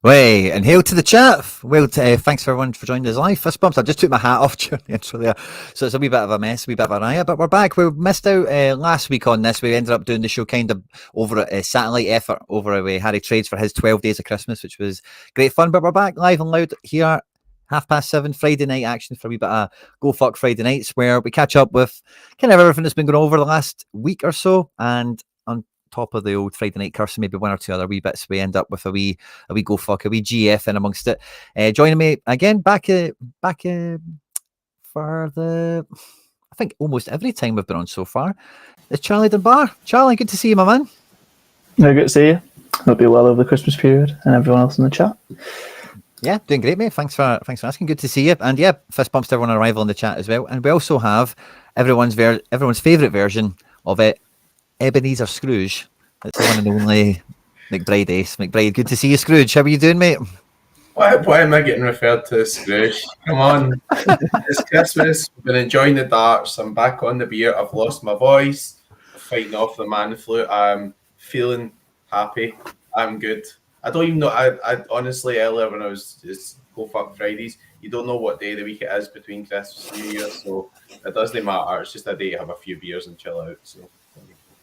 Way and hail to the chat. Well, thanks for everyone for joining us live. Fist bumps. I just took my hat off during the intro there, so it's a wee bit of a mess, a wee bit of a riot. But we're back. We missed out last week on this. We ended up doing the show kind of over a satellite effort over with Harry Trades for his 12 days of Christmas, which was great fun. But we're back live and loud here, 7:30 Friday night action for a wee bit of Go Fuck Friday nights, where we catch up with kind of everything that's been going on over the last week or so, and on top of the old Friday night curse, maybe one or two other wee bits, we end up with a wee go fuck, a wee GF in amongst it. Joining me again back for the, I think almost every time we've been on so far, is Charlie Dunbar. Charlie, good to see you, my man. Very good to see you. Hope you're well over the Christmas period, and everyone else in the chat. Yeah, doing great, mate. Thanks for asking. Good to see you. And yeah, fist bumps to everyone on arrival in the chat as well. And we also have everyone's favourite version of it, Ebenezer Scrooge. It's the one and only McBride Ace. McBride, good to see you, Scrooge. How are you doing, mate? Why am I getting referred to as Scrooge? Come on. It's Christmas. We've been enjoying the darts. I'm back on the beer. I've lost my voice. I'm fighting off the man flu. I'm feeling happy. I'm good. I don't even know. I honestly, earlier when I was just Go Fuck Fridays, you don't know what day of the week it is between Christmas and New Year, so it doesn't matter. It's just a day to have a few beers and chill out. So.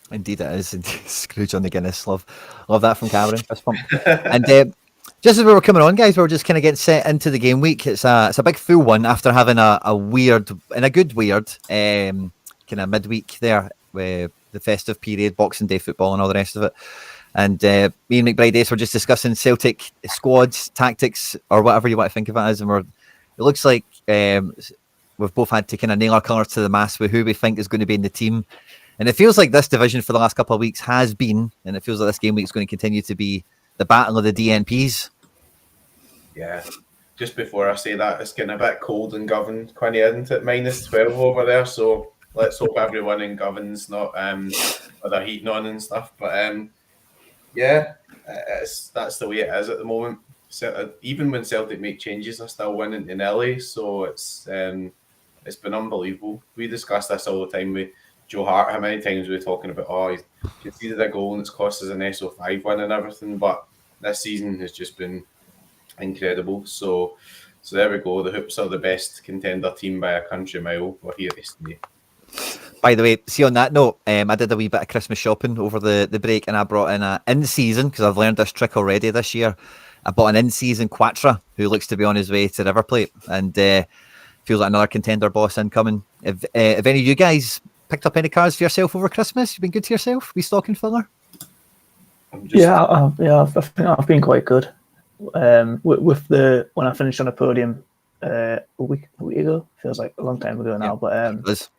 Indeed it is. Scrooge on the Guinness. Love that from Cameron. Fist bump. And just as we were coming on, guys, we were just kind of getting set into the game week. It's a big full one after having a weird, and a good weird, kind of midweek there with the festive period, Boxing Day football and all the rest of it. And me and McBride Ace were just discussing Celtic squads, tactics, or whatever you want to think of it as. And it looks like we've both had to kind of nail our colours to the mast with who we think is going to be in the team. And it feels like this division for the last couple of weeks has been, and it feels like this game week is going to continue to be the battle of the DNPs. Yeah, just before I say that, it's getting a bit cold in Govan, Quinny, isn't it? -12 over there, so let's hope everyone in Govan's not with their heating on and stuff. But yeah, that's the way it is at the moment. So, even when Celtic make changes, they're still winning in LA, so it's been unbelievable. We discuss this all the time with Joe Hart, how many times we were talking about, he conceded a goal and it's cost us an SO5 win and everything, but this season has just been incredible. So there we go. The Hoops are the best contender team by a country mile. We're here to stay. By the way, see, on that note, I did a wee bit of Christmas shopping over the break, and I brought in an in-season, because I've learned this trick already this year, I bought an in-season Quatra, who looks to be on his way to River Plate, and feels like another contender boss incoming. If any of you guys picked up any cards for yourself over Christmas? You've been good to yourself? We stocking filler? I've been quite good. With when I finished on a podium a week ago, feels like a long time ago now. Yeah, but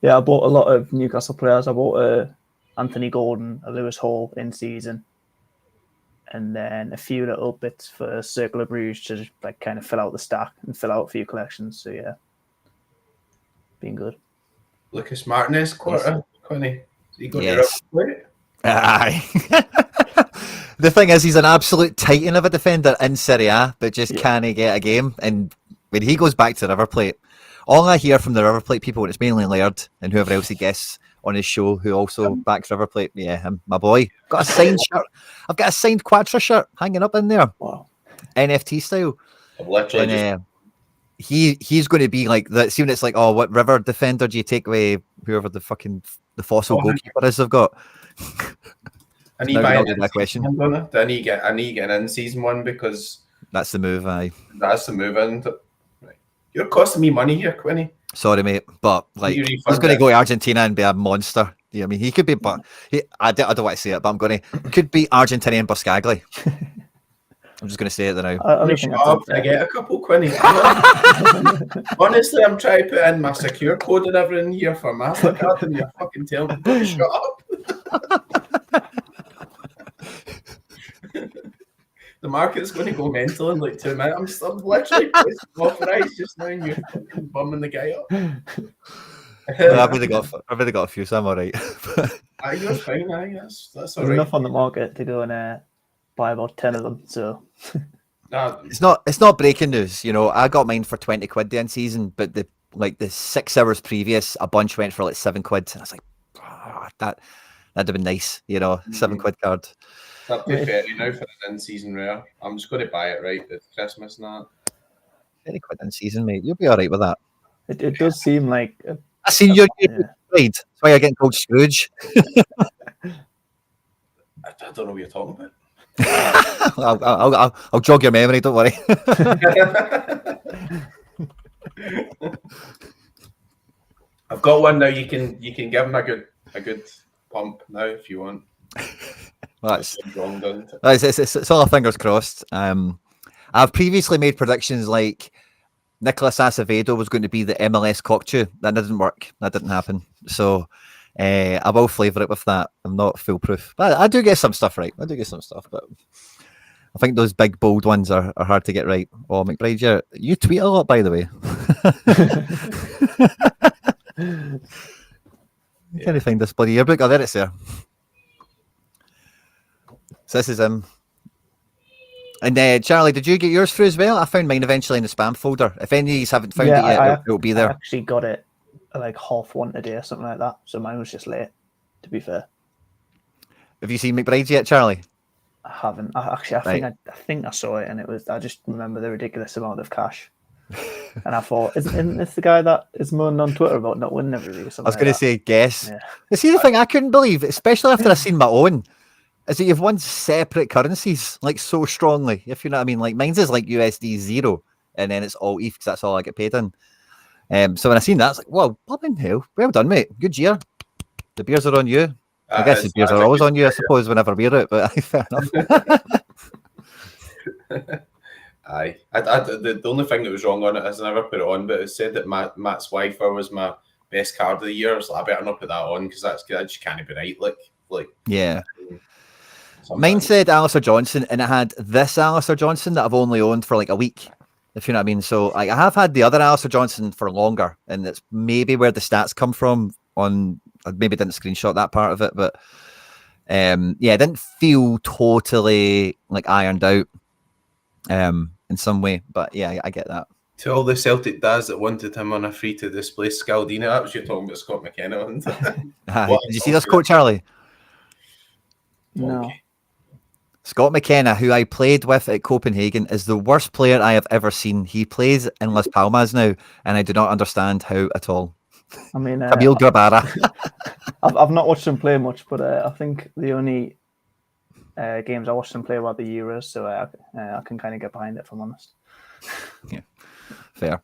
yeah, I bought a lot of Newcastle players. I bought Anthony Gordon, a Lewis Hall in season, and then a few little bits for Circle of Bruges to just, like, kind of fill out the stack and fill out a few collections. So yeah, been good. Lucas Martinez, quarter, Quinny. He got Yes. your plate? Aye. The thing is, he's an absolute titan of a defender in Serie A, but just can't get a game. And when he goes back to River Plate, all I hear from the River Plate people, and it's mainly Laird and whoever else he guests on his show who also backs River Plate. Yeah, him, my boy. Got a signed shirt. I've got a signed Quatra shirt hanging up in there. Wow. NFT style. I've literally And he's going to be like that. See, when it's like, what River defender do you take away whoever the fossil goalkeeper is they've got? I need that question. I need to get an in-season one, because that's the move. Aye, that's the move. And you're costing me money here, Quinny. Sorry, mate, but like he's going to go to Argentina and be a monster. Yeah, I mean, he could be, but I don't want to say it, but I'm going to could be Argentinian Buscagli. I'm just going to say it now. I get a couple, Quinny. Honestly, I'm trying to put in my secure code and everything here for MasterCard, and you're fucking telling me to shut up. The market's going to go mental in like 2 minutes. I'm literally authorized just now, and you're fucking bumming the guy up. I've really got a few, so I'm all right. You're fine. That's all There's right. enough on the market to go and buy about 10 of them. So it's not breaking news. You know, I got mine for 20 quid the end season, but the 6 hours previous, a bunch went for like 7 quid. And I was like, that That'd have been nice, you know, £7 card. It's up to 30 now for an in-season rare. I'm just going to buy it right at Christmas now. £30 in season, mate. You'll be all right with that. It does seem like I seen your yeah. grade. That's why you're getting called Scrooge. I don't know what you're talking about. I'll jog your memory. Don't worry. I've got one now. You can give him a good pump now if you want. Well, Wrong, doesn't it? it's all fingers crossed. I've previously made predictions like Nicholas Acevedo was going to be the MLS cocktail. That didn't work. That didn't happen. So I will flavour it with that. I'm not foolproof, but I do get some stuff right. I do get some stuff, but I think those big bold ones are hard to get right. Oh, McBride, you tweet a lot, by the way. Can you find this bloody yearbook? Oh, there it's there. So this is him. And Charlie, did you get yours through as well? I found mine eventually in the spam folder. If any of you haven't found it yet, it'll be there. I actually got it like 1:30 today or something like that. So mine was just late, to be fair. Have you seen McBride yet, Charlie? I haven't. I think I saw it, and it was. I just remember the ridiculous amount of cash, and I thought, isn't this the guy that is moaning on Twitter about not winning every week? I was going to say, guess. Yeah. See, the thing I couldn't believe, especially after I seen my own, is that you've won separate currencies like so strongly. If you know what I mean, like mine's is like USD 0, and then it's all ETH because that's all I get paid in. So when I seen that, it's like, whoa, blooming hell, well done, mate. Good year. The beers are on you. I guess the beers are always on you, I suppose, whenever we're out, but fair enough. Aye. The only thing that was wrong on it is I never put it on, but it said that Matt Swifer was my best card of the year, so I better not put that on because that just can't be right. Like yeah. Mine said Alistair Johnson, and it had this Alistair Johnson that I've only owned for like a week, if you know what I mean. So I have had the other Alistair Johnson for longer, and it's maybe where the stats come from. I maybe didn't screenshot that part of it, but it didn't feel totally like ironed out in some way. But yeah, I get that. To all the Celtic dads that wanted him on a free to displace Scaldina, that was you talking about Scott McKenna, wasn't it? Did you see this quote, Charlie? No. Okay. Scott McKenna, who I played with at Copenhagen, is the worst player I have ever seen. He plays in Las Palmas now, and I do not understand how at all. I mean, Camille Grabara. I've not watched him play much, but I think the only games I watched him play were the Euros, so I can kind of get behind it, if I'm honest. Yeah, fair.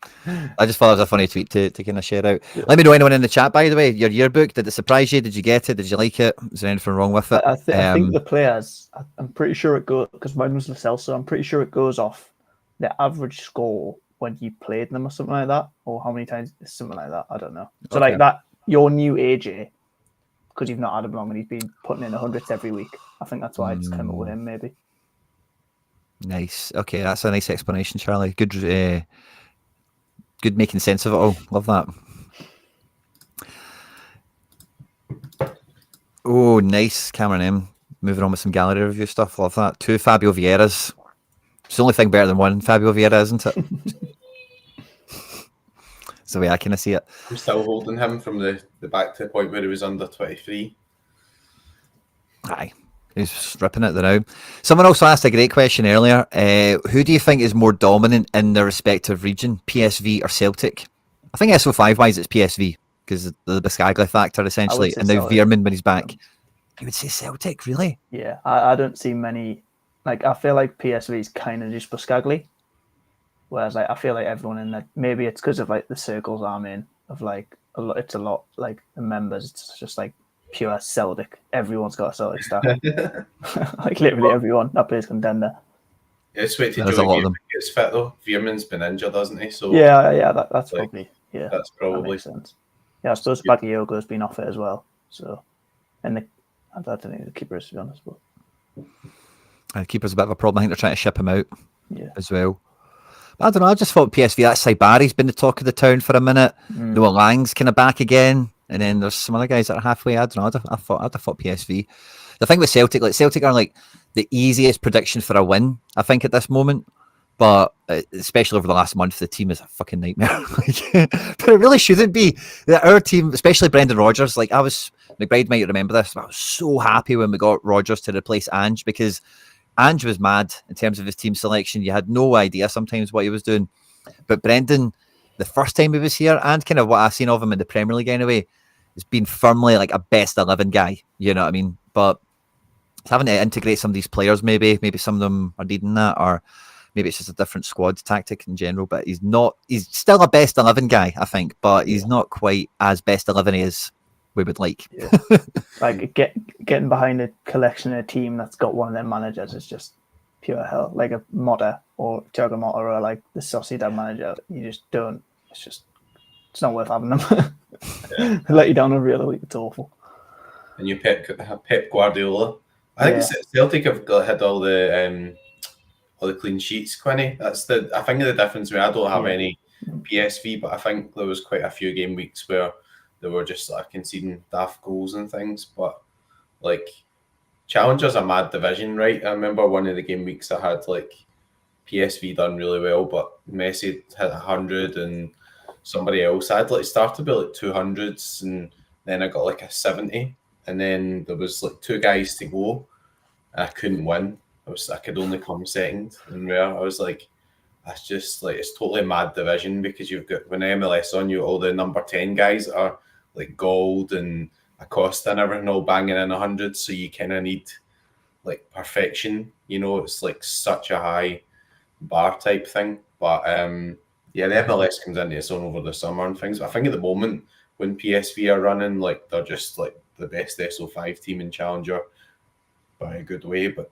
I just thought it was a funny tweet to kind of share out. Let me know, anyone in the chat, by the way, your yearbook, did it surprise you? Did you get it? Did you like it? Is there anything wrong with it? I think the players, I'm pretty sure it goes, because mine was Lascelles, so I'm pretty sure it goes off the average score when you played them or something like that, or how many times, something like that. I don't know. So like that, your new AJ, because you've not had him long and he's been putting in 100s every week. I think that's why I just came up with him, maybe. Nice. Okay, that's a nice explanation, Charlie. Good making sense of it all. Love that. Oh, nice. Cameron M. Moving on with some gallery review stuff. Love that. 2 Fabio Vieiras. It's the only thing better than 1 Fabio Vieira, isn't it? That's the way I kind of see it. I'm still holding him from the back to the point where he was under 23. Aye. He's ripping it now. Someone also asked a great question earlier. Who do you think is more dominant in their respective region, PSV or Celtic? I think SO5 wise it's PSV because the Biscaglia factor essentially, and now Veerman when he's back. You would say Celtic, really? Yeah, I don't see many. Like I feel like PSV is kind of just Biscaglia, whereas like I feel like everyone in that, maybe it's because of like the circles I'm in of like it's a lot like the members. It's just like pure Celtic. Everyone's got a Celtic staff. Like literally everyone that plays Contender. Yeah, it's wait to Joey Veerman gets fit though. Veerman's been injured, hasn't he? So yeah, that's like, probably that's probably that makes sense. Yeah, I suppose Bakayoko been off it as well. So, and I don't think the keeper is, to be honest, but the keeper's a bit of a problem. I think they're trying to ship him out as well. But I don't know. I just thought PSV. That Saibari's been the talk of the town for a minute. Noah Lang's kind of back again. And then there's some other guys that are halfway. I don't know. I'd have thought PSV. The thing with Celtic, like Celtic are like the easiest prediction for a win, I think, at this moment. but especially over the last month, the team is a fucking nightmare. But it really shouldn't be. Our team, especially Brendan Rodgers, like McBride might remember this, but I was so happy when we got Rodgers to replace Ange, because Ange was mad in terms of his team selection. You had no idea sometimes what he was doing. But Brendan, the first time he was here, and kind of what I've seen of him in the Premier League anyway, has been firmly like a best 11 guy. You know what I mean? But it's having to integrate some of these players, maybe some of them are needing that, or maybe it's just a different squad tactic in general. But he's still a best 11 guy, I think, but he's not quite as best 11 as we would like. Yeah. Like getting behind a collection of a team that's got one of their managers is just pure hell. Like a Motta or Thiago Motta or like the Sociedad manager, you just don't. It's not worth having them. They let you down every other week. It's awful. And you Pep Guardiola. I think Celtic have had all the clean sheets, Quinny. I think the difference. I don't have any PSV, but I think there was quite a few game weeks where they were just like conceding daft goals and things. But like, Challenger's a mad division, right? I remember one of the game weeks I had like PSV done really well, but Messi hit 100 and somebody else had like started with like 200s, and then I got like a 70, and then there was like 2 guys to go. I couldn't win. I could only come second, and where I was like, that's just like, it's totally a mad division, because you've got, when MLS on you, all the number 10 guys are like Gold and Acosta and everything all banging in 100, so you kind of need like perfection, you know. It's like such a high bar type thing. But the MLS comes into its own over the summer and things. But I think at the moment when PSV are running, like, they're just like the best SO5 team in Challenger by a good way. But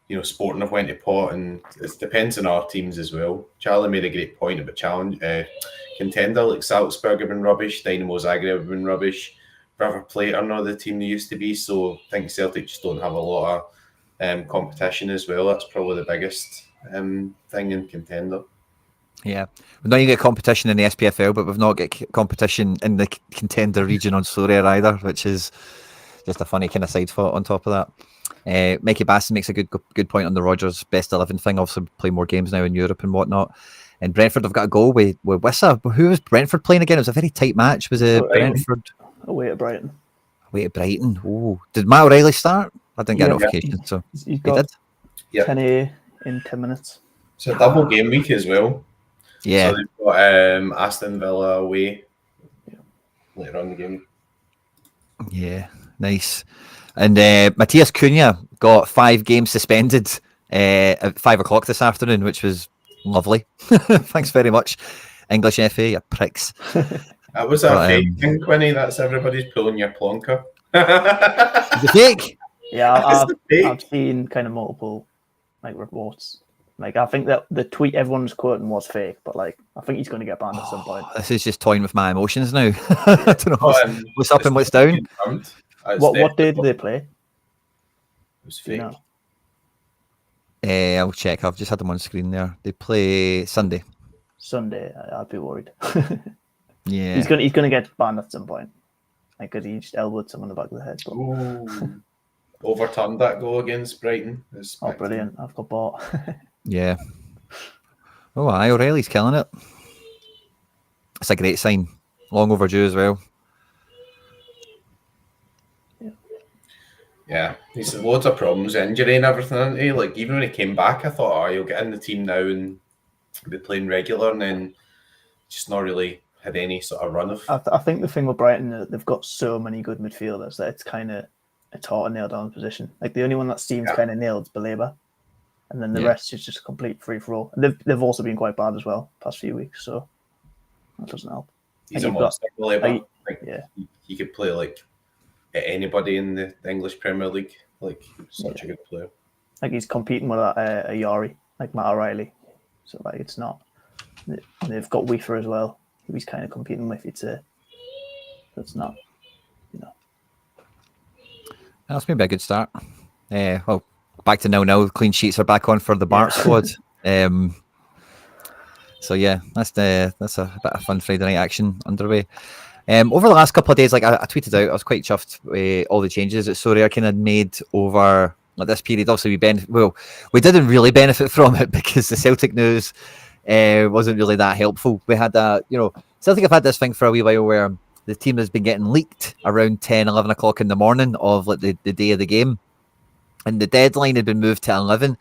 you know, Sporting have went to pot, and it depends on our teams as well. Charlie made a great point about contender, like Salzburg have been rubbish, Dynamo Zagreb have been rubbish, River Plate are not the team they used to be, so I think Celtic just don't have a lot of competition as well. That's probably the biggest thing in contender. Yeah, we've not even got competition in the SPFL, but we've not got competition in the contender region on Sorare either, which is just a funny kind of side thought on top of that. Mikey Basson makes a good point on the Rodgers best 11 thing. Obviously, play more games now in Europe and whatnot. And Brentford have got a goal with Wissa. Who was Brentford playing again? It was a very tight match. Was it Brentford? Away at Brighton. Away at Brighton. Oh, did Matt O'Reilly start? I didn't get a notification, so he did. 10 in 10 minutes. It's a double game week as well. Yeah. So they've got Aston Villa away later on in the game. Yeah, nice. And Matthias Cunha got 5 games suspended at 5 o'clock this afternoon, which was lovely. Thanks very much, English FA, you pricks. That was a fake thing, Quinny. That's everybody's pulling your plonker. Is it fake? Yeah, I've seen kind of multiple like reports. Like, I think that the tweet everyone's quoting was fake, but like, I think he's going to get banned at some point. This is just toying with my emotions now. I don't know what's up and what's down. What day did they play? It was fake. I'll check. I've just had them on screen there. They play Sunday. I'd be worried. Yeah, he's going to get banned at some point. Like, because he just elbowed someone in the back of the head. But... overturned that goal against Brighton. Oh, brilliant! I've got bought. Yeah. Oh, O'Reilly's killing it. It's a great sign. Long overdue as well. Yeah, he's had loads of problems, injury and everything, hasn't he? Like, even when he came back, I thought, he'll get in the team now and be playing regular, and then just not really had any sort of run of. I think the thing with Brighton, they've got so many good midfielders that it's hard to nail down position. Like, the only one that seems kind of nailed is Baleba, and then the rest is just a complete free for all. They've also been quite bad as well past few weeks, so that doesn't help. He's a monster, Baleba. He could play like anybody in the English Premier League. Like, such a good player. Like, he's competing with a Yari, like Matt O'Reilly. So like, it's not. They've got Weaver as well, who he's kind of competing with. It's not. That's maybe a good start. Well, back to 0-0. Clean sheets are back on for the Bart squad. So yeah, that's a bit of fun Friday night action underway. Over the last couple of days, like I tweeted out, I was quite chuffed with all the changes that Sorare kind of made over like this period. Also, we didn't really benefit from it because the Celtic news wasn't really that helpful. We had Celtic have had this thing for a wee while where the team has been getting leaked around 10, 11 o'clock in the morning of like the day of the game, and the deadline had been moved to 11.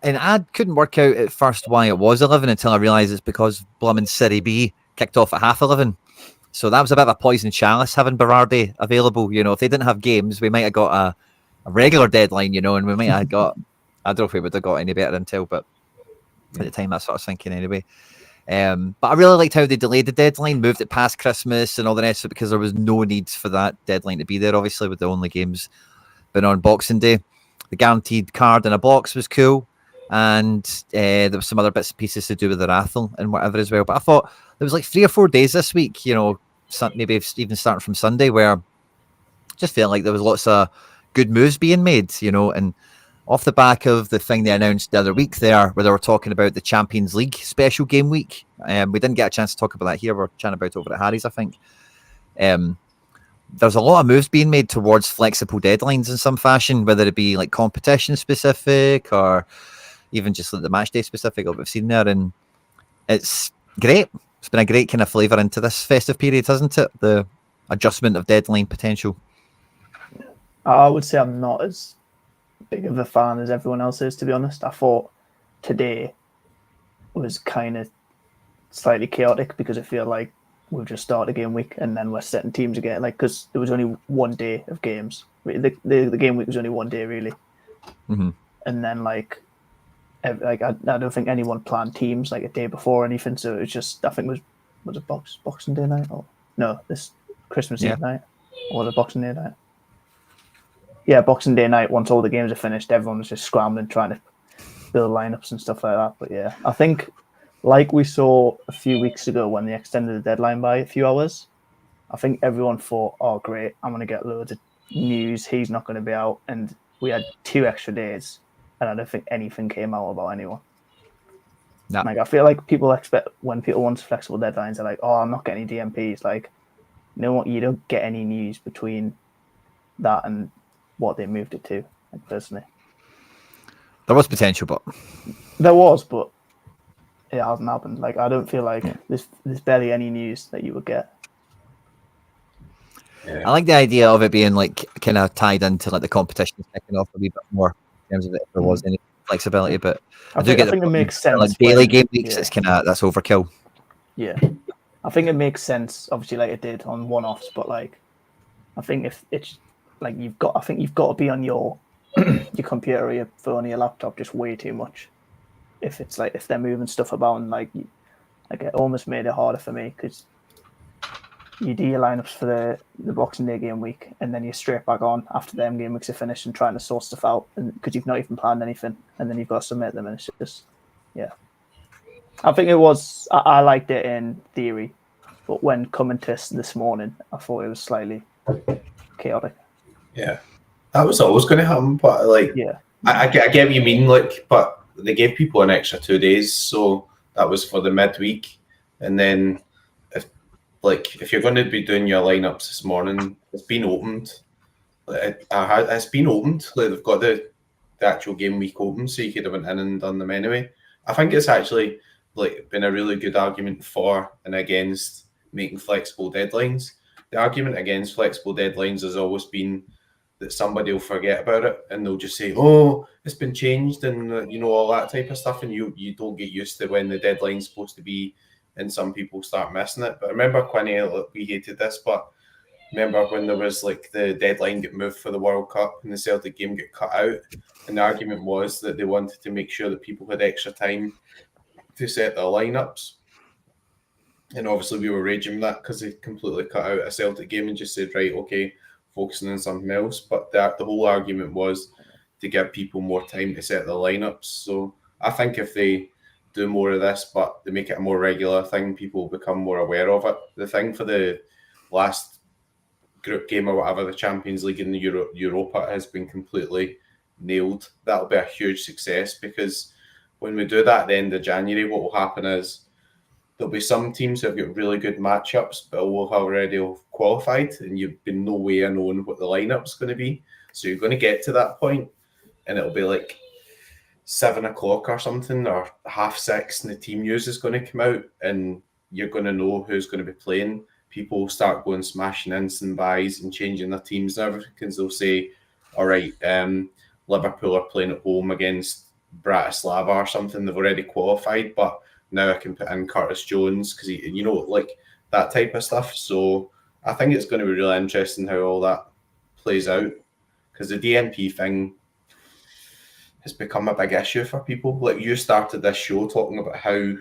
And I couldn't work out at first why it was 11 until I realised it's because Blummin' Serie B kicked off at 11:30. So that was a bit of a poison chalice having Berardi available. If they didn't have games, we might have got a regular deadline, and we might have got, I don't know if we would have got any better until, but at the time that's what I was thinking anyway. But I really liked how they delayed the deadline, moved it past Christmas and all the rest of it, because there was no need for that deadline to be there, obviously, with the only games being on Boxing Day. The guaranteed card in a box was cool. And there was some other bits and pieces to do with the raffle and whatever as well. But I thought there was like 3 or 4 days this week, maybe even starting from Sunday, where I just felt like there was lots of good moves being made, and off the back of the thing they announced the other week there, where they were talking about the Champions League special game week. We didn't get a chance to talk about that here. We're chatting about it over at Harry's, I think. There's a lot of moves being made towards flexible deadlines in some fashion, whether it be like competition specific or even just like the match day specific of what we've seen there. And it's great. It's been a great kind of flavour into this festive period, hasn't it? The adjustment of deadline potential. I would say I'm not as big of a fan as everyone else is, to be honest. I thought today was kind of slightly chaotic because I feel like we've just started a game week and then we're setting teams again. Like, because there was only one day of games. The game week was only one day, really. Mm-hmm. And then I don't think anyone planned teams like a day before or anything. So it was just, I think was it Boxing Day night? Or no, this Christmas Eve night. Or was it Boxing Day night? Yeah, Boxing Day night, once all the games are finished, everyone was just scrambling, trying to build lineups and stuff like that. But yeah, I think like we saw a few weeks ago when they extended the deadline by a few hours, I think everyone thought, oh, great, I'm going to get loads of news. He's not going to be out. And we had 2 extra days. And I don't think anything came out about anyone. No. Like, I feel like people expect when people want flexible deadlines, they're like, oh, I'm not getting any DMPs. Like, you know what? You don't get any news between that and what they moved it to, like, personally. There was potential, but it hasn't happened. Like, I don't feel like there's barely any news that you would get. Yeah. I like the idea of it being like kind of tied into like the competition kicking off a wee bit more in terms of if there was any flexibility. But I think it makes sense. Like daily game weeks, it's kind of that's overkill. Yeah, I think it makes sense. Obviously, like it did on one-offs, but like I think if it's like you've got to be on your your computer or your phone or your laptop just way too much. If it's like if they're moving stuff about and like it almost made it harder for me because you do your lineups for the Boxing Day game week and then you're straight back on after them game weeks are finished and trying to sort stuff out and because you've not even planned anything and then you've got to submit them and it's just I think it was I liked it in theory, but when coming to this morning I thought it was slightly chaotic. Yeah, that was always going to happen, but like I get what you mean, like, but they gave people an extra 2 days, so that was for the midweek, and then if you're going to be doing your lineups this morning, it's been opened. It's been opened. Like they've got the actual game week open, so you could have went in and done them anyway. I think it's actually like been a really good argument for and against making flexible deadlines. The argument against flexible deadlines has always been that somebody will forget about it and they'll just say, "Oh, it's been changed," and all that type of stuff, and you don't get used to when the deadline's supposed to be. And some people start missing it. But remember, Quinny, we hated this, but remember when there was like the deadline get moved for the World Cup and the Celtic game get cut out, and the argument was that they wanted to make sure that people had extra time to set their lineups. And obviously we were raging that because they completely cut out a Celtic game and just said, right, okay, focusing on something else. But the whole argument was to give people more time to set their lineups. So I think if they do more of this, but they make it a more regular thing, people will become more aware of it. The thing for the last group game or whatever, the Champions League in the Europa has been completely nailed. That'll be a huge success because when we do that at the end of January, what will happen is there'll be some teams who have got really good matchups, but will have already qualified, and you've been no way of knowing what the lineup's going to be. So you're going to get to that point. and it'll be like 7 o'clock or something, or 6:30, and the team news is going to come out, and you're going to know who's going to be playing. People start going smashing instant buys and changing their teams and everything, because they'll say, all right, Liverpool are playing at home against Bratislava or something. They've already qualified, but now I can put in Curtis Jones because like that type of stuff. So I think it's going to be really interesting how all that plays out, because the DMP thing has become a big issue for people. Like, you started this show talking about how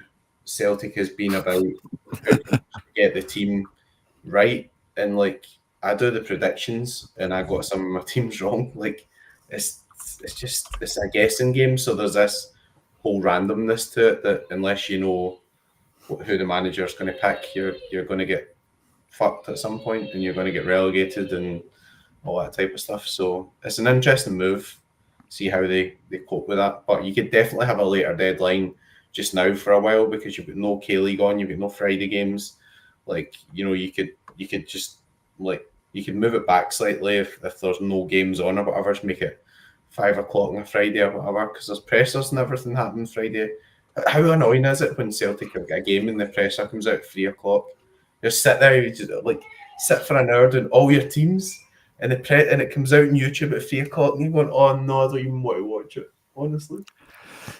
Celtic has been about how to get the team right, and like, I do the predictions and I got some of my teams wrong. Like, it's a guessing game. So there's this whole randomness to it that unless you know who the manager is going to pick, you're going to get fucked at some point and you're going to get relegated and all that type of stuff. So it's an interesting move. See how they cope with that. But you could definitely have a later deadline just now for a while, because you've got no K-League on, you've got no Friday games. Like, you could just, like, you could move it back slightly if there's no games on or whatever, to make it 5 o'clock on a Friday or whatever, because there's pressers and everything happening Friday. How annoying is it when Celtic have got a game and the presser comes out at 3 o'clock? Just sit there, you just sit for an hour doing all your teams, and and it comes out on YouTube at 3 o'clock, and you're going, oh no, I don't even want to watch it, honestly.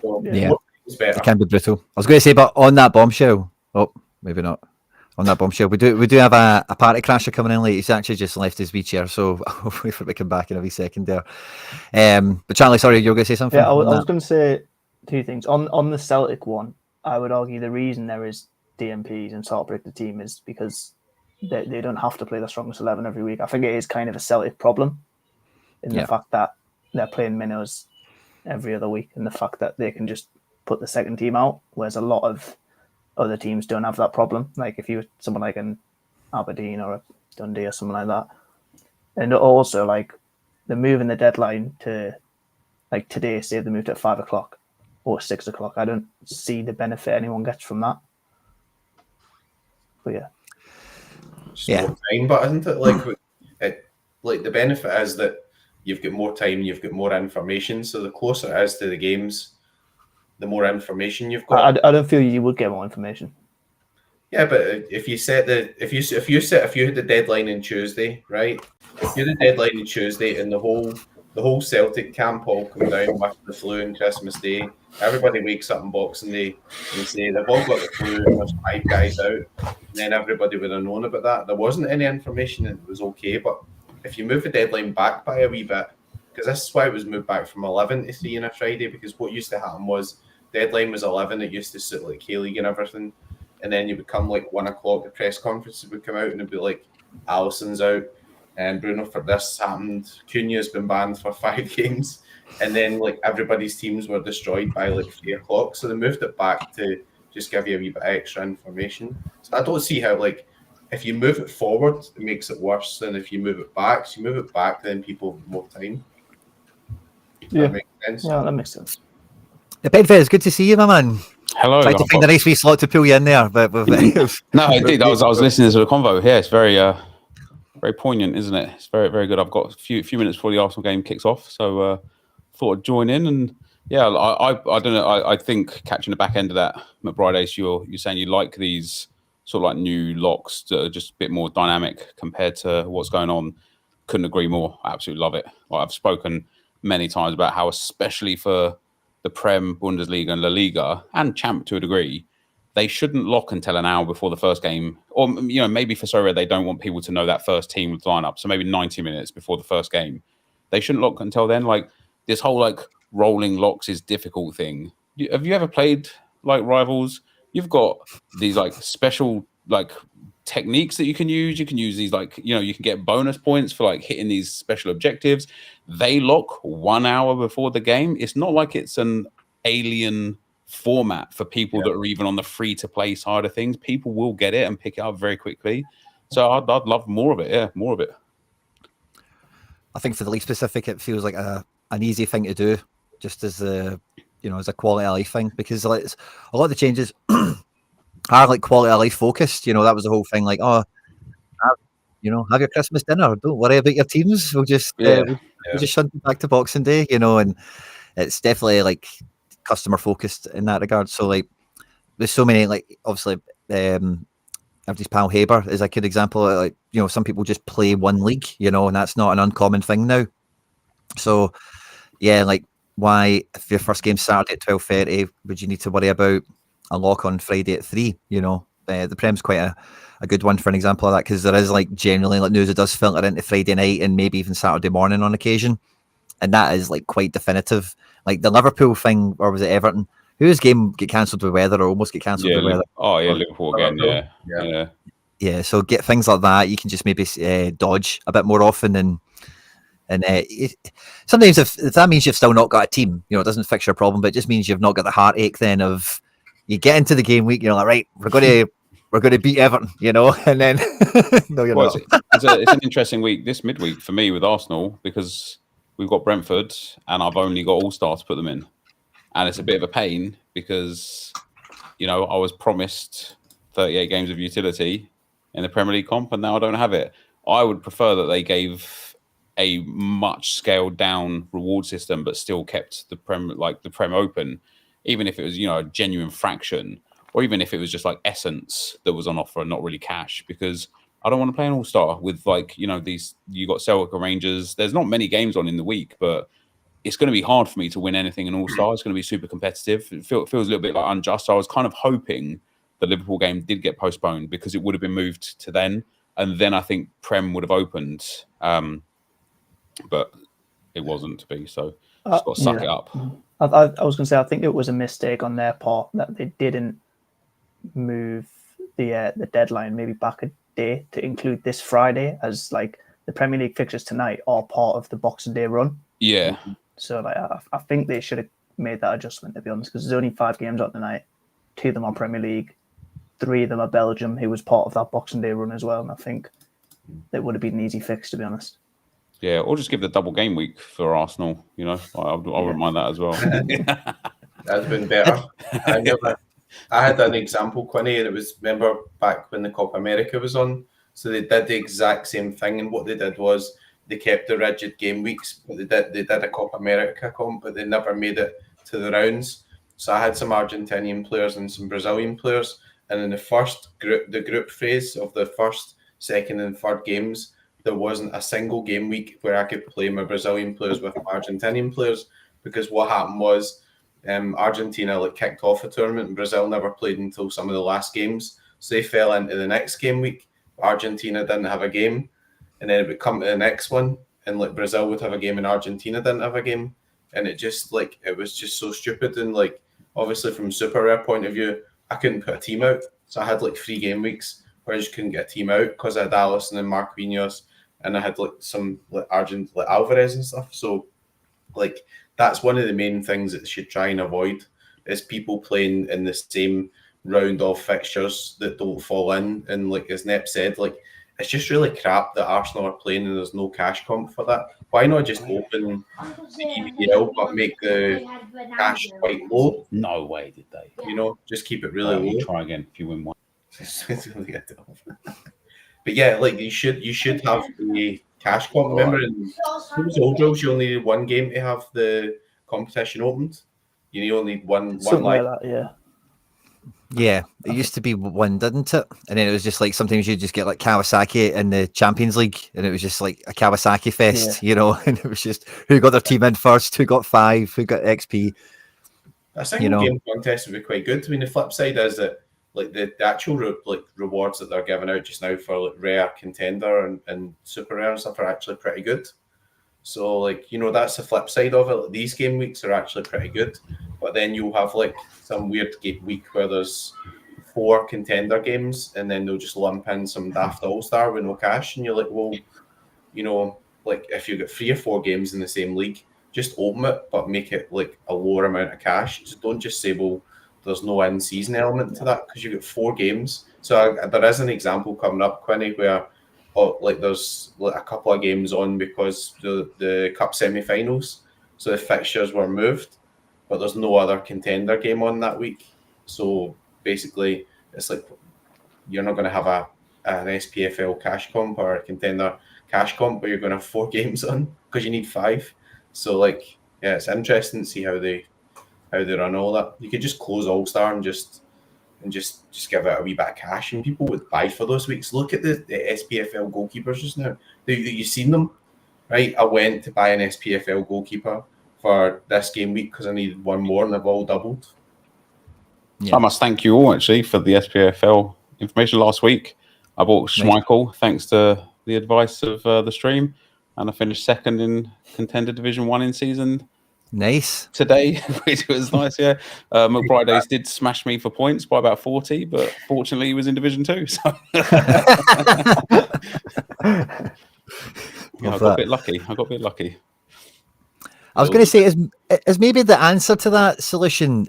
So, Yeah, it's better. it can be brutal. I was going to say, but on that bombshell, maybe not. On that bombshell, we do have a party crasher coming in late. He's actually just left his wee chair, so hopefully we can back in a wee second there. But Charlie, sorry, you were going to say something? Yeah, I was going to say two things. On the Celtic one, I would argue the reason there is DMPs and sort of break the team is because they don't have to play the strongest 11 every week. I think it is kind of a Celtic problem in the fact that they're playing minnows every other week, and the fact that they can just put the second team out, whereas a lot of other teams don't have that problem. Like if you were someone like an Aberdeen or a Dundee or something like that. And also, like, they're moving the deadline to, like, today, say they moved at 5 o'clock or 6 o'clock. I don't see the benefit anyone gets from that. But yeah. More time, but isn't it like the benefit is that you've got more time, you've got more information. So the closer it is to the games, the more information you've got. I don't feel you would get more information. Yeah, but if you had the deadline on Tuesday, right? If you had the deadline on Tuesday and the whole Celtic camp all come down with the flu on Christmas Day, everybody wakes up on Boxing Day and say they've all got the flu and there's 5 guys out, and then everybody would have known about that. There wasn't any information and it was okay. But if you move the deadline back by a wee bit, because this is why it was moved back from 11 to 3 on a Friday, because what used to happen was deadline was 11, it used to suit like K-League and everything, and then you would come like 1 o'clock, the press conferences would come out and it'd be like, Alisson's out, and Bruno for this happened, Cunha's been banned for 5 games, and then like everybody's teams were destroyed by like 3 o'clock, so they moved it back to just give you a wee bit extra information. So I don't see how, like, if you move it forward, it makes it worse than if you move it back. So you move it back, then people have more time. Yeah, that makes sense. Yeah, that makes sense. Bedford, it's good to see you, my man. Hello. Tried to find a nice wee slot to pull you in there, but no, I did. I was listening to the convo. Yeah, it's very poignant, isn't it? It's very, very good. I've got a few minutes before the Arsenal game kicks off, so thought I'd join in. And yeah, I don't know. I think catching the back end of that, McBride Ace, you're saying you like these sort of like new locks that are just a bit more dynamic compared to what's going on. Couldn't agree more. I absolutely love it. Like, I've spoken many times about how, especially for the Prem, Bundesliga and La Liga and Champ to a degree, they shouldn't lock until an hour before the first game. Or, maybe for Sorare, they don't want people to know that first team lineup. So maybe 90 minutes before the first game. They shouldn't lock until then. Like, this whole, like, rolling locks is difficult thing. Have you ever played, like, Rivals? You've got these, like, special, like, techniques that you can use. You can use these, like, you can get bonus points for, like, hitting these special objectives. They lock 1 hour before the game. It's not like it's an alien format for people that are even on the free-to-play side of things. People will get it and pick it up very quickly. So I'd love more of it. Yeah, more of it. I think for the league specific, it feels like an easy thing to do, just as as a quality of life thing, because like, a lot of the changes are like quality of life focused. That was the whole thing. Like, have your Christmas dinner. Don't worry about your teams. We'll just we'll just shunt them back to Boxing Day, and it's definitely like customer focused in that regard. So like, there's so many like obviously. Everybody's pal Haber is a good example. Like, some people just play one league, and that's not an uncommon thing now. So, yeah, like, why if your first game's Saturday at 12:30, would you need to worry about a lock on Friday at 3? The Prem's quite a good one for an example of that, because there is like generally like news that does filter into Friday night and maybe even Saturday morning on occasion, and that is like quite definitive. Like the Liverpool thing, or was it Everton? Whose game get cancelled with weather or almost get cancelled with weather? Oh yeah, Liverpool again. Yeah. So get things like that. You can just maybe dodge a bit more often, and sometimes if that means you've still not got a team, it doesn't fix your problem, but it just means you've not got the heartache then of you get into the game week, you're like, right, we're going to beat Everton, and then no, you're not. It's an interesting week this midweek for me with Arsenal, because we've got Brentford and I've only got All-Star to put them in. And it's a bit of a pain because, I was promised 38 games of utility in the Premier League comp, and now I don't have it. I would prefer that they gave a much scaled down reward system, but still kept the Prem open, even if it was, a genuine fraction, or even if it was just like essence that was on offer and not really cash, because I don't want to play an All-Star with you got Celtic or Rangers. There's not many games on in the week, but it's going to be hard for me to win anything in All-Star. It's going to be super competitive. It feels a little bit like unjust. So I was kind of hoping the Liverpool game did get postponed because it would have been moved to then. And then I think Prem would have opened. But it wasn't to be. So just got to suck it up. I was going to say, I think it was a mistake on their part that they didn't move the deadline maybe back a day to include this Friday, as like the Premier League fixtures tonight are part of the Boxing Day run. Yeah. So like, I think they should have made that adjustment, to be honest, because there's only 5 games on tonight. 2 of them are Premier League, 3 of them are Belgium, who was part of that Boxing Day run as well. And I think it would have been an easy fix, to be honest. Yeah, or just give the double game week for Arsenal. I wouldn't mind that as well. That'd been better. I had an example, Quinny, and it was, remember back when the Copa America was on? So they did the exact same thing, and what they did was they kept the rigid game weeks, but they did a Copa America comp, but they never made it to the rounds. So I had some Argentinian players and some Brazilian players, and in the first group, the group phase of the first, second, and third games, there wasn't a single game week where I could play my Brazilian players with my Argentinian players, because what happened was Argentina kicked off the tournament and Brazil never played until some of the last games. So they fell into the next game week. Argentina didn't have a game. And then it would come to the next one, and Brazil would have a game and Argentina didn't have a game. And it just it was just so stupid. And obviously from Super Rare point of view, I couldn't put a team out. So I had 3 game weeks where I just couldn't get a team out because I had Alisson and Marquinhos, and I had some Alvarez and stuff. So that's one of the main things that they should try and avoid, is people playing in the same round of fixtures that don't fall in. And as Nep said, it's just really crap that Arsenal are playing and there's no cash comp for that. Why not just open the EPL but make the cash quite low? No way did they. Just keep it really low. Try again if you win one. But yeah, you should have the cash comp. Remember, in old rules, you only need 1 game to have the competition opened. You only need one Something like that, yeah. Yeah, it used to be 1, didn't it? And then it was just sometimes you just get Kawasaki in the Champions League, and it was just a Kawasaki fest, and it was just who got their team in first, who got 5, who got XP. A single game contest would be quite good. I mean, the flip side is that the actual rewards that they're giving out just now for rare, contender, and super rare and stuff are actually pretty good. So that's the flip side of it. These game weeks are actually pretty good, but then you'll have some weird game week where there's 4 contender games, and then they'll just lump in some daft all-star with no cash, and you're well, if you get 3 or 4 games in the same league, just open it, but make it a lower amount of cash. So don't just say, well, there's no in-season element to that, because you get 4 games. So there is an example coming up, Quinny, where there's a couple of games on because the cup semi-finals, so the fixtures were moved, but there's no other contender game on that week. So basically, it's you're not going to have an SPFL cash comp or a contender cash comp where you're going to have 4 games on because you need 5. So like, yeah, it's interesting to see how they run all that. You could just close All Star and just give it a wee bit of cash, and people would buy for those weeks. Look at the SPFL goalkeepers just now. You've seen them, right? I went to buy an SPFL goalkeeper for this game week because I needed one more, and they've all doubled. Yeah. I must thank you all actually for the SPFL information last week. I bought Schmeichel thanks to the advice of the stream, and I finished second in Contender Division 1 in season. Nice. Today, which was nice, yeah. McBride's did smash me for points by about 40, but fortunately he was in Division 2. So I got a bit lucky. I was going to say, is maybe the answer to that solution,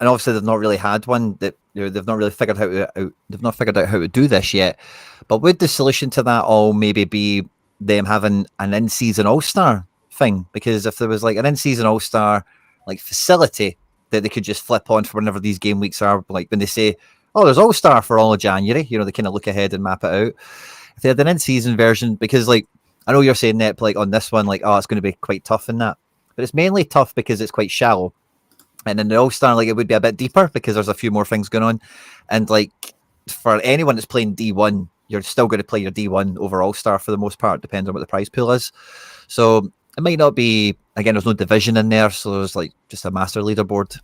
and obviously they've not really had one, that they've not really figured out how to do this yet. But would the solution to that all maybe be them having an in-season All-Star thing? Because if there was like an in-season All-Star like facility that they could just flip on for whenever these game weeks are, like when they say, oh, there's All-Star for all of January, they kind of look ahead and map it out. If they had an in-season version, because like I know you're saying that like on this one, like, oh, it's going to be quite tough in that, but it's mainly tough because it's quite shallow. And in the All-Star, like, it would be a bit deeper because there's a few more things going on. And like for anyone that's playing D1, you're still going to play your D1 over All-Star for the most part, depending on what the prize pool is. So it might not be, again, there's no division in there, so there's like just a master leaderboard.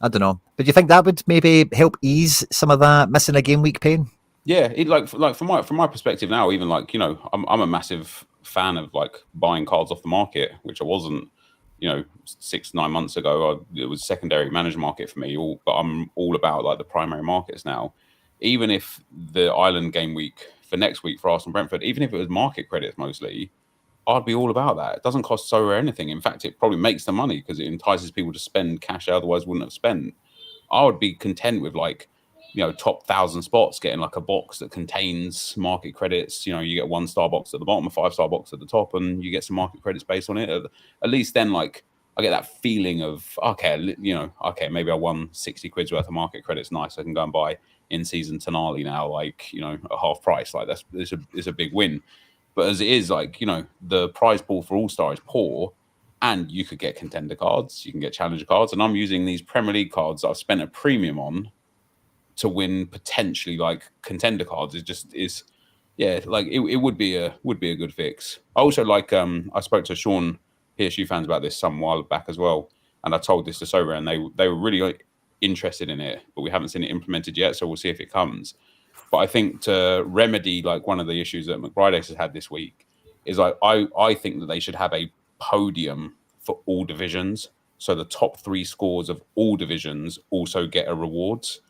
I don't know. But do you think that would maybe help ease some of that missing a game week pain? Yeah, from my perspective now, even like, I'm a massive fan of like buying cards off the market, which I wasn't, 6-9 months ago. It was secondary managed market for me, but I'm all about like the primary markets now. Even if the Island game week for next week for Arsenal Brentford, even if it was market credits mostly, I'd be all about that. It doesn't cost Sorare anything. In fact, it probably makes the money because it entices people to spend cash they otherwise wouldn't have spent. I would be content with like, top 1,000 spots getting like a box that contains market credits. You get 1-star box at the bottom, a 5-star box at the top, and you get some market credits based on it. At least then, like, I get that feeling of, okay, maybe I won 60 quid's worth of market credits. Nice. I can go and buy in-season Tonali now, like, at half price. Like, it's a big win. But as it is, like, the prize pool for All-Star is poor, and you could get contender cards, you can get challenger cards, and I'm using these Premier League cards that I've spent a premium on to win potentially like contender cards. It would be a good fix. I also like I spoke to Sean PSU fans about this some while back as well, and I told this to Sorare, and they were really interested in it, but we haven't seen it implemented yet, so we'll see if it comes. But I think to remedy like one of the issues that McBride has had this week is like I think that they should have a podium for all divisions, so the top 3 scores of all divisions also get a rewards.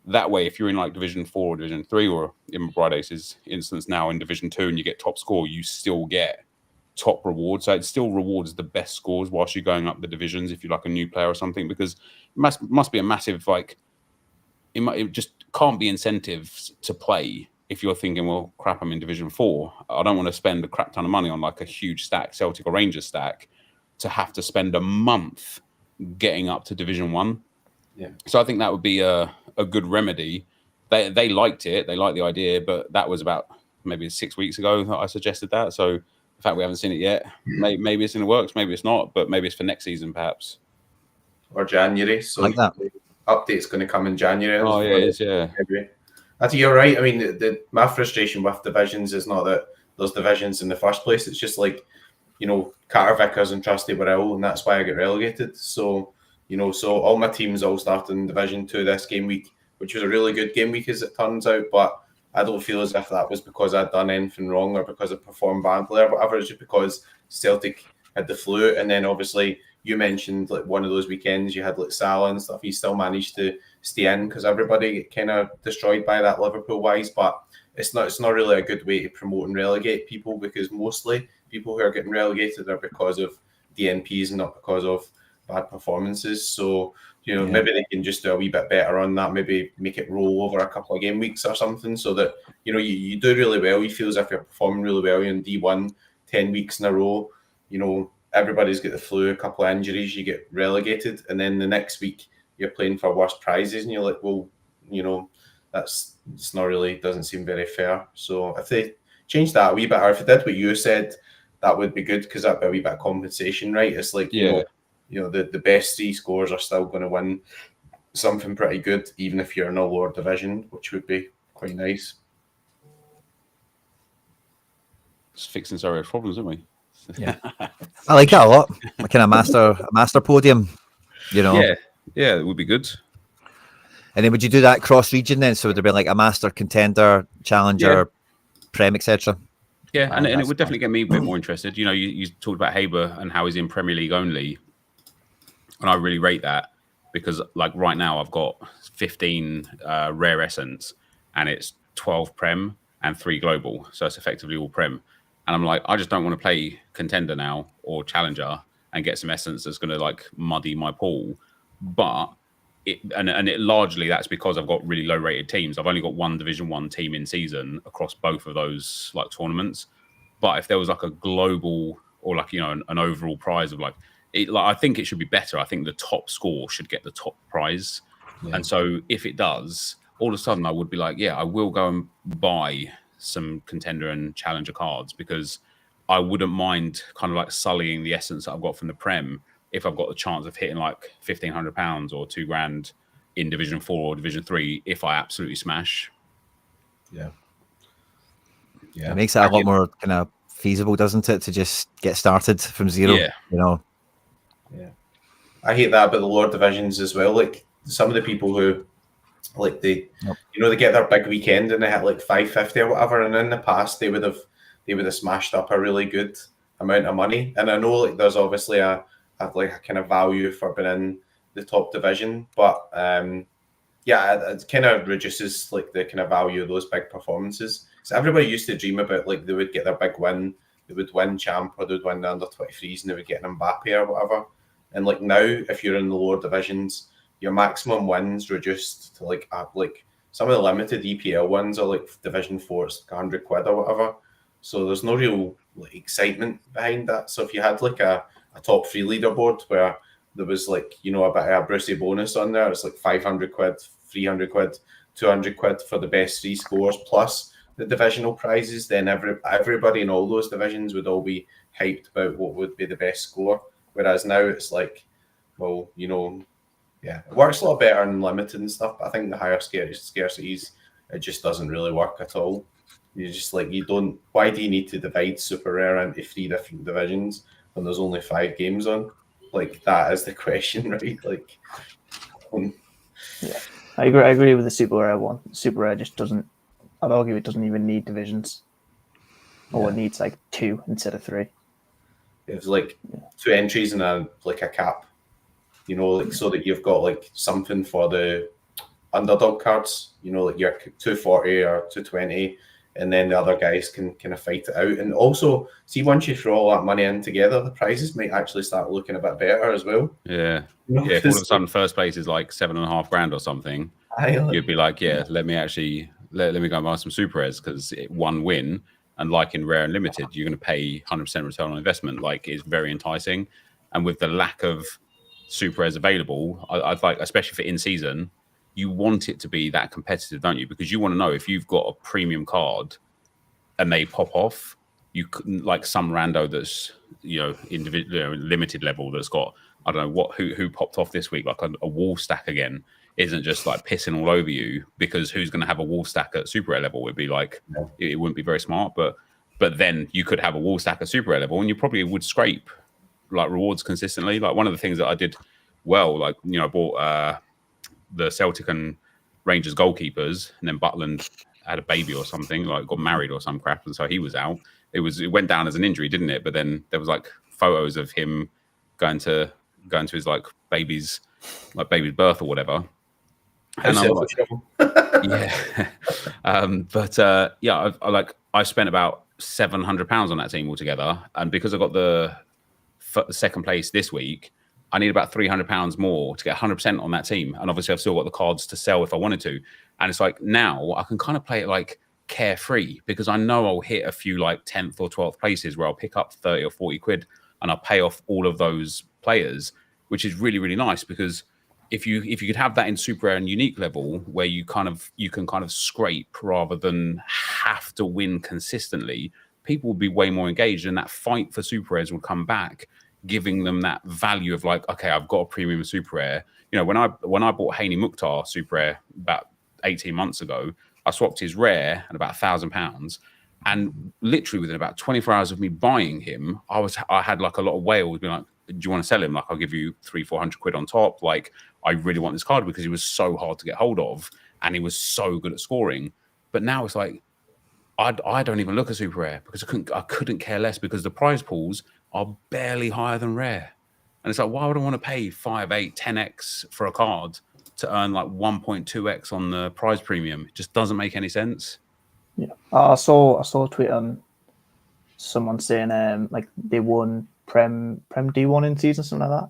That way, if you're in like Division 4 or Division 3, or in McBride's instance now in Division 2, and you get top score, you still get top reward. So it still rewards the best scores whilst you're going up the divisions if you're like a new player or something, because it must be a massive, like, it just can't be incentives to play if you're thinking, well, crap, I'm in Division 4. I don't want to spend a crap ton of money on like a huge stack, Celtic or Rangers stack, to have to spend a month getting up to Division 1. Yeah. So I think that would be a good remedy. They liked it. They liked the idea, but that was about maybe 6 weeks ago that I suggested that. So the fact we haven't seen it yet, maybe it's in the works, maybe it's not, but maybe it's for next season perhaps. Or January. So like that. The update's going to come in January. Oh, yeah, it is, yeah. I think you're right. I mean, my frustration with divisions is not that there's divisions in the first place. It's just like, Carter Vickers and Trusty were ill, and that's why I get relegated. So, so all my teams all started in Division 2 this game week, which was a really good game week as it turns out, but I don't feel as if that was because I'd done anything wrong or because I performed badly or whatever. It's just because Celtic had the flu, and then obviously you mentioned like one of those weekends you had like Salah and stuff. He still managed to stay in because everybody kind of destroyed by that Liverpool wise, but it's not really a good way to promote and relegate people, because mostly people who are getting relegated are because of DNPs and not because of bad performances. So maybe they can just do a wee bit better on that, maybe make it roll over a couple of game weeks or something, so that you do really well, you feel as if you're performing really well in D1 10 weeks in a row, everybody's got the flu, a couple of injuries, you get relegated, and then the next week you're playing for worse prizes, and you're like, well, that's it's not really, doesn't seem very fair. So if they change that a wee bit, or if it did what you said, that would be good, because that'd be a wee bit of compensation, right? It's like, you know, the best 3 scores are still going to win something pretty good, even if you're in a lower division, which would be quite nice. Just fixing Sorare's problems, aren't we? Yeah, I like that a lot. A kind of master podium, you know. Yeah, it would be good. And then would you do that cross region then? So would there be like a master, contender, challenger, prem, etc.? Yeah, and it would definitely get me a bit more interested. You know, you talked about Haber and how he's in Premier League only, and I really rate that, because like right now I've got 15 rare essence, and it's 12 prem and 3 global, so it's effectively all prem. And I'm like, I just don't want to play contender now or challenger and get some essence that's going to like muddy my pool. But it largely that's because I've got really low rated teams. I've only got 1 Division 1 team in season across both of those like tournaments. But if there was like a global or like, you know, an overall prize of like I think it should be better. I think the top score should get the top prize. Yeah. And so if it does, all of a sudden I would be like, yeah, I will go and buy some contender and challenger cards, because I wouldn't mind kind of like sullying the essence that I've got from the Prem if I've got the chance of hitting like £1,500 or £2,000 in Division 4 or Division 3 if I absolutely smash. Yeah. It makes it a lot more kind of feasible, doesn't it, to just get started from zero? Yeah. You know. Yeah. I hate that about the lower divisions as well. Like some of the people who like they get their big weekend and they hit like 550 or whatever, and in the past they would have smashed up a really good amount of money. And I know like there's obviously a kind of value for being in the top division, but it kind of reduces like the kind of value of those big performances. So everybody used to dream about like they would get their big win, they would win champ, or they would win the under 23s, and they would get an Mbappe or whatever. And like now, if you're in the lower divisions, your maximum wins reduced to like some of the limited EPL wins are like Division 4, it's like £100 or whatever. So there's no real like excitement behind that. So if you had like a top 3 leaderboard where there was like, you know, a bit of a Brucey bonus on there, it's like £500, £300, £200 for the best 3 scores plus the divisional prizes, then everybody in all those divisions would all be hyped about what would be the best score. Whereas now it's like, well, you know, yeah, it works a lot better in limited and stuff, but I think the higher scarcities, it just doesn't really work at all. You just like, why do you need to divide Super Rare into 3 different divisions when there's only 5 games on? Like, that is the question, right? Like, yeah, I agree with the Super Rare one. Super Rare just doesn't, I'd argue it doesn't even need divisions. Or it needs like 2 instead of 3. It's like 2 entries and a cap, you know, like so that you've got like something for the underdog cards, you know, like your 240 or 220, and then the other guys can kind of fight it out. And also, see, once you throw all that money in together, the prizes might actually start looking a bit better as well. Yeah. You know, if all of a sudden first place is like $7,500 or something, you'd be like, let me actually let me go and buy some Super Rares, because one win. And like in Rare and Limited, you're going to pay 100% return on investment. Like, it's very enticing. And with the lack of Super Rares available, I'd like, especially for in season, you want it to be that competitive, don't you? Because you want to know if you've got a premium card and they pop off, you couldn't like some rando that's, you know, limited level that's got, I don't know who popped off this week, like a wall stack again, isn't just like pissing all over you, because who's going to have a wall stack at Super Rare level? Would be like, it wouldn't be very smart, but then you could have a wall stack at Super Rare level and you probably would scrape like rewards consistently. Like one of the things that I did well, like, you know, I bought the Celtic and Rangers goalkeepers, and then Butland had a baby or something, like got married or some crap, and so he was out. It went down as an injury, didn't it? But then there was like photos of him going to his like baby's birth or whatever. And I'm like, I spent about £700 on that team altogether, and because I got the second place this week, I need about £300 more to get 100% on that team. And obviously I've still got the cards to sell if I wanted to. And it's like, now I can kind of play it like carefree, because I know I'll hit a few like 10th or 12th places where I'll pick up 30 or 40 quid and I'll pay off all of those players, which is really, really nice, because if you could have that in super rare and unique level, where you can kind of scrape rather than have to win consistently, people would be way more engaged, and that fight for super rares would come back, giving them that value of like, okay, I've got a premium super rare. You know, when I bought Haney Mukhtar super rare about 18 months ago, I swapped his rare at about £1,000, and literally within about 24 hours of me buying him, I had like a lot of whales being like, do you want to sell him? Like, I'll give you 300-400 quid on top. Like, I really want this card because he was so hard to get hold of and he was so good at scoring. But now it's like, I don't even look at super rare because I couldn't care less, because the prize pools are barely higher than rare. And it's like, why would I want to pay 5, 8, 10x for a card to earn like 1.2x on the prize premium? It just doesn't make any sense. Yeah, I saw a tweet on someone saying like they won Prem D1 in season, something like that,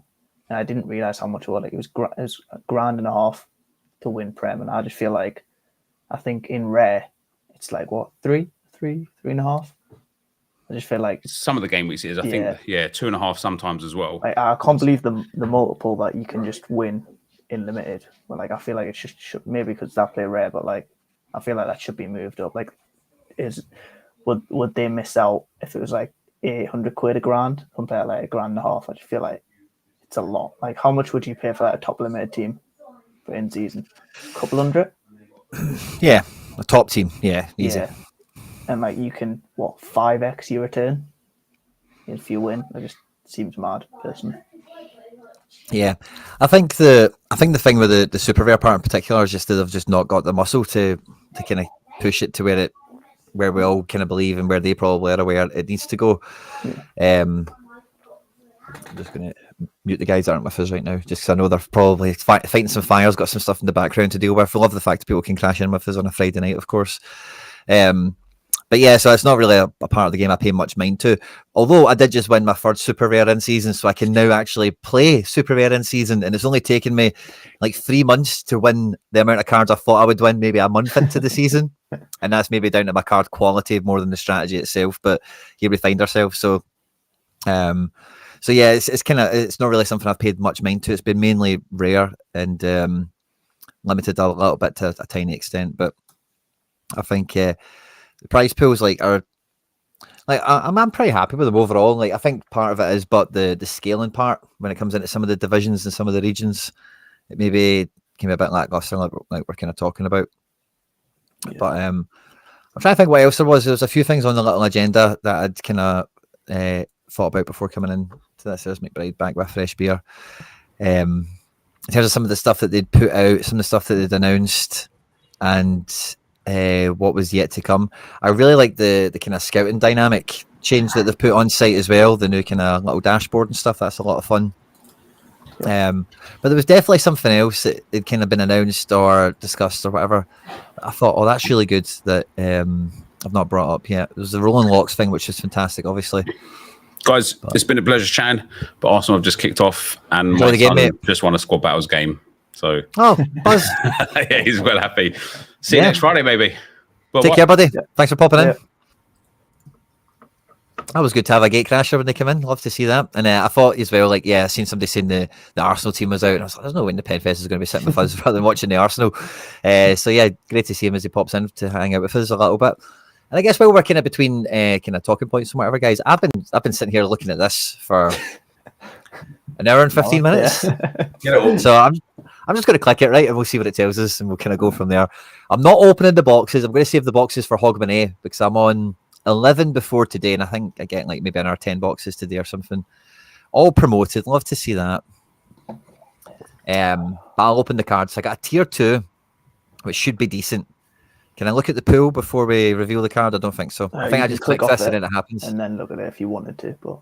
and I didn't realize how much it was. Like it was £1.5 to win Prem, and I just feel like, I think in rare it's like what, 3.5. I just feel like some of the game weeks is, I think 2.5 sometimes as well. Like, I can't believe the multiple that you can just win in limited. But like, I feel like it should maybe because that play rare, but like I feel like that should be moved up. Like, would they miss out if it was like 800 quid a grand compared to like £1.5? I just feel like it's a lot. Like, how much would you pay for that top limited team for in season? A couple hundred? Yeah, a top team. Yeah, easy. Yeah. And like, you can 5x your return if you win. It just seems mad, personally. Yeah, I think the thing with the super rare part in particular is just that they've just not got the muscle to kind of push it to where we all kind of believe and where they probably are aware it needs to go. I'm just going to mute the guys that aren't with us right now, just because I know they're probably fighting some fires, got some stuff in the background to deal with. I love the fact that people can crash in with us on a Friday night, of course. But yeah, so it's not really a part of the game I pay much mind to. Although I did just win my third super rare in season, so I can now actually play super rare in season, and it's only taken me like 3 months to win the amount of cards I thought I would win maybe a month into the season, and that's maybe down to my card quality more than the strategy itself. But here we find ourselves. So yeah, it's not really something I've paid much mind to. It's been mainly rare and limited a little bit to a tiny extent, but I think the prize pools I'm pretty happy with them overall. Like, I think part of it is, but the scaling part when it comes into some of the divisions and some of the regions, it maybe came a bit lackluster, like we're kind of talking about. Yeah. But I'm trying to think what else there was. There was a few things on the little agenda that I'd kind of thought about before coming in to this. There's McBride back with fresh beer. In terms of some of the stuff that they'd put out, some of the stuff that they'd announced, and what was yet to come. I really like the kind of scouting dynamic change that they've put on site as well, the new kind of little dashboard and stuff. That's a lot of fun. But there was definitely something else that had kind of been announced or discussed or whatever. I thought, oh, that's really good that I've not brought up yet. There was the Rolling Locks thing, which is fantastic, obviously. Guys, it's been a pleasure chatting, but Arsenal have just kicked off, and my son just won a squad battles game. So, Buzz. Yeah, he's well happy. See you next Friday, maybe. Well, Take care, buddy. Yeah. Thanks for popping in. That was good to have a gate crasher when they come in. Love to see that. And I thought as well, like, I seen somebody saying the Arsenal team was out, and I was like, there's no way the Penfest is going to be sitting with us rather than watching the Arsenal. So yeah, great to see him as he pops in to hang out with us a little bit. And I guess while we're kind of between kind of talking points and whatever, guys, I've been sitting here looking at this for an hour and 15 minutes. Yeah. So I'm just going to click it, right, and we'll see what it tells us, and we'll kind of go from there. I'm not opening the boxes. I'm going to save the boxes for Hogman A, because I'm on 11 before today, and I think I get like maybe another 10 boxes today or something. All promoted. Love to see that. But I'll open the cards. I got a tier 2, which should be decent. Can I look at the pool before we reveal the card? I don't think so. I think I just click this and then it happens. And then look at it if you wanted to. But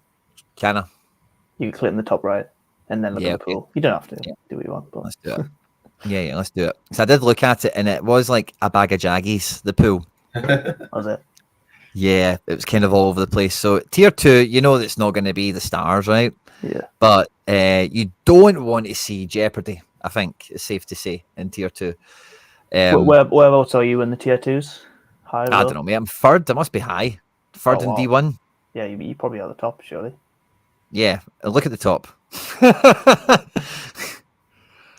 can I? You can click in the top right and then look at the pool. You don't have to do what you want. But. Let's do it. Yeah, let's do it. So I did look at it, and it was like a bag of Jaggies, the pool. Was it? Yeah, it was kind of all over the place. So tier 2, you know that's not going to be the stars, right? Yeah. But you don't want to see Jeopardy, I think it's safe to say, in tier 2. Whereabouts are you in the tier 2s? High, I don't know, mate. I'm third. I must be high. Third in D1. Yeah, you probably are the top, surely. Yeah, look at the top.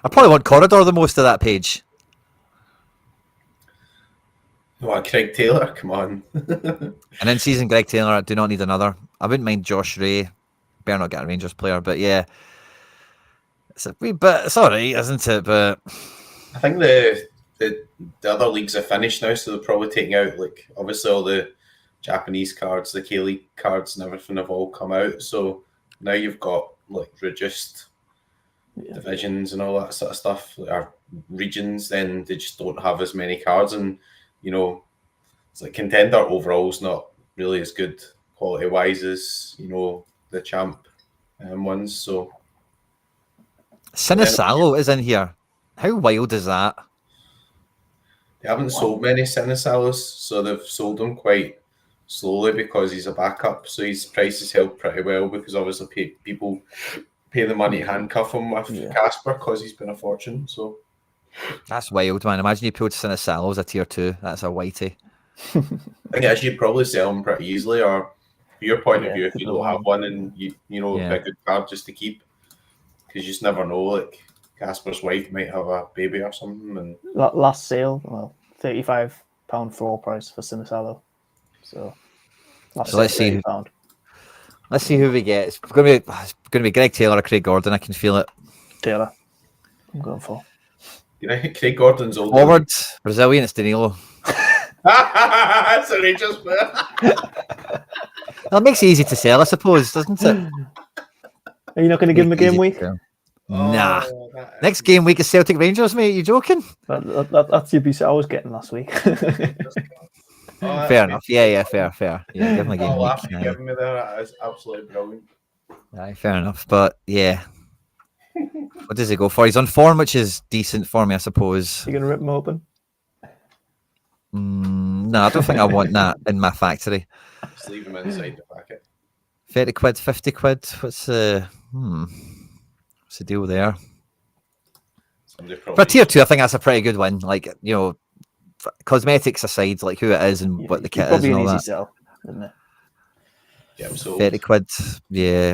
I probably want Corridor the most of that page. What, Craig Taylor? Come on. And in season, Greg Taylor, I do not need another. I wouldn't mind Josh Ray. Better not get a Rangers player, but yeah. It's a wee bit, it's alright, isn't it? But I think the other leagues are finished now, so they're probably taking out, like, obviously all the Japanese cards, the K-League cards and everything have all come out. So now you've got, like, reduced divisions and all that sort of stuff, or regions, then they just don't have as many cards. And, you know, it's like Contender overall is not really as good quality-wise as, you know, the Champ ones. So Sinisalo is in here. How wild is that? they haven't sold many Sinisalos, so they've sold them quite slowly because he's a backup. So his price is held pretty well because obviously people pay the money to handcuff him with Casper because he's been a fortune. So That's wild, man. Imagine you pulled Sinisalo as a tier 2. That's a whitey. I think actually you'd probably sell him pretty easily, or from your point of view, if you don't have one and you know a good card just to keep, because you just never know. Like Casper's wife might have a baby or something. And last sale, well, £35 floor price for Sinisalo. So let's see. Let's see who we get. It's going to be Greg Taylor or Craig Gordon. I can feel it. Taylor, I'm going for. You know, Craig Gordon's old. Forward, Brazilian. It's Danilo. That's a Rangers player. Well, it makes it easy to sell, I suppose, doesn't it? Are you not going to give him a game week? Nah. Next game week is Celtic Rangers, mate. You joking? That's your piece I was getting last week. Fair enough. Yeah, fair. Yeah, give him a game week. Giving me there, that is absolutely brilliant. Aye, fair enough. But yeah. What does he go for? He's on form, which is decent for me, I suppose. You going to rip him open? No, I don't think I want that in my factory. Just leave him inside the packet. 30 quid, 50 quid. What's the deal there? For tier 2, I think that's a pretty good win. Like, you know, cosmetics aside, like who it is and what the kit is and all that. Sell, isn't it? Yeah, so 30 quid,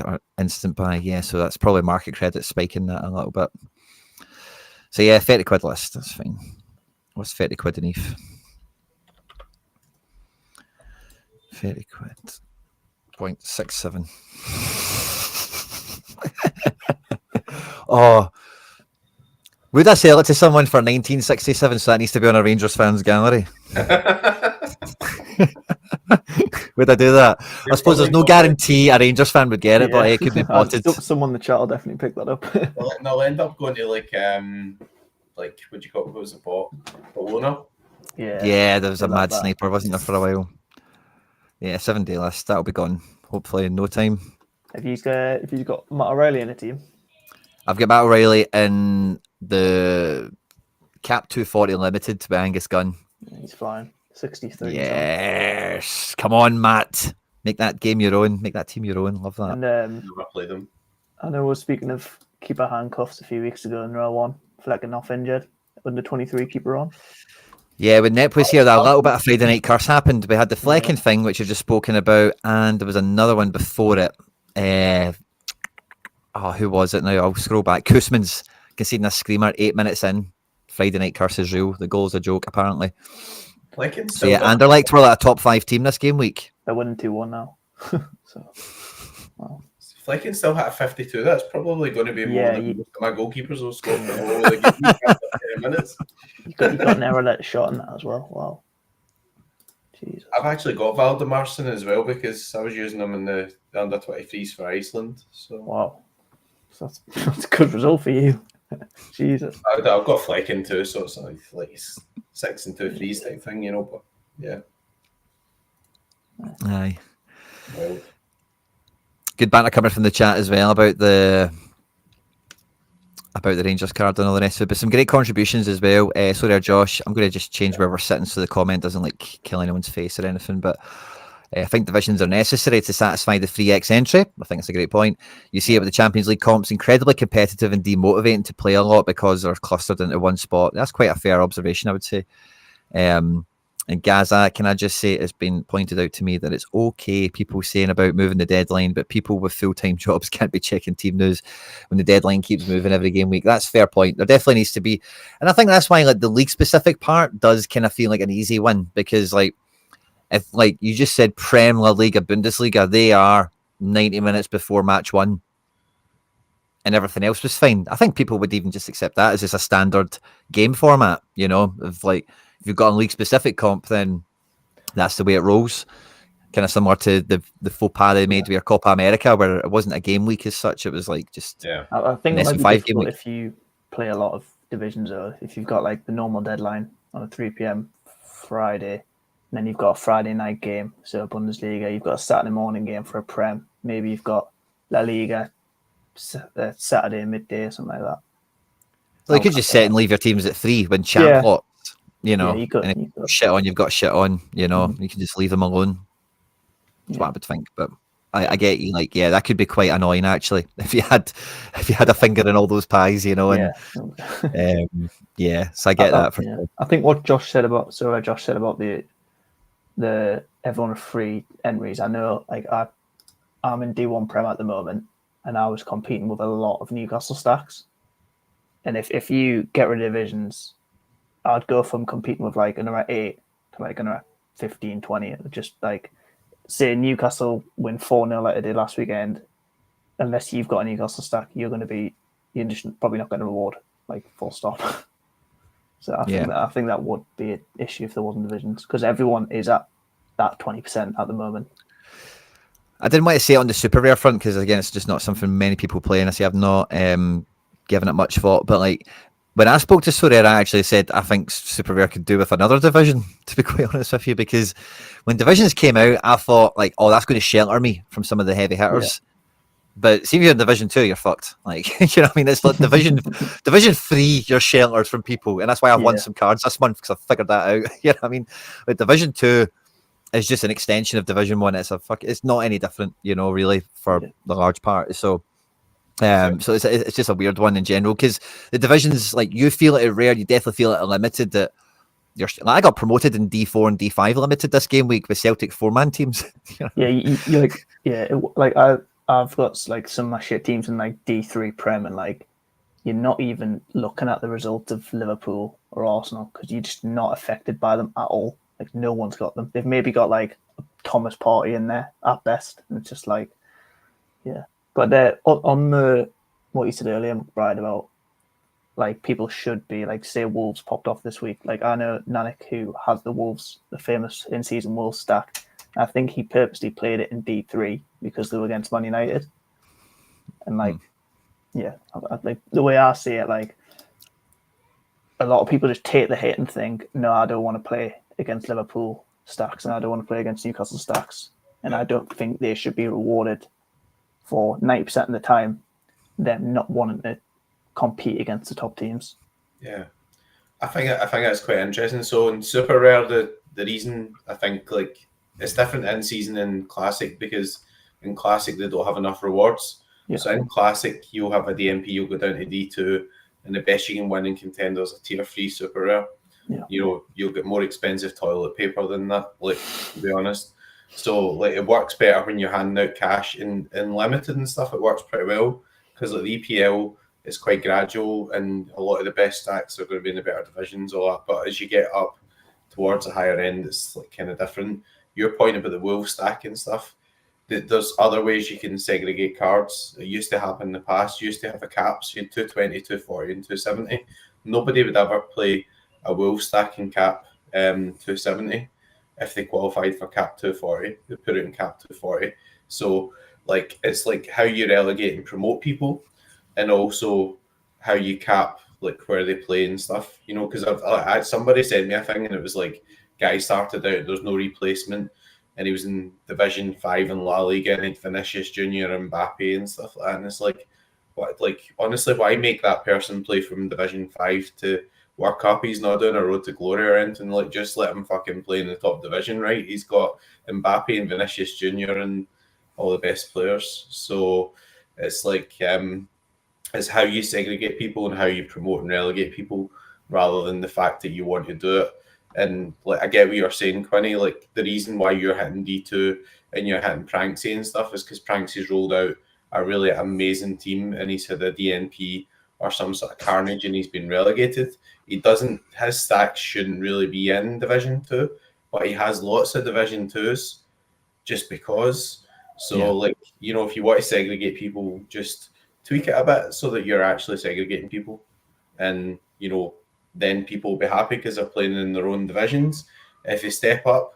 or instant buy, yeah. So that's probably market credit spiking that a little bit. So yeah, 30 quid list, that's fine. What's 30 quid in ETH? 30 quid. 0.67. Oh, would I sell it to someone for 1967? So that needs to be on a Rangers fans gallery. Would I do that? I suppose there's no guarantee a Rangers fan would get it, but it could be botted. Someone in the chat will definitely pick that up. Well, they'll end up going to like what do you call it? What was the bot? Bologna? Yeah, there was a mad sniper, wasn't there, for a while? Yeah, 7-day list. That'll be gone hopefully in no time. Have you got Matt O'Reilly in a team? I've got Matt O'Reilly in the Cap 240 Limited by Angus Gunn. He's flying. 63. Yes. Come on, Matt. Make that game your own. Make that team your own. Love that. And Never played them. I know we're speaking of keeper handcuffs a few weeks ago in row 1. Flecken off injured. Under 23 keeper on. Yeah, when Nep was here, that little bit of Friday Night Curse happened. We had the Flecken thing, which you've just spoken about, and there was another one before it. Who was it now? I'll scroll back. Koosman's conceding a screamer 8 minutes in. Friday Night Curse is real. The goal's a joke, apparently. So yeah, Anderlecht were like a top 5 team this game week. They're winning 2-1 now. Flecken still had a 52. That's probably going to be more than my goalkeepers will score in the whole of the game after 10 minutes. You got an error let shot in that as well. Wow. Jesus. I've actually got Valdimarsson as well because I was using him in the under 23s for Iceland. So wow, that's a good result for you. Jesus. I've got Flecken too, so it's like 6 and 2 threes type thing, you know. But yeah, aye. Well, good banter coming from the chat as well about the Rangers card and all the rest of it, but some great contributions as well. Sorry, Josh, I'm going to just change where we're sitting so the comment doesn't like kill anyone's face or anything, but I think divisions are necessary to satisfy the 3x entry. I think it's a great point. You see it with the Champions League comps, incredibly competitive and demotivating to play a lot because they're clustered into one spot. That's quite a fair observation, I would say. And Gaza, can I just say, it's been pointed out to me that it's okay, people saying about moving the deadline, but people with full-time jobs can't be checking team news when the deadline keeps moving every game week. That's a fair point. There definitely needs to be, and I think that's why like the league-specific part does kind of feel like an easy win, because like if like you just said Prem, La Liga, Bundesliga, they are 90 minutes before match one, and everything else was fine. I think people would even just accept that as just a standard game format, you know, of like if you've got a league specific comp, then that's the way it rolls. Kind of similar to the faux pas they made with Copa America, where it wasn't a game week as such. It was like just I think it might be five difficult if you play a lot of divisions, or if you've got like the normal deadline on a 3 p.m. Friday, and then you've got a Friday night game, so Bundesliga, you've got a Saturday morning game for a Prem, maybe you've got La Liga Saturday midday or something like that. Well, you could just set and leave your teams at 3 when champ locked, you know. You could. Shit on, you've got shit on, you know. You can just leave them alone. That's what I would think. But I get you, like, that could be quite annoying actually if you had a finger in all those pies, you know. And so I get that. I think what Josh said about the everyone with free entries. I know, like I'm in D1 Prem at the moment, and I was competing with a lot of Newcastle stacks. And if you get rid of divisions, I'd go from competing with like another 8 to like another 15, 20. Just like, say Newcastle win 4-0 like they did last weekend. Unless you've got a Newcastle stack, you're just probably not going to reward, like, full stop. So I think that would be an issue if there wasn't divisions, because everyone is at that 20% at the moment. I didn't want to say it on the super rare front because, again, it's just not something many people play, and I say I've not given it much thought. But like when I spoke to Sorare, I actually said I think super rare could do with another division, to be quite honest with you, because when divisions came out, I thought like, oh, that's going to shelter me from some of the heavy hitters. But see, if you're in Division 2, you're fucked. Like, you know what I mean? It's like Division 3, you're sheltered from people. And that's why I've won some cards this month, because I've figured that out. You know what I mean? But Division 2 is just an extension of Division 1. It's not any different, you know, really, for the large part. So it's just a weird one in general, because the divisions, like, you feel it at rare, you definitely feel it at limited, that I got promoted in D4 and D5 limited this game week with Celtic 4-man teams. You know? I've got like some of my shit teams in like D3 Prem, and like you're not even looking at the result of Liverpool or Arsenal because you're just not affected by them at all. Like, no one's got them. They've maybe got like a Thomas Partey in there at best, and it's just like, But on the what you said earlier, Brian, about like people should be like, say Wolves popped off this week. Like, I know Nanik, who has the famous in-season Wolves stack. I think he purposely played it in D3 because they were against Man United. And like, like the way I see it, like a lot of people just take the hit and think, no, I don't want to play against Liverpool stacks and I don't want to play against Newcastle stacks. And I don't think they should be rewarded for 90% of the time them not wanting to compete against the top teams. Yeah, I think that's quite interesting. So in Super Rare, the reason I think like it's different in season and Classic, because in Classic they don't have enough rewards. Yeah. So in Classic you'll have a DMP, you'll go down to D2, and the best you can win in Contenders a tier 3 Super Rare. Yeah. You know, you'll get more expensive toilet paper than that, like, to be honest. So like it works better when you're handing out cash in limited and stuff. It works pretty well because like the EPL is quite gradual, and a lot of the best stacks are going to be in the better divisions, all that. But as you get up towards the higher end, it's like kind of different. Your point about the Wolves stack and stuff, there's other ways you can segregate cards. It used to happen in the past. You used to have a caps, you had 220, 240, and 270. Nobody would ever play a Wolves stack in cap 270 if they qualified for cap 240. They put it in cap 240. So like it's like how you relegate and promote people, and also how you cap like where they play and stuff. You know, because I had somebody send me a thing and it was like, guy started out, there's no replacement, and he was in Division 5 in La Liga, and he'd Vinicius Junior and Mbappe and stuff like that. And it's like, what? Like, honestly, why make that person play from Division 5 to work up? He's not doing a road to glory or anything. Like, just let him fucking play in the top division, right? He's got Mbappe and Vinicius Junior and all the best players. So it's like, it's how you segregate people and how you promote and relegate people, rather than the fact that you want to do it And like, I get what you're saying, Quinny. Like, the reason why you're hitting D2 and you're hitting Pranksy and stuff is because Pranksy's rolled out a really amazing team, and he's had a DNP or some sort of carnage, and he's been relegated. His stacks shouldn't really be in Division 2, but he has lots of Division 2s just because. So, like, you know, if you want to segregate people, just tweak it a bit so that you're actually segregating people. And, you know, then people will be happy because they're playing in their own divisions. If they step up,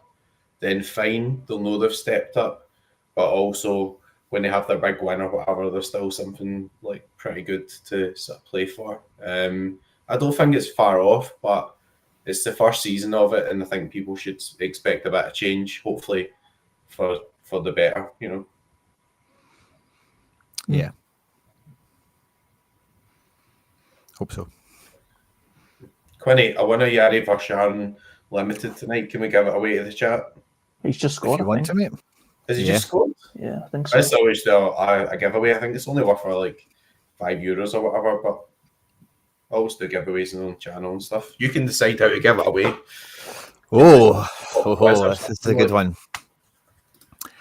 then fine, they'll know they've stepped up. But also, when they have their big win or whatever, there's still something like pretty good to sort of play for. I don't think it's far off, but it's the first season of it, and I think people should expect a bit of change, hopefully, for the better, you know. Yeah. Hope so. Quinny, I won a Yari for Sharon Limited tonight. Can we give it away to the chat? He's just If scored, you I want think. to, mate. Has he just scored? Yeah, I think so. It's always still a giveaway. I think it's only worth for like €5 or whatever, but I always do giveaways on the channel and stuff. You can decide how to give it away. This is a good one.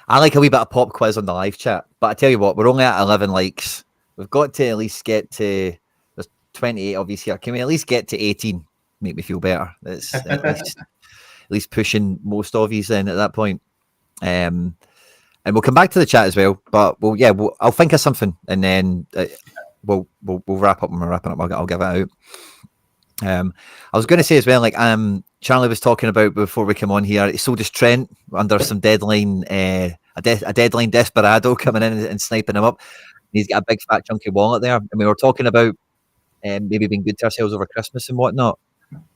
I like a wee bit of pop quiz on the live chat, but I tell you what, we're only at 11 likes. We've got to at least get to, there's 28 of us here. Can we at least get to 18? Make me feel better. That's at least pushing most of you then at that point. And we'll come back to the chat as well. But I'll think of something, and then we'll wrap up when we're wrapping up. I'll give it out. I was going to say as well, like Charlie was talking about before we come on here. So does Trent under some deadline, a deadline desperado coming in and sniping him up. He's got a big fat chunky wallet there, and we were talking about maybe being good to ourselves over Christmas and whatnot.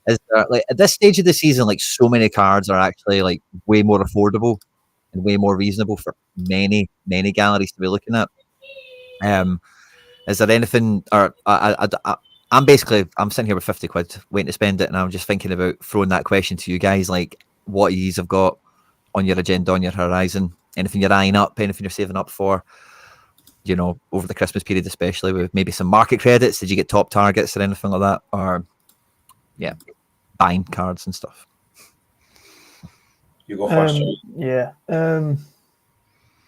Is there, like, at this stage of the season, like, so many cards are actually like way more affordable and way more reasonable for many galleries to be looking at. Is there anything, or I'm sitting here with 50 quid waiting to spend it, and I'm just thinking about throwing that question to you guys, like, what you have got on your agenda, on your horizon, anything you're eyeing up, anything you're saving up for, you know, over the Christmas period, especially with maybe some market credits. Did you get top targets or anything like that? Or buying cards and stuff? You go first.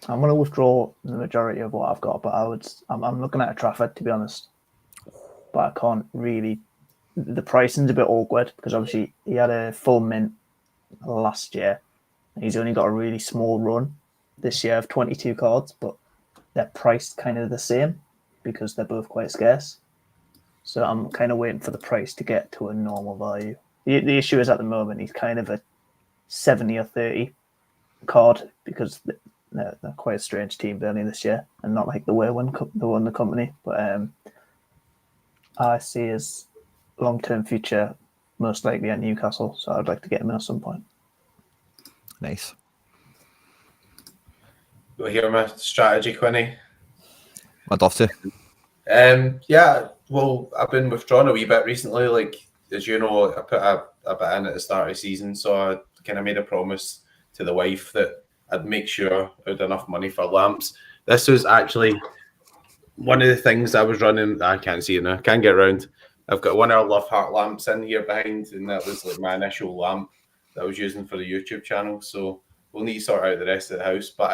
I'm going to withdraw the majority of what I've got, but I'm looking at a Trafford, to be honest. But I can't really. The pricing's a bit awkward because obviously he had a full mint last year. He's only got a really small run this year of 22 cards, but they're priced kind of the same because they're both quite scarce. So I'm kind of waiting for the price to get to a normal value. The issue is at the moment he's kind of a 70 or 30 card because they're quite a strange team Burnley this year, and not like the way they won the company. But I see his long-term future most likely at Newcastle, so I'd like to get him in at some point. Nice. You hear my strategy, Quinny? I'd love to. Well, I've been withdrawn a wee bit recently. Like, as you know, I put a bit in at the start of the season, so I kind of made a promise to the wife that I'd make sure I had enough money for lamps. This was actually one of the things I was running. I can't see it now. I can't get around. I've got one of our Love Heart lamps in here behind, and that was like my initial lamp that I was using for the YouTube channel. So we'll need to sort out the rest of the house. But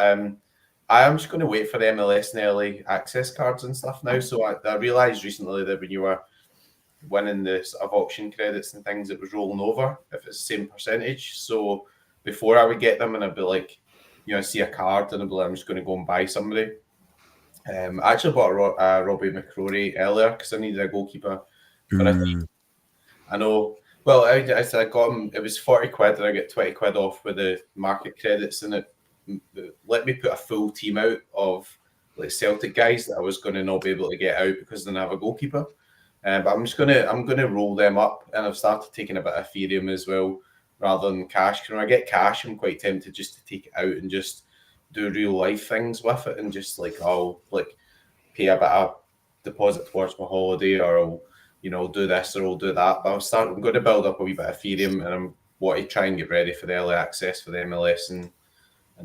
I am just going to wait for the MLS and early access cards and stuff now. So I realised recently that when you were winning the sort of auction credits and things, it was rolling over if it's the same percentage. So before I would get them, and I'd be like, you know, see a card and I'd be like, I'm just going to go and buy somebody. I actually bought Robbie McCrory earlier because I needed a goalkeeper for a team. I know. Well, I got him. It was 40 quid, and I get 20 quid off with the market credits, and it let me put a full team out of like Celtic guys that I was going to not be able to get out because I didn't have a goalkeeper. But I'm gonna roll them up, and I've started taking a bit of Ethereum as well rather than cash. Because when I get cash, I'm quite tempted just to take it out and just do real life things with it, and just like I'll like pay a bit of deposit towards my holiday, or I'll, you know, do this or I'll do that. But I'm going to build up a wee bit of Ethereum, and I'm want to try and get ready for the early access for the MLS in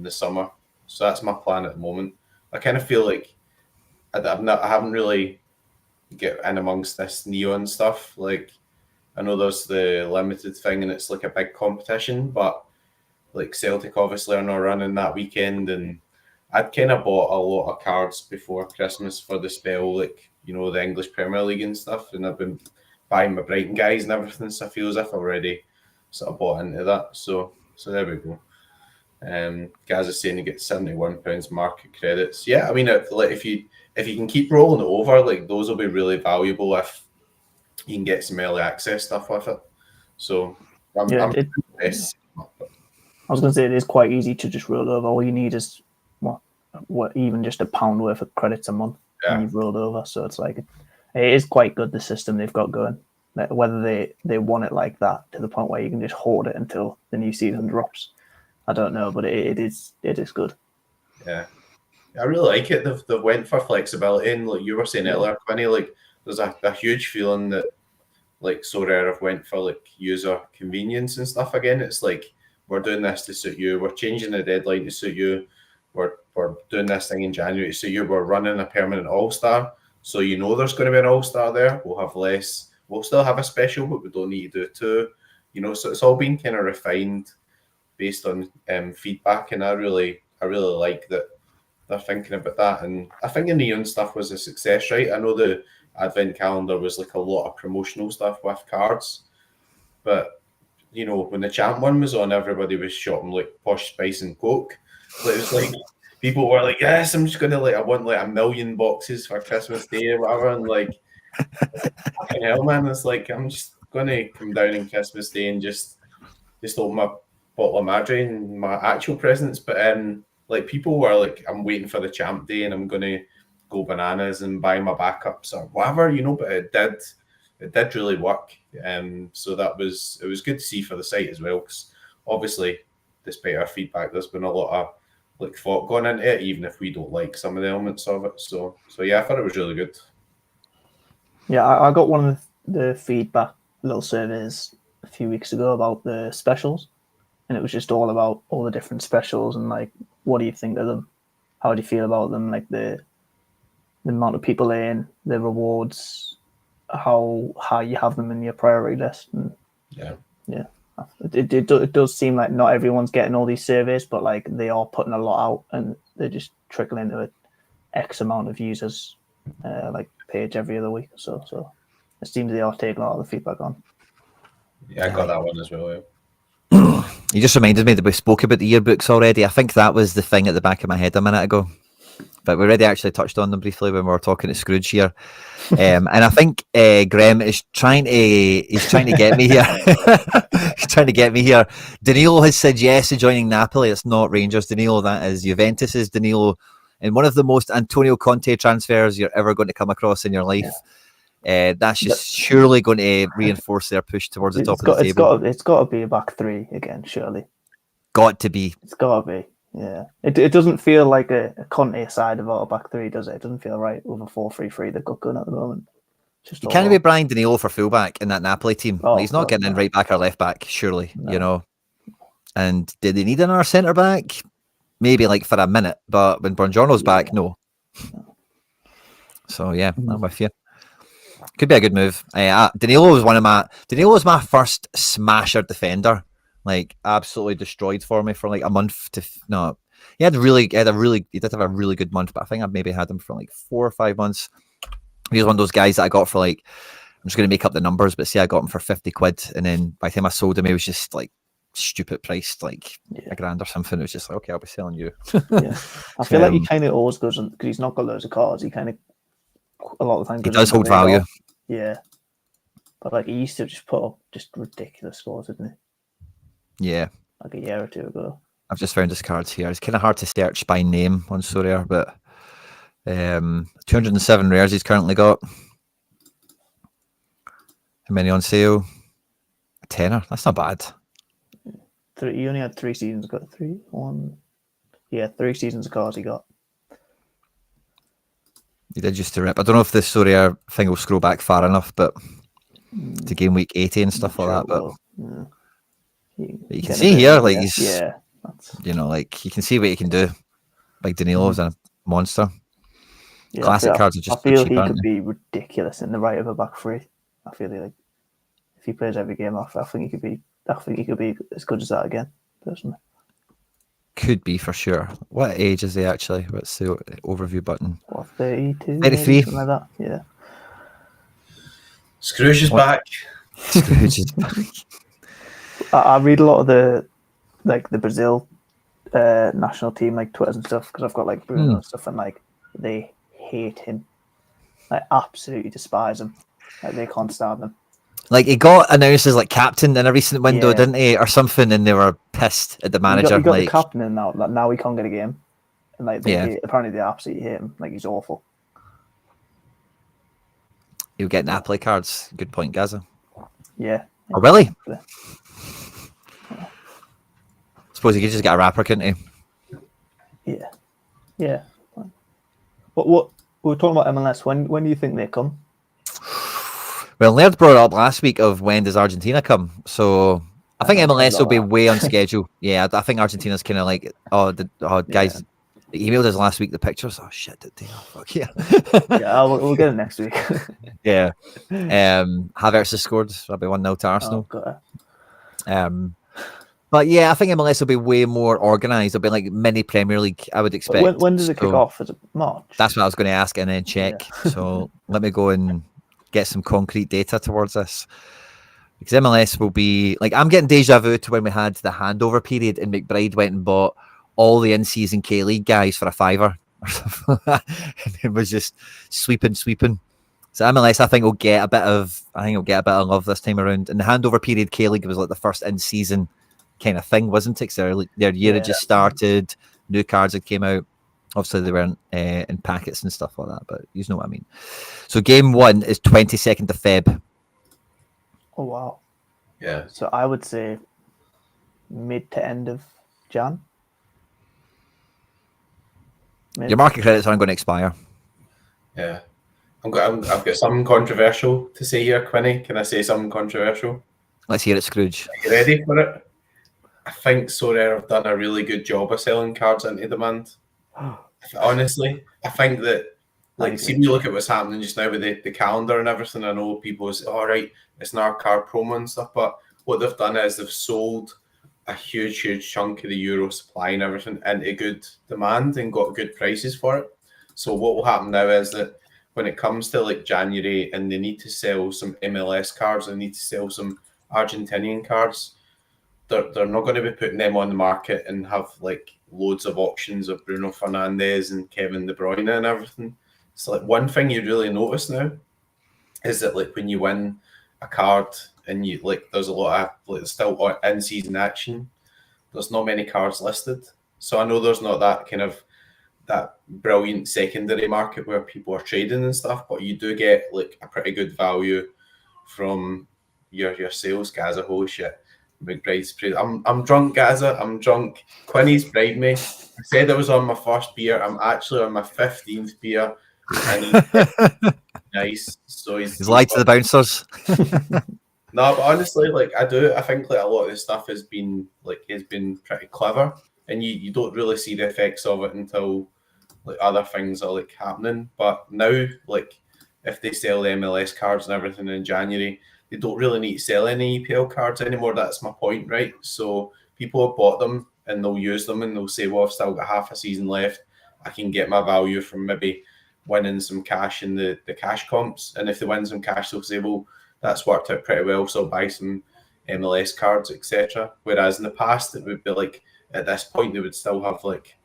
the summer. So that's my plan at the moment. I kind of feel like I haven't really get in amongst this neon stuff. Like, I know there's the limited thing and it's like a big competition, but like Celtic obviously are not running that weekend, and I'd kind of bought a lot of cards before Christmas for the spell, like, you know, the English Premier League and stuff, and I've been buying my Brighton guys and everything, so I feel as if I've already sort of bought into that. So there we go. Gaz is saying you get £71 market credits. Yeah, I mean, if you can keep rolling it over, like those will be really valuable if you can get some early access stuff with it. So I was going to say it is quite easy to just roll over. All you need is what even just £1 worth of credits a month, and you've rolled over. So it's like it is quite good, the system they've got going. Like, whether they want it like that to the point where you can just hoard it until the new season drops, I don't know, but it is good. Yeah, I really like it. They've went for flexibility, and like you were saying earlier, Quinny, like there's a huge feeling that like Sorare have went for like user convenience and stuff again. It's like, we're doing this to suit you. We're changing the deadline to suit you. We're doing this thing in January to suit you. We're running a permanent all-star, so you know there's going to be an all-star there. We'll have less. We'll still have a special, but we don't need to do two. You know, so it's all been kind of refined based on feedback, and I really like that they're thinking about that. And I think the neon stuff was a success, right? I know the advent calendar was like a lot of promotional stuff with cards, but you know, when the champ one was on, everybody was shopping like Posh Spice and Coke. It was like people were like, yes, I'm just gonna I want like 1 million boxes for Christmas Day or whatever, and like, fucking hell, man, it's like, I'm just gonna come down on Christmas Day and just open my bottle of Madry and my actual presents. But like, people were like, I'm waiting for the champ day and I'm gonna go bananas and buy my backups or whatever, you know. But it did really work. So it was good to see for the site as well, because obviously, despite our feedback, there's been a lot of like thought gone into it, even if we don't like some of the elements of it. So yeah, I thought it was really good. Yeah, I got one of the feedback little surveys a few weeks ago about the specials, and it was just all about all the different specials and like, what do you think of them? How do you feel about them? Like the amount of people in, the rewards, how you have them in your priority list. And yeah. It does seem like not everyone's getting all these surveys, but like they are putting a lot out and they're just trickling to X amount of users, like page every other week or so. So it seems they are taking a lot of the feedback on. Yeah, I got that one as well. Yeah. You just reminded me that we spoke about the yearbooks already. I think that was the thing at the back of my head a minute ago. But we already actually touched on them briefly when we were talking to Scrooge here. And I think Graham is trying to get me here. He's trying to get me here. Danilo has said yes to joining Napoli. It's not Rangers Danilo, that is Juventus's Danilo. And one of the most Antonio Conte transfers you're ever going to come across in your life. That's just surely going to reinforce their push towards the top of the table. It's got to be a back three again, surely. Got to be. It's got to be. Yeah, it doesn't feel like a Conte side of our back three, does it? It doesn't feel right with a 4-3-3 they've got going at the moment. You can't be Brian Danilo for fullback in that Napoli team. He's not getting in right back or left back, surely. No. You know. And did they need another centre back? Maybe like for a minute, but when Buongiorno's back, no. So yeah, I'm with you. Could be a good move. Danilo was my first smasher defender. Like, absolutely destroyed for me for like a month. He did have a really good month, but I think I've maybe had him for like 4 or 5 months. He was one of those guys that I got for like, I'm just going to make up the numbers, but say I got him for 50 quid, and then by the time I sold him, he was just like stupid priced, like £1,000 or something. It was just like, okay, I'll be selling you. Yeah, I feel like he kind of always goes on, because he's not got loads of cards. He kind of a lot of the time he does hold value. Yeah, but like he used to just put up just ridiculous scores, didn't he? Yeah, like a year or two ago. I've just found his cards here. It's kind of hard to search by name on Sorare, but 207 rares he's currently got. How many on sale? A tenner. That's not bad. He only had 3 seasons. Got 3 seasons of cards he got. He did used to rip. I don't know if this Sorare thing will scroll back far enough, but to game week 80 and stuff like that. But you can see here, like he's, you know, like you can see what he can do. Like Danilo's a monster. Yeah, Classic cards are just. I feel he could be ridiculous in the right of a back three. I feel like if he plays every game, I think he could be. I think he could be as good as that again. Personally, Could be for sure. What age is he actually? What's the overview button? what 32, 33. something like that. Yeah. Scrooge is back. Scrooge is back. I read a lot of the Brazil national team like Twitters and stuff because I've got like Bruno and stuff, and like they hate him, like absolutely despise him, like they can't stand him. Like he got announced as like captain in a recent window, Yeah. didn't he, or something? And they were pissed at the manager. He got like the captain in now. Like, now he can't get a game, and like apparently they absolutely hate him. Like he's awful. he'll get Napoli cards. Good point, Gaza. Yeah. Or will he? Suppose he could just get a wrapper, couldn't he? Yeah. Yeah. What we were talking about MLS. When do you think they come? Well, Laird brought it up last week of when does Argentina come. So I think MLS will be way on schedule. Yeah, I think Argentina's kind of like, guys, he emailed us last week the pictures. Oh shit, did they? Oh fuck yeah. Yeah, we'll get it next week. Yeah. Havertz has scored. That'll be 1-0 to Arsenal. Oh, God. But yeah, I think MLS will be way more organised. It'll be like mini Premier League, I would expect. When does it kick So off? Is it March? That's what I was going to ask and then check. So let me go and get some concrete data towards this. Because MLS will be like, I'm getting deja vu to when we had the handover period and McBride went and bought all the in-season K-League guys for $5 or something like that. And it was just sweeping. So MLS, I think will get a bit of love this time around. And the handover period, K-League was like the first in-season kind of thing, wasn't it? So their year had just started, new cards had came out. Obviously, they weren't in packets and stuff like that, but you know what I mean. So game 1 is 22nd of Feb. Oh wow. Yeah. So I would say mid to end of Jan. Your market credits aren't going to expire. Yeah. I've got something controversial to say here, Quinny. Can I say something controversial? Let's hear it, Scrooge. Are you ready for it? I think Sorare have done a really good job of selling cards into demand. Honestly, I think that, like, see, when you look at what's happening just now with the calendar and everything, I know people say, all right, it's not a card promo and stuff, but what they've done is they've sold a huge chunk of the Euro supply and everything into good demand and got good prices for it. So what will happen now is that when it comes to like January and they need to sell some MLS cards, they need to sell some Argentinian cards, they're not going to be putting them on the market and have like loads of auctions of Bruno Fernandes and Kevin De Bruyne and everything. So like one thing you really notice now is that like when you win a card and you like there's a lot of like still in season action, there's not many cards listed. So I know there's not that kind of that brilliant secondary market where people are trading and stuff, but you do get like a pretty good value from your sales. Gaza, holy shit. McBride's praise. I'm drunk, Gaza. I'm drunk. Quinny's bribed me. I said I was on my first beer. I'm actually on my 15th beer. And nice. So he's lied to the bouncers. No, but honestly, like I think like a lot of this stuff has been pretty clever, and you don't really see the effects of it until like other things are like happening. But now, like if they sell the MLS cards and everything in January, they don't really need to sell any EPL cards anymore. That's my point, right? So people have bought them and they'll use them and they'll say, well, I've still got half a season left. I can get my value from maybe winning some cash in the cash comps. And if they win some cash, they'll say, well, that's worked out pretty well, so I'll buy some MLS cards, etc. Whereas in the past, it would be like, at this point, they would still have like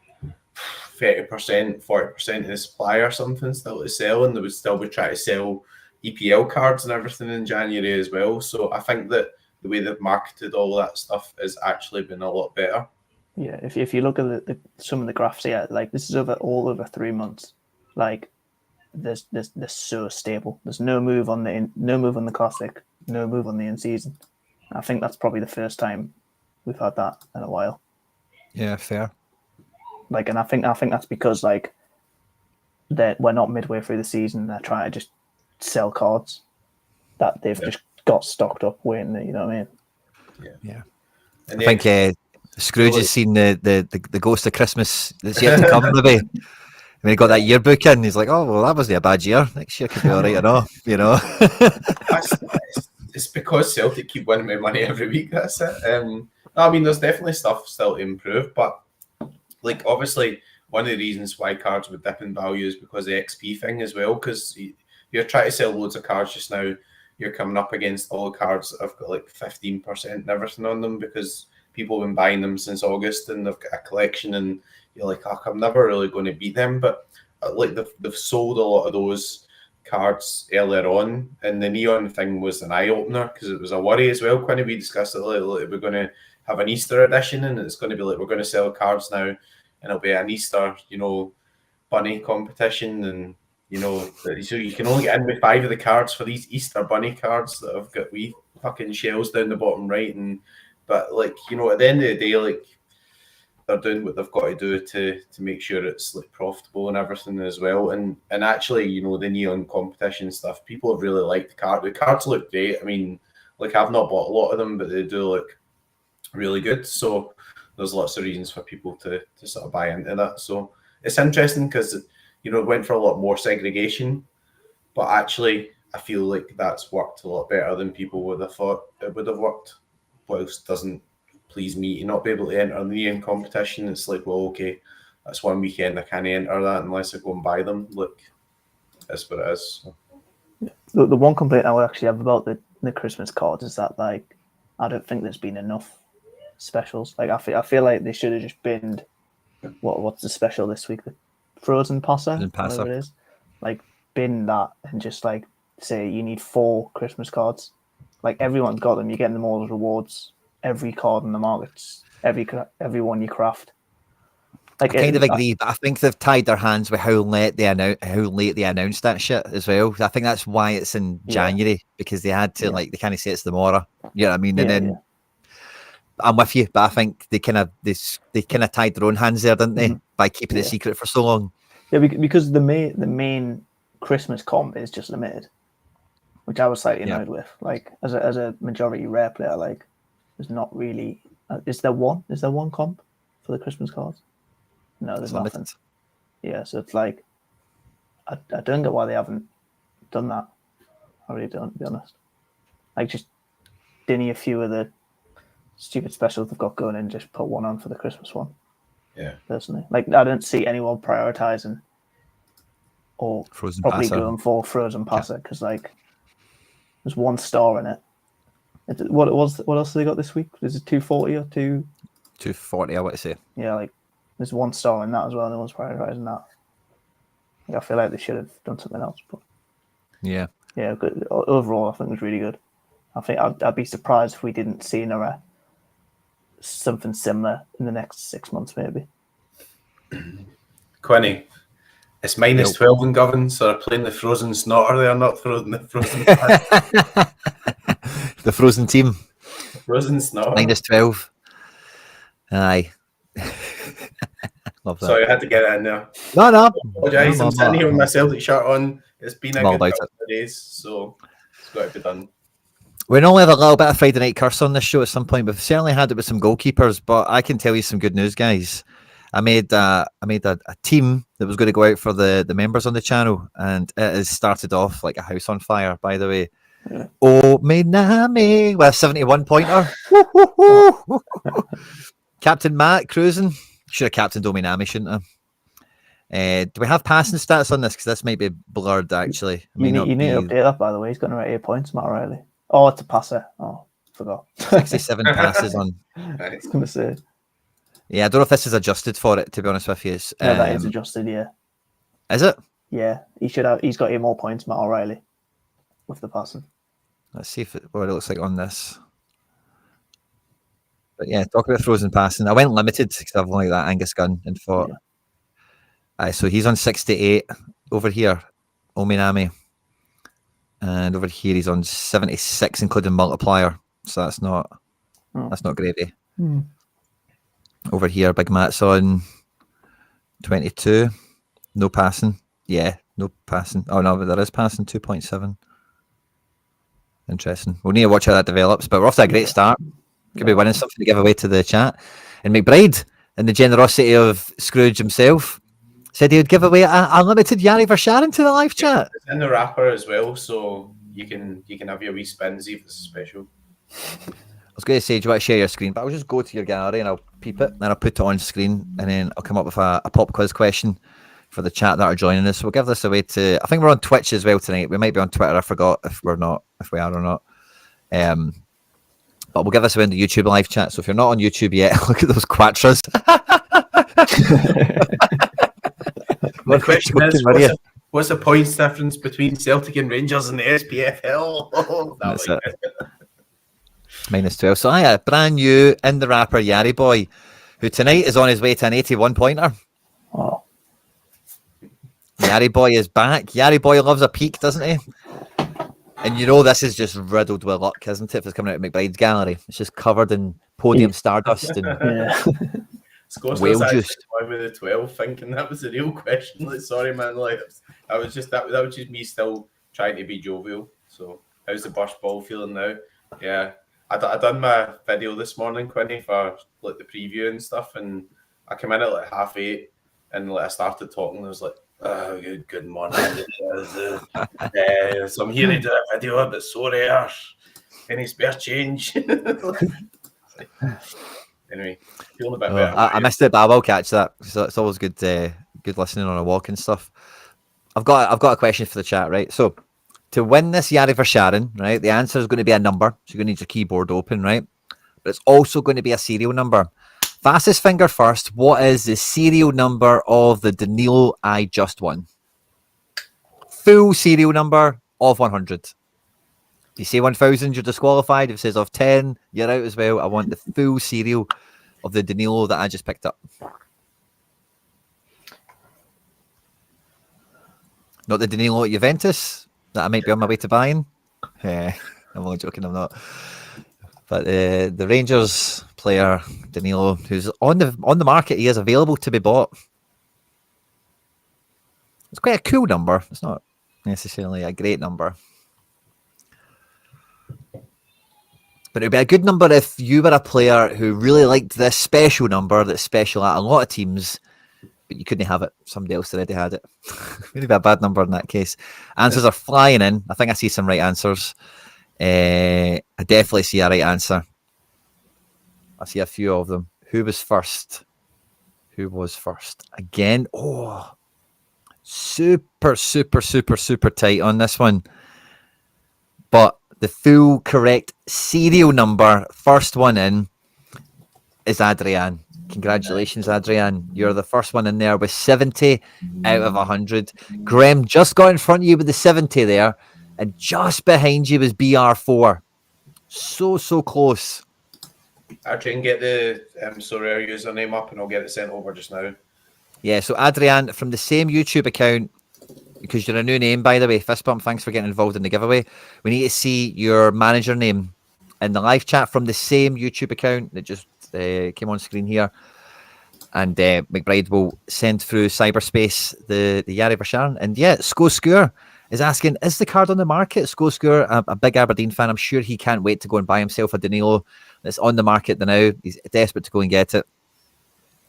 30%, 40% of the supply or something still to sell, and they would still be trying to sell EPL cards and everything in January as well. So I think that the way they've marketed all that stuff has actually been a lot better. Yeah, if you look at some of the graphs here, like this is all over 3 months. Like they're so stable. There's no move on the classic, no move on the in season. I think that's probably the first time we've had that in a while. Yeah, fair. Like, and I think that's because like that we're not midway through the season. They're trying to just sell cards that they've just got stocked up waiting. You know what I mean? Yeah. And I think Scrooge has seen the ghost of Christmas that's yet to come. Maybe when he got that yearbook in, he's like, "Oh well, that wasn't a bad year. Next year could be all right enough." You know. it's because Celtic keep winning me money every week. That's it. I mean, there's definitely stuff still to improve, but like obviously one of the reasons why cards would dip in value is because the XP thing as well. Because you're trying to sell loads of cards just now, you're coming up against all the cards that have got like 15% and everything on them because people have been buying them since August and they've got a collection, and you're like, oh, I'm never really going to beat them. But like they've sold a lot of those cards earlier on, and the neon thing was an eye opener because it was a worry as well. Quinny, we discussed it like we're going to have an Easter edition, and it's going to be like we're going to sell cards now, and it'll be an Easter, bunny competition, and so you can only get in with 5 of the cards for these Easter bunny cards that have got wee fucking shells down the bottom right, but like at the end of the day, like they're doing what they've got to do to make sure it's like profitable and everything as well. And actually, the neon competition stuff, people have really liked the card. The cards look great. I mean, like I've not bought a lot of them, but they do look really good. So there's lots of reasons for people to sort of buy into that. So it's interesting because it went for a lot more segregation, but actually I feel like that's worked a lot better than people would have thought it would have worked. Whilst doesn't please me to not be able to enter the neon competition. It's like, well, okay, that's one weekend I can't enter that unless I go and buy them. Look, that's what it is. The one complaint I would actually have about the Christmas cards is that, like, I don't think there's been enough specials. Like, I feel like they should have just binned what's the special this week? The Frozen Passer, whatever it is. Like, bin that and just like say you need 4 Christmas cards. Like, everyone's got them. You're getting them all as rewards. Every card in the markets, every one you craft. Like, I kind of agree, but I think they've tied their hands with how late they announced that shit as well. I think that's why it's in January, because they had to they kind of say it's tomorrow. You know what I mean? And then I'm with you, but I think they kind of tied their own hands there, didn't they, by keeping it secret for so long? Yeah, because the main Christmas comp is just limited, which I was slightly annoyed with. Like, as a majority rare player, like, there's not really. Is there one comp for the Christmas cards? No, there's nothing. Yeah, so it's like, I don't get why they haven't done that. I really don't, to be honest. Like, just dinny a few of the stupid specials they've got going and just put one on for the Christmas one. Yeah. Personally, like, I don't see anyone prioritizing or Frozen probably Passer. going for Frozen Passer because, like, there's 1 star in it. What else have they got this week? Is it 240 or 240? I want to say. Yeah, like, there's 1 star in that as well. No one's prioritizing that. Like, I feel like they should have done something else. But yeah, good. Overall, I think it was really good. I think I'd be surprised if we didn't see something similar in the next 6 months, maybe. Quinny, it's minus 12 in Govan, so they're playing the Frozen Snotter. They're not throwing the Frozen. The Frozen team. Frozen Snotter. Minus 12. Aye. Love that. Sorry, I had to get it in there. No. I apologise. I'm sitting here with my Celtic shirt on. It's been a good couple of days, so it's got to be done. We normally have a little bit of Friday night curse on this show at some point, but we've certainly had it with some goalkeepers. But I can tell you some good news, guys. I made a team that was going to go out for the members on the channel, and it has started off like a house on fire, by the way. Yeah. Oh, Minami with a 71 pointer. Captain Matt cruising. Should have captained Minami, shouldn't I? Do we have passing stats on this? Because this might be blurred, actually. You need to update that, by the way. He's got around 8 points, Matt Riley. Oh, it's a passer. Oh, forgot. 67 passes on. I was going to say. Yeah, I don't know if this is adjusted for it, to be honest with you. No, that is adjusted, yeah. Is it? Yeah, he's got 8 more points, Matt O'Reilly, with the passing. Let's see what it looks like on this. But yeah, talking about Frozen passing, I went limited because I've only that Angus gun and thought. Yeah. So he's on 68 over here, Ominami. And over here he's on 76, including multiplier. So that's not gravy. Over here, Big Matt's on 22. No passing. Yeah, no passing. Oh no, but there is passing, 2.7. Interesting. We'll need to watch how that develops, but we're off to a great start. Could be winning something to give away to the chat. And McBride, in the generosity of Scrooge himself, said he would give away a unlimited Yari for Sharon to the live chat. It's in the wrapper as well, so you can have your wee spins if it's special. I was going to say, do you want to share your screen? But I'll just go to your gallery and I'll peep it, then I'll put it on screen, and then I'll come up with a pop quiz question for the chat that are joining us. So we'll give this away to, I think we're on Twitch as well tonight. We might be on Twitter. I forgot if we are or not. But we'll give this away in the YouTube live chat. So if you're not on YouTube yet, look at those quattras. The question is, what's the points difference between Celtic and Rangers in the SPFL? Oh, that's it. -12. So I had brand new in the wrapper Yari Boy, who tonight is on his way to an 81 pointer. Oh. Yari Boy is back. Yari Boy loves a peak, doesn't he? And you know this is just riddled with luck, isn't it? If it's coming out of McBride's gallery, it's just covered in podium stardust and whale juice. With the 12, thinking that was the real question. Like, sorry, man. Like that was just me still trying to be jovial. So how's the burst ball feeling now? Yeah. I done my video this morning, Quinny, for like the preview and stuff, and I came in at like 8:30, and like I started talking. I was like, "Oh, good morning." So I'm here to do a video about Sorare. Any spare change? Anyway, feeling a bit better. I missed it, but I will catch that. So it's always good listening on a walk and stuff. I've got a question for the chat, right? So, to win this Yari for Sharon, right, the answer is going to be a number. So you're going to need your keyboard open, right? But it's also going to be a serial number. Fastest finger first. What is the serial number of the Danilo I just won? Full serial number of 100. If you say 1,000, you're disqualified. If it says of 10, you're out as well. I want the full serial of the Danilo that I just picked up. Not the Danilo at Juventus that I might be on my way to buying. I'm only joking, I'm not. But the Rangers player, Danilo, who's on the market, he is available to be bought. It's quite a cool number. It's not necessarily a great number. But it would be a good number if you were a player who really liked this special number that's special at a lot of teams, but you couldn't have it. Somebody else already had it. It would be a bad number in that case. Answers are flying in. I think I see some right answers. I definitely see a right answer. I see a few of them. Who was first? Again? Oh, super tight on this one. But the full correct serial number, first one in, is Adrian. Congratulations, Adrian. You're the first one in there with 70 out of 100. Graham just got in front of you with the 70 there, and just behind you was BR4. So close. I'll try and get the Sorare username up, and I'll get it sent over just now. Yeah, so Adrian, from the same YouTube account, because you're a new name, by the way, Fist Bump, thanks for getting involved in the giveaway. We need to see your manager name in the live chat from the same YouTube account that just came on screen here. And McBride will send through cyberspace the Yari Basharan. And yeah, Score is asking, is the card on the market? Score, a big Aberdeen fan, I'm sure he can't wait to go and buy himself a Danilo. It's on the market now. He's desperate to go and get it.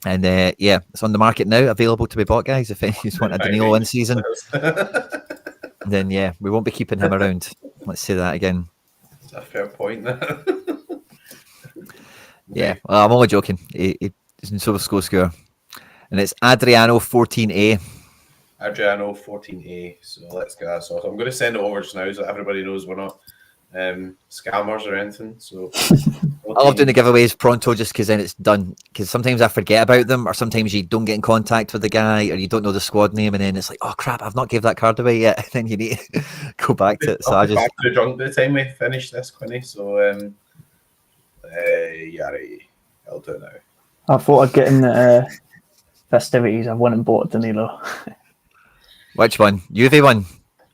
And yeah, it's on the market now, available to be bought, guys. If you want a Danilo in season, then yeah, we won't be keeping him around. Let's say that again. That's a fair point. Yeah, well, I'm only joking. He's in Score. And it's Adriano 14A. Adriano 14A. So let's get that sorted. I'm going to send it over just now so everybody knows we're not scammers or anything. So I love doing the giveaways pronto just because then it's done. Because sometimes I forget about them, or sometimes you don't get in contact with the guy, or you don't know the squad name, and then it's like, oh crap, I've not gave that card away yet. And then you need to go back to it. So I'll be back to the drunk by the time we finish this, Quinny. So Yari, I'll do it now. I thought I'd get in the festivities. I went and bought Danilo. Which one? Juve one?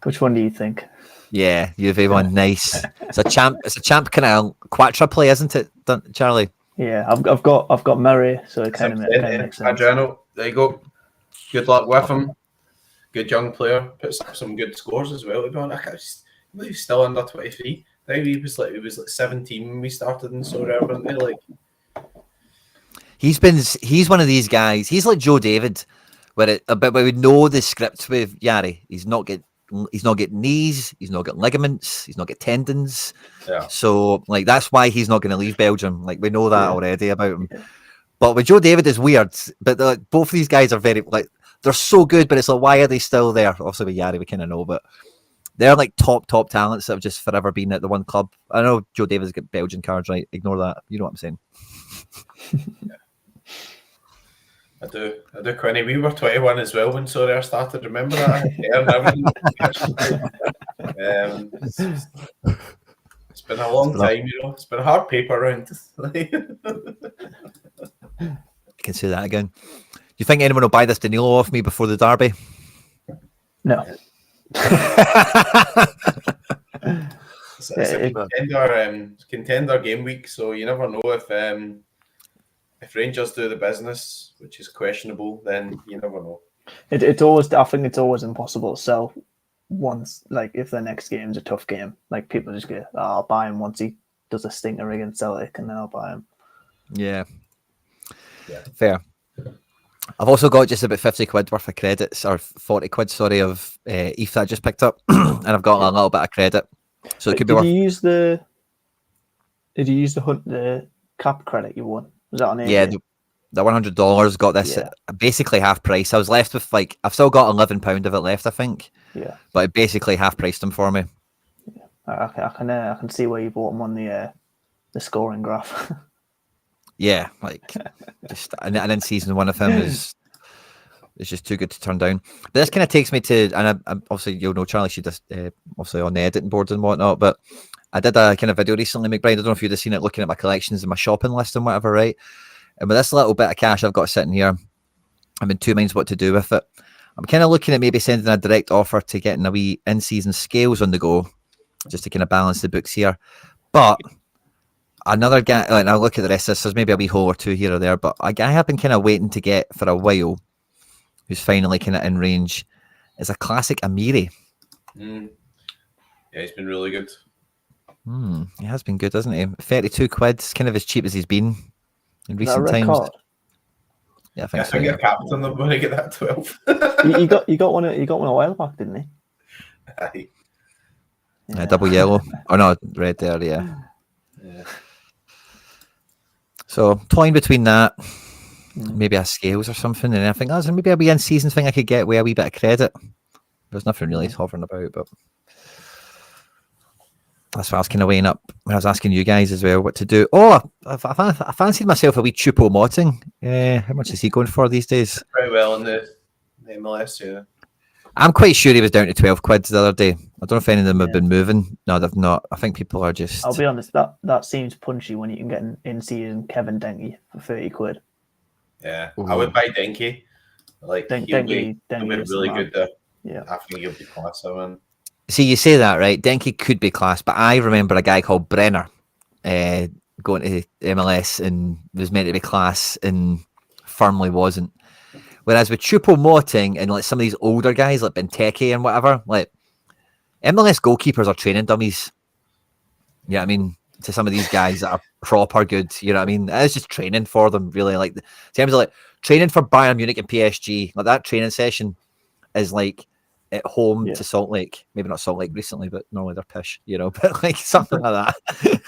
Which one do you think? Yeah, Juve one. Nice. It's a champ kind of Quattro play, isn't it, Charlie? Yeah, I've got Murray, so it kind of makes sense. Adriano, there you go. Good luck with him. Good young player. Puts up some good scores as well. To be honest, I believe he's still under 23. I think he was like 17 when we started in Sorare, wasn't he? Like he's one of these guys. He's like Joe David, but we know the script with Yari. He's not getting knees, he's not getting ligaments, he's not getting tendons. Yeah. So like that's why he's not going to leave Belgium. Like we know that already about him. Yeah. But with Joe David is weird. But like, both of these guys are very like they're so good, but it's like why are they still there? Obviously with Yari we kind of know, but they're like top talents that have just forever been at the one club. I know Joe David's got Belgian cards, right? Ignore that. You know what I'm saying? I do, Quinny. We were 21 as well when Sorare started. Remember that? It's been a long time, you know. It's been a hard paper round. You can say that again. Do you think anyone will buy this Danilo off me before the derby? No. It's a contender game week, so you never know if Rangers do the business, which is questionable, then you never know. It's always, I think it's always impossible to sell once, like if the next game's a tough game. Like people just go, I'll buy him once he does a stinker against Celtic and then I'll buy him. Yeah. Fair. I've also got just about 50 quid worth of credits, or 40 quid, sorry, of ETH that I just picked up. And I've got a little bit of credit. So it could be worth... Did you use the cap credit you won? Was that on AJ? Yeah, the $100 got this at basically half price. I was left with like, I've still got £11 of it left, I think. Yeah. But it basically half priced them for me. Yeah. I can see where you bought them on the scoring graph. Yeah, like just and then season one of him is just too good to turn down. But this kind of takes me to, and I obviously you'll know Charlie, she does obviously on the editing boards and whatnot. But I did a kind of video recently, McBride. I don't know if you'd have seen it, looking at my collections and my shopping list and whatever, right? And with this little bit of cash I've got sitting here, I'm in two minds what to do with it. I'm kind of looking at maybe sending a direct offer to getting a wee in-season scales on the go, just to kind of balance the books here. But another guy, and I'll look at the rest of this, there's maybe a wee hole or two here or there, but a guy I've been kind of waiting to get for a while, who's finally kind of in range, is a classic Amiri. Yeah, he's been really good. He has been good, hasn't he? 32 quid, it's kind of as cheap as he's been in recent times. Card? Yeah, I think so. I get captain them when I get that 12. you got one a while back, didn't he? Aye. Yeah. Double yellow. Oh no, red there, yeah. So toying between that, maybe a scales or something, and I think that's maybe a wee in-season thing I could get with a wee bit of credit. There's nothing really hovering about, but that's what I was kind of weighing up when I was asking you guys as well what to do. Oh, I fancied myself a wee Choupo-Moting. How much is he going for these days? Very well in the MLS, yeah. I'm quite sure he was down to 12 quid the other day. I don't know if any of them have been moving. No, they've not. I think people are just... I'll be honest, that seems punchy when you can get an in-season Kevin Denke for 30 quid. Yeah, I would buy Denke. Like, he'll be really good there. Yeah. I think he'll be class, I mean. See, you say that, right? Denke could be class, but I remember a guy called Brenner going to MLS and was meant to be class and firmly wasn't. Whereas with Choupo-Moting and like some of these older guys like Benteke and whatever, like MLS goalkeepers are training dummies. Yeah, I mean, to some of these guys that are proper good, you know what I mean? It's just training for them, really. Like, in terms of like training for Bayern Munich and PSG, like that training session is like at home to Salt Lake. Maybe not Salt Lake recently, but normally they're pish, you know, but like something like that.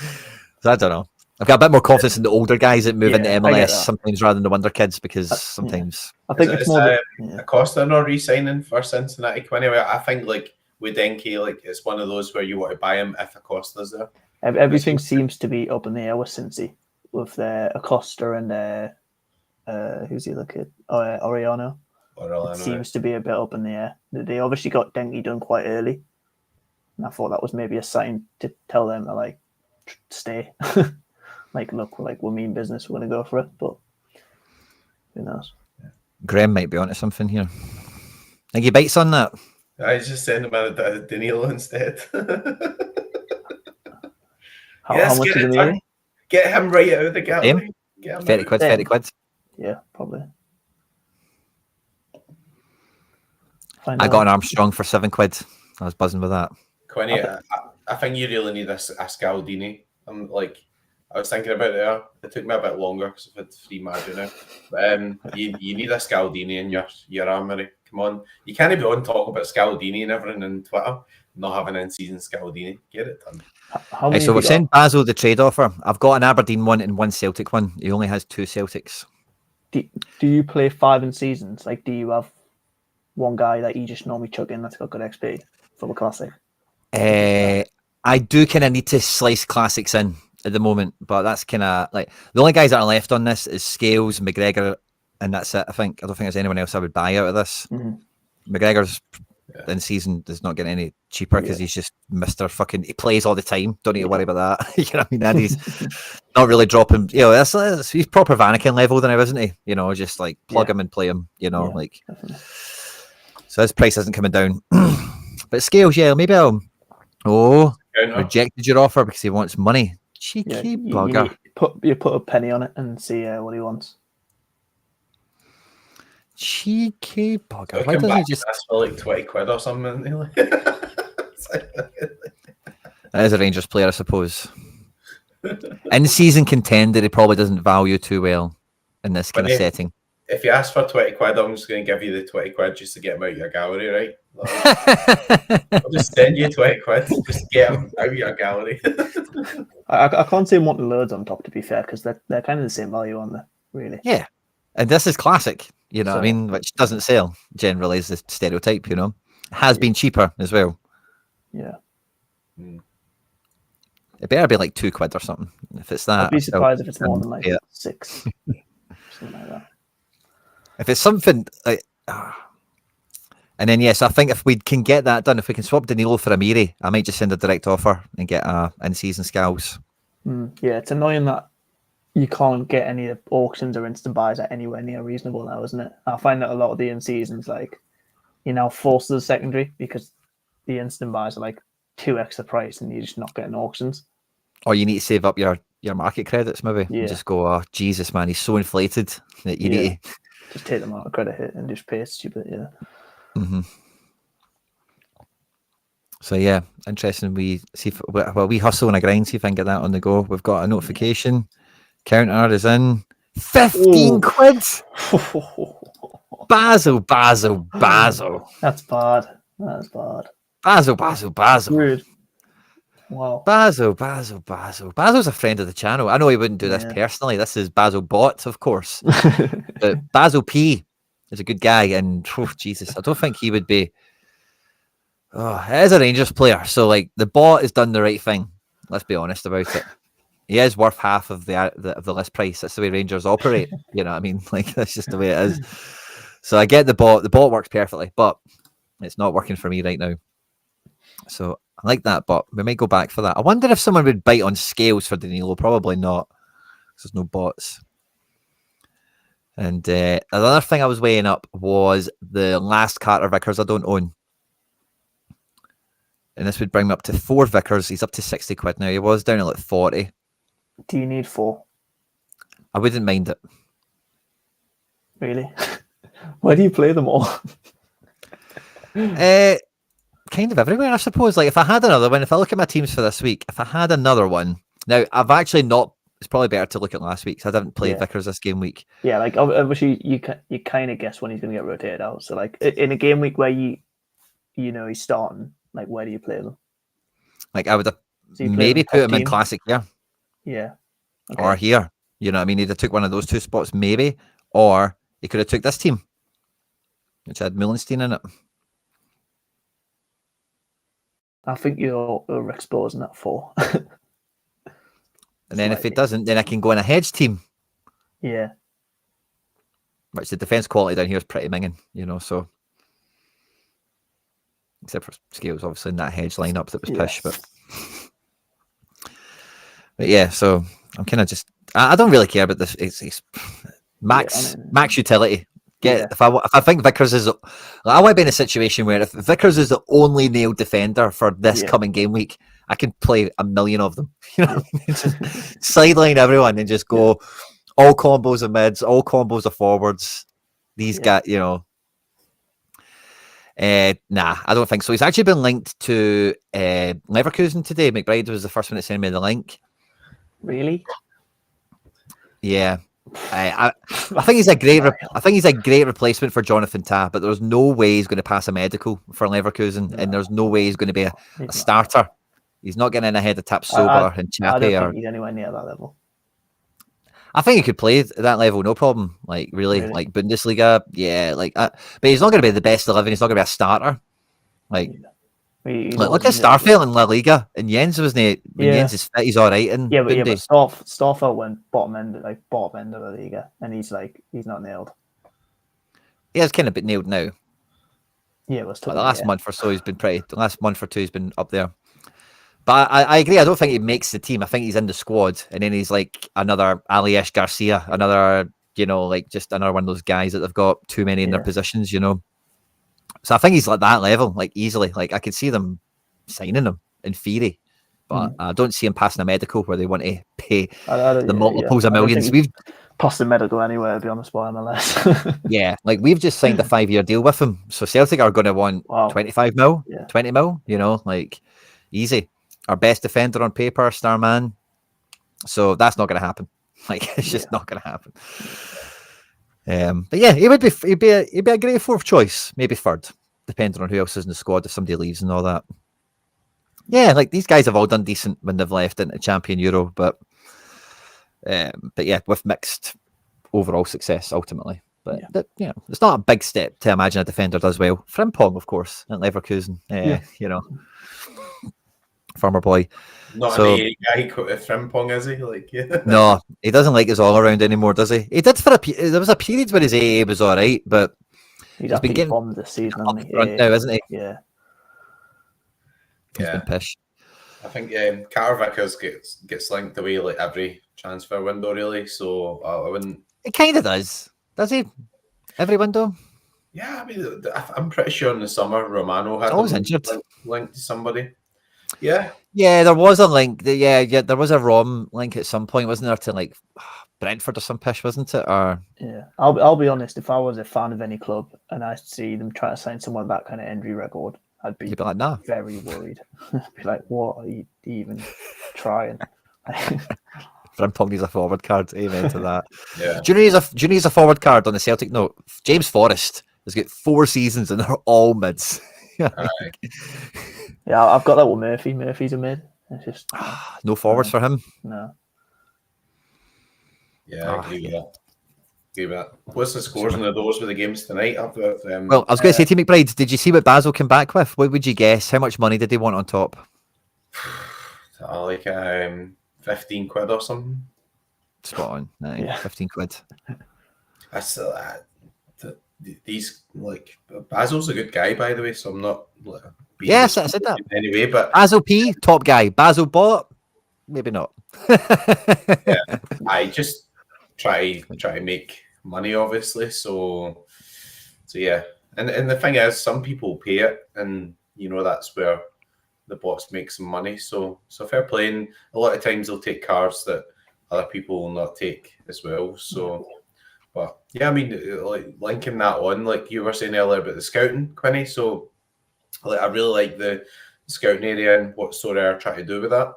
So I don't know. I've got a bit more confidence in the older guys that move into MLS sometimes rather than the wonder kids, because sometimes I think it's more Acosta not re-signing for Cincinnati. Quinny. I think like with Denke, like it's one of those where you want to buy him if Acosta's there. Everything seems to be up in the air with Cincy, with Acosta and who's the other kid? Oriano. It seems to be a bit up in the air. They obviously got Denke done quite early, and I thought that was maybe a sign to tell them to like stay. Like, look, we mean business. We're going to go for it, but who knows? Graham might be onto something here. Think he bites on that? I just send him out a Danilo instead. How much is it? Get him right out of the gallery. 30 quid, 30 quid. Yeah, probably. I got an Armstrong for 7 quid. I was buzzing with that. Quinny, I think you really need a Scaldini. I was thinking about it there. It took me a bit longer because I've had 3 Maggio now. But you need a Scaldini in your armory. come on. You can't be on talking about Scaldini and everything on Twitter, not having in-season Scaldini. Get it done. How many So have we've you sent got? Basil the trade offer. I've got an Aberdeen one and one Celtic one. He only has 2 Celtics. Do you play 5 in seasons? Like, do you have one guy that you just normally chuck in that's got good XP for the classic? I do kind of need to slice classics in at the moment, but that's kind of like the only guys that are left on this is Scales, McGregor, and that's it. I don't think there's anyone else I would buy out of this. McGregor's in season is not getting any cheaper because he's just Mr. fucking. He plays all the time. Don't need to worry about that. You know what I mean? And he's not really dropping. You know, he's proper Vanakin level now, isn't he? You know, just like plug him and play him. You know, Definitely. so his price isn't coming down. But Scales, maybe I'll. Rejected your offer because he wants money. Cheeky bugger. You put a penny on it and see what he wants. Cheeky bugger. Why doesn't he just ask for like 20 quid or something? That is a Rangers player, I suppose. In season contender, he probably doesn't value too well in this kind of setting. If you ask for 20 quid, I'm just going to give you the 20 quid just to get him out of your gallery, right? Like, I'll just send you 20 quid, just get him out of your gallery. I can't say him wanting loads on top, to be fair, because they're kind of the same value, aren't they? Really? Yeah. And this is classic, you know what I mean? Which doesn't sell generally is the stereotype, you know? Has been cheaper as well. Yeah. It better be like 2 quid or something. If it's that, I'd be surprised if it's more than like 6. Something like that. If it's something like, and then yes, I think if we can get that done, if we can swap Danilo for Amiri, I might just send a direct offer and get in-season Scals. Yeah, it's annoying that you can't get any auctions or instant buys at anywhere near reasonable now, isn't it? I find that a lot of the in-seasons, like, you're now forced to the secondary because the instant buys are like 2x the price and you're just not getting auctions. Or you need to save up your market credits, maybe. Yeah. And just go, oh, Jesus, man, he's so inflated that you need to... Just take them out of credit hit and just pay it stupid, So yeah, interesting. We see if we hustle and a grind, see if I can get that on the go. We've got a notification. Counter is in. 15 quid. Basil. That's bad. Basil. Rude. Wow. Basil. Basil's a friend of the channel. I know he wouldn't do this personally. This is Basil Bot, of course. But Basil P is a good guy, and Jesus, I don't think he would be. Oh, it is a Rangers player, so like the bot has done the right thing. Let's be honest about it. He is worth half of the list price. That's the way Rangers operate. You know what I mean? Like that's just the way it is. So I get the bot. The bot works perfectly, but it's not working for me right now. So I like that, but we might go back for that. I wonder if someone would bite on Scales for Danilo. Probably not, because there's no bots. And another thing I was weighing up was the last Carter Vickers I don't own. And this would bring me up to 4 Vickers. He's up to 60 quid now. He was down at like 40. Do you need 4? I wouldn't mind it. Really? Where do you play them all? Kind of everywhere, I suppose. Like if I had another one, if I look at my teams for this week, if I had another one, now I've actually not. It's probably better to look at last week because I didn't play Vickers this game week. Yeah, like obviously you kind of guess when he's going to get rotated out. So like in a game week where you know he's starting, like where do you play them? Like I would have maybe put him in classic here. Yeah. Okay. Or here. You know what I mean? He'd have took one of those 2 spots maybe, or he could have took this team, which had Mullenstein in it. I think you're exposing that 4. And then if it doesn't, then I can go in a hedge team. Yeah. Which the defence quality down here is pretty minging, you know, so. Except for Scales, obviously, in that hedge lineup that was pish. But yeah, so I'm kind of just. I don't really care about this. It's max utility. If I think Vickers is, I want to be in a situation where if Vickers is the only nailed defender for this coming game week, I can play a million of them. You know, just sideline everyone and just go all combos of mids, all combos of forwards. These guys, you know. Nah, I don't think so. He's actually been linked to Leverkusen today. McBride was the first one to send me the link. Really? Yeah. I think he's a great. I think he's a great replacement for Jonathan Tah, but there's no way he's going to pass a medical for Leverkusen, and there's no way he's going to be a starter. He's not getting in ahead of Tapsoba and I don't Chappie. think he's anywhere near that level. I think he could play at that level, no problem. Like really? Like Bundesliga, yeah. Like, but he's not going to be the best 11. He's not going to be a starter. Like, look at Starfield in La Liga, and Jens wasn't. When Jens is fit, he's all right. And but Starfield went bottom end of the Liga, and he's not nailed. Yeah, it's kind of a bit nailed now. Yeah, it was the last month or so he's been pretty. The last month or two he's been up there. But I agree. I don't think he makes the team. I think he's in the squad, and then he's like another Aliesh Garcia, another just another one of those guys that they've got too many in their positions. So I think he's like that level, like easily. Like I could see them signing him in theory, but I don't see him passing a medical where they want to pay the multiples of millions. We've passed the medical anywhere, to be honest, by MLS. Yeah, like we've just signed a 5-year deal with him, so Celtic are going to want 25 mil, 20 mil. Like easy. Our best defender on paper, star man. So that's not going to happen. Like it's just not going to happen. But yeah, he'd be a great fourth choice, maybe third, depending on who else is in the squad if somebody leaves and all that. Yeah, like these guys have all done decent when they've left into Champion Euro, but yeah, with mixed overall success ultimately. But it's not a big step to imagine a defender does well. Frimpong, of course, at Leverkusen. Former boy. Not an guy Frimpong, is he? No, he doesn't like his all around anymore, does he? He did there was a period where his AA was all right, but he's been getting bombed this season, hasn't he? Front now, isn't he? Yeah. He's been pish. I think Carter Vickers gets linked away like every transfer window, really. So I wouldn't. It kind of does he? Every window. Yeah, I mean, I'm pretty sure in the summer Romano had linked to somebody. Yeah, there was a link. Yeah, there was a Rom link at some point, wasn't there, to like Brentford or some pish, wasn't it? Or I'll be honest. If I was a fan of any club and I see them trying to sign someone that kind of injury record, I'd be like, nah. Very worried. Be like, what are you even trying? Frimpong needs a forward card. Amen to that. Yeah. Do you know he's a forward card on the Celtic note? James Forrest has got 4 seasons and they're all mids. Yeah, I've got that with Murphy. Murphy's a mid. It's just no forwards for him. No. Yeah, I agree with that. What's the scores on the doors for the games tonight? Well, I was going to say to you, McBride, did you see what Basel came back with? What would you guess? How much money did they want on top? Like 15 quid or something. Spot on. 15 quid. That's these Basil's a good guy, by the way, so I'm not yes, I said that anyway. But Basil P, top guy. Basil Bot, maybe not. Yeah, I just try to make money, obviously. So yeah, and the thing is, some people pay it, and that's where the bots make some money. So fair play. And a lot of times they'll take cards that other people will not take as well. So. But yeah, I mean, like linking that on, like you were saying earlier about the scouting, Quinny. So, I really like the scouting area and what Sorare are trying to do with that.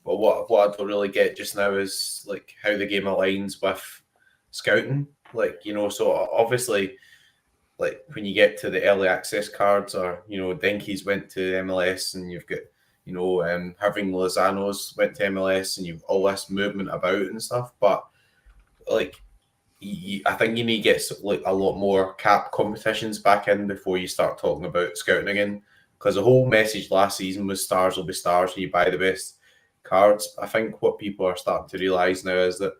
But what I don't really get just now is like how the game aligns with scouting. So obviously, like when you get to the early access cards, or Denkies went to MLS, and you've got having Lozano's went to MLS, and you've all this movement about and stuff. But I think you need to get a lot more cap competitions back in before you start talking about scouting again. Because the whole message last season was stars will be stars and you buy the best cards. I think what people are starting to realise now is that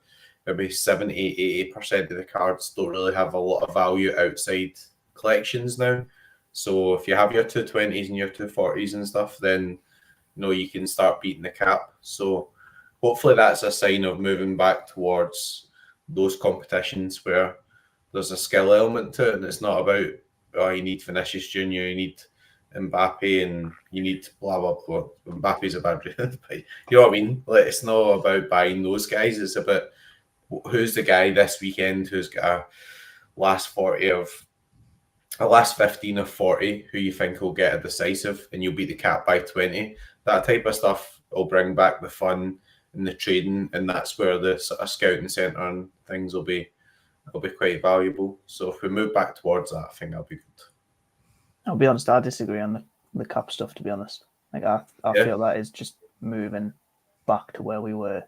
maybe 70-80% of the cards don't really have a lot of value outside collections now. So if you have your 220s and your 240s and stuff, then you can start beating the cap. So hopefully that's a sign of moving back towards those competitions where there's a skill element to it, and it's not about you need Vinicius Junior, you need Mbappe, and you need blah blah blah. Mbappe's a bad but you know what I mean? It's not about buying those guys, it's about who's the guy this weekend who's got a last 15 of 40 who you think will get a decisive and you'll beat the cap by 20. That type of stuff will bring back the fun and the trading, and that's where the sort of scouting centre and things will be quite valuable. So if we move back towards that, I think that'll be good. I'll be honest, I disagree on the cap stuff, to be honest. Like I feel that is just moving back to where we were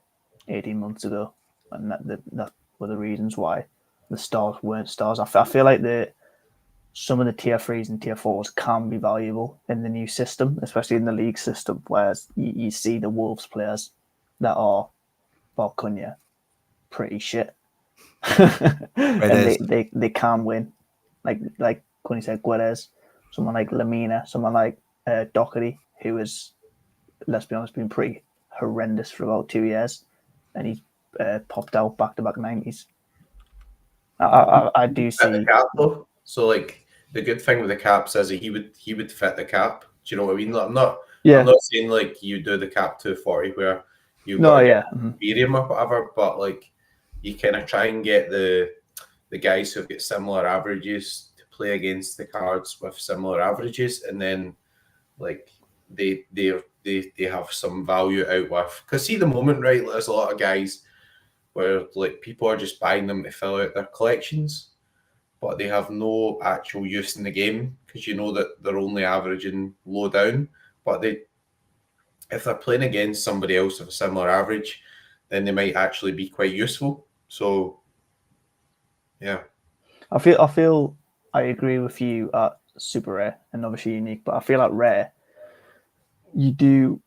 18 months ago, and that were the reasons why the stars weren't stars. I feel like some of the tier 3s and tier 4s can be valuable in the new system, especially in the league system, whereas you see the Wolves players that are, well, Quinny, pretty shit. And they can win. Like Quinny said, Guedes, someone like Lamina, someone like Doherty, who is, let's be honest, been pretty horrendous for about 2 years, and he's popped out back-to-back 90s. I do see. The cap, though. So like the good thing with the caps is that he would fit the cap. Do you know what I mean? Like, I'm not saying like you do the cap 240 where you Ethereum or whatever, but like you kind of try and get the guys who've got similar averages to play against the cards with similar averages, and then like they have some value out with. Because see, the moment, right, there's a lot of guys where like people are just buying them to fill out their collections, but they have no actual use in the game because you know that they're only averaging low down. But if they're playing against somebody else of a similar average, then they might actually be quite useful. So, yeah. I feel I agree with you at super rare and obviously unique, but I feel like rare, you do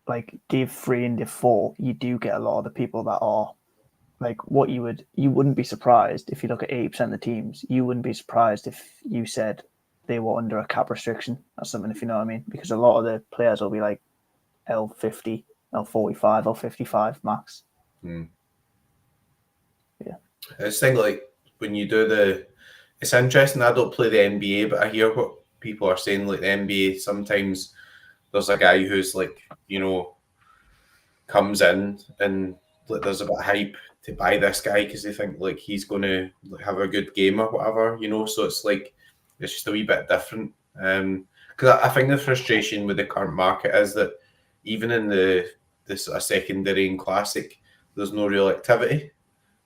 like Div 3 and Div 4, you do get a lot of the people that are like what you wouldn't be surprised if you look at 80% of the teams, you wouldn't be surprised if you said they were under a cap restriction or something, if you know what I mean, because a lot of the players will be like L50, L45, L55 max. Yeah. It's thing like when you do it's interesting. I don't play the NBA, but I hear what people are saying. Like the NBA, sometimes there's a guy who's like, you know, comes in and like there's a bit of hype to buy this guy because they think like he's going to have a good game or whatever, you know. So it's like it's just a wee bit different. Because I think the frustration with the current market is that even in the sort of secondary and classic, there's no real activity.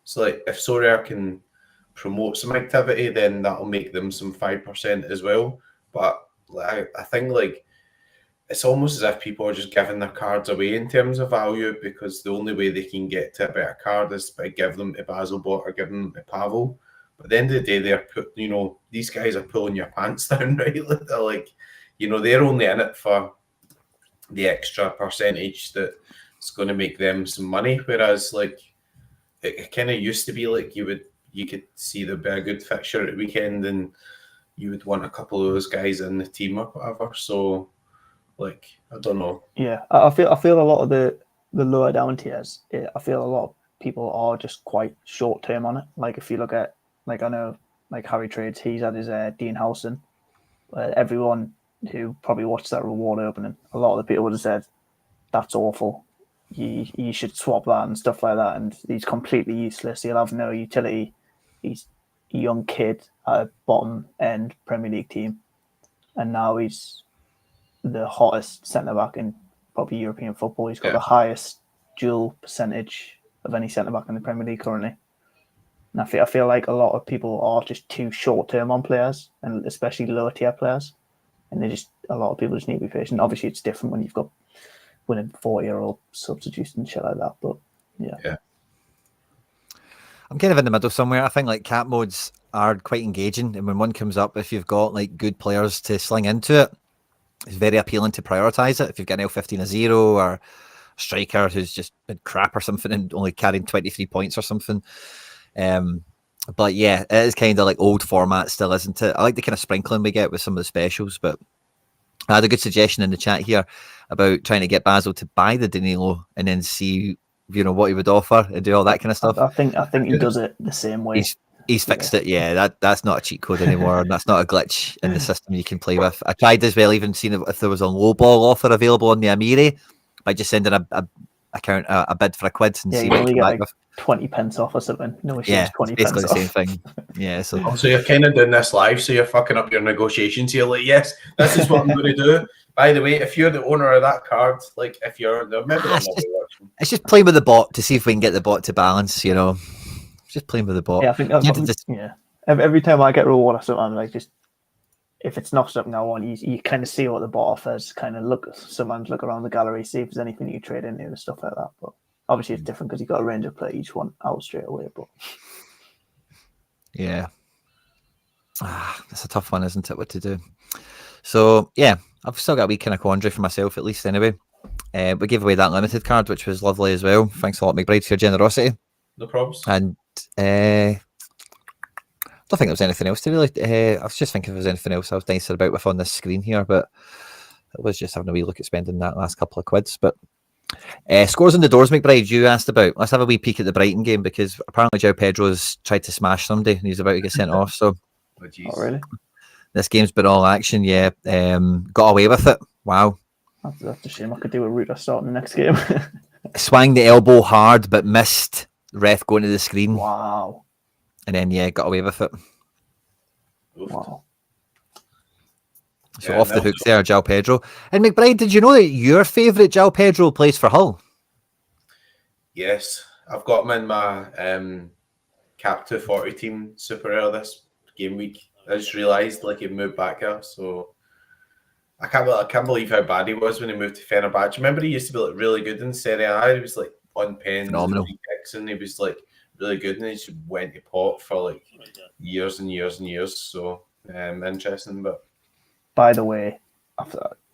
So like if Sorare can promote some activity, then that'll make them some 5% as well. But I think like it's almost as if people are just giving their cards away in terms of value because the only way they can get to a better card is by giving them to Basilbot or giving them to Pavel. But at the end of the day, these guys are pulling your pants down, right? They're like, they're only in it for the extra percentage that's going to make them some money. Whereas like it kind of used to be like you could see there'd be a good fixture at the weekend and you would want a couple of those guys in the team or whatever. So like, I don't know. Yeah, I feel a lot of the lower down tiers, I feel a lot of people are just quite short term on it. Like if you look at, like I know, like Harry Trades, he's had his Dean Howson. Everyone who probably watched that reward opening, a lot of the people would have said, that's awful. You should swap that and stuff like that. And he's completely useless. He'll have no utility. He's a young kid at a bottom end Premier League team. And now he's the hottest centre-back in probably European football. He's got the highest dual percentage of any centre-back in the Premier League currently. And I feel like a lot of people are just too short-term on players, and especially lower-tier players. And a lot of people just need to be patient. Obviously, it's different when you've got winning 40-year-old substitutes and shit like that. But, yeah. I'm kind of in the middle somewhere. I think like cap modes are quite engaging. And when one comes up, if you've got like good players to sling into it, it's very appealing to prioritise it. If you've got an L15 a 0 or a striker who's just been crap or something and only carrying 23 points or something. But yeah, it is kind of like old format still, isn't it? I like the kind of sprinkling we get with some of the specials, but I had a good suggestion in the chat here about trying to get Basil to buy the Danilo and then see, what he would offer and do all that kind of stuff. I think he does it the same way. He's fixed it. Yeah, that's not a cheat code anymore. And that's not a glitch in the system you can play with. I tried as well, even seeing if there was a low ball offer available on the Amiri by just sending a account a bid for a quid and Yeah, see you what only you get come like back with. 20 pence off or something. No issues, Yeah, 20 it's basically pence the same off. thing. Yeah, so Also, you're kind of doing this live, so you're fucking up your negotiations. You're like, yes, this is what I'm going to do. By the way, if you're the owner of that card, like if you're maybe they'll not be watching. it's just playing with the bot to see if we can get the bot to balance. Just playing with the bot. Yeah, I think that's yeah. Every time I get reward or something, I'm like, just if it's not something I want, you kind of see what the bot offers. Kind of sometimes look around the gallery, see if there's anything you trade into and stuff like that. But obviously, it's different because you've got a range of play each one out straight away. But Yeah. That's a tough one, isn't it? What to do? So yeah, I've still got a wee kind of quandary for myself, at least anyway. We gave away that limited card, which was lovely as well. Thanks a lot, McBride, for your generosity. No problems. And I don't think there was anything else to really. I was just thinking if there was anything else I was nicer about with on this screen here, but it was just having a wee look at spending that last couple of quids. But scores on the doors, McBride, you asked about. Let's have a wee peek at the Brighton game because apparently João Pedro's tried to smash somebody and he's about to get sent off. So, oh, really? This game's been all action, yeah. Got away with it. Wow. That's a shame. I could do a Ruta starting the next game. Swang the elbow hard, but missed. Ref going to the screen. Wow. And then, yeah, got away with it. Wow. So off the hook there, João Pedro. And McBride, did you know that your favourite João Pedro plays for Hull? Yes. I've got him in my Cap 240 team super rare this game week. I just realised like he moved back here, so I can't believe how bad he was when he moved to Fenerbahce. Remember, he used to be like really good in Serie A. He was like on pens, phenomenal kicks, and he was like really good, and he just went to pot for like years and years and years. So interesting. But by the way,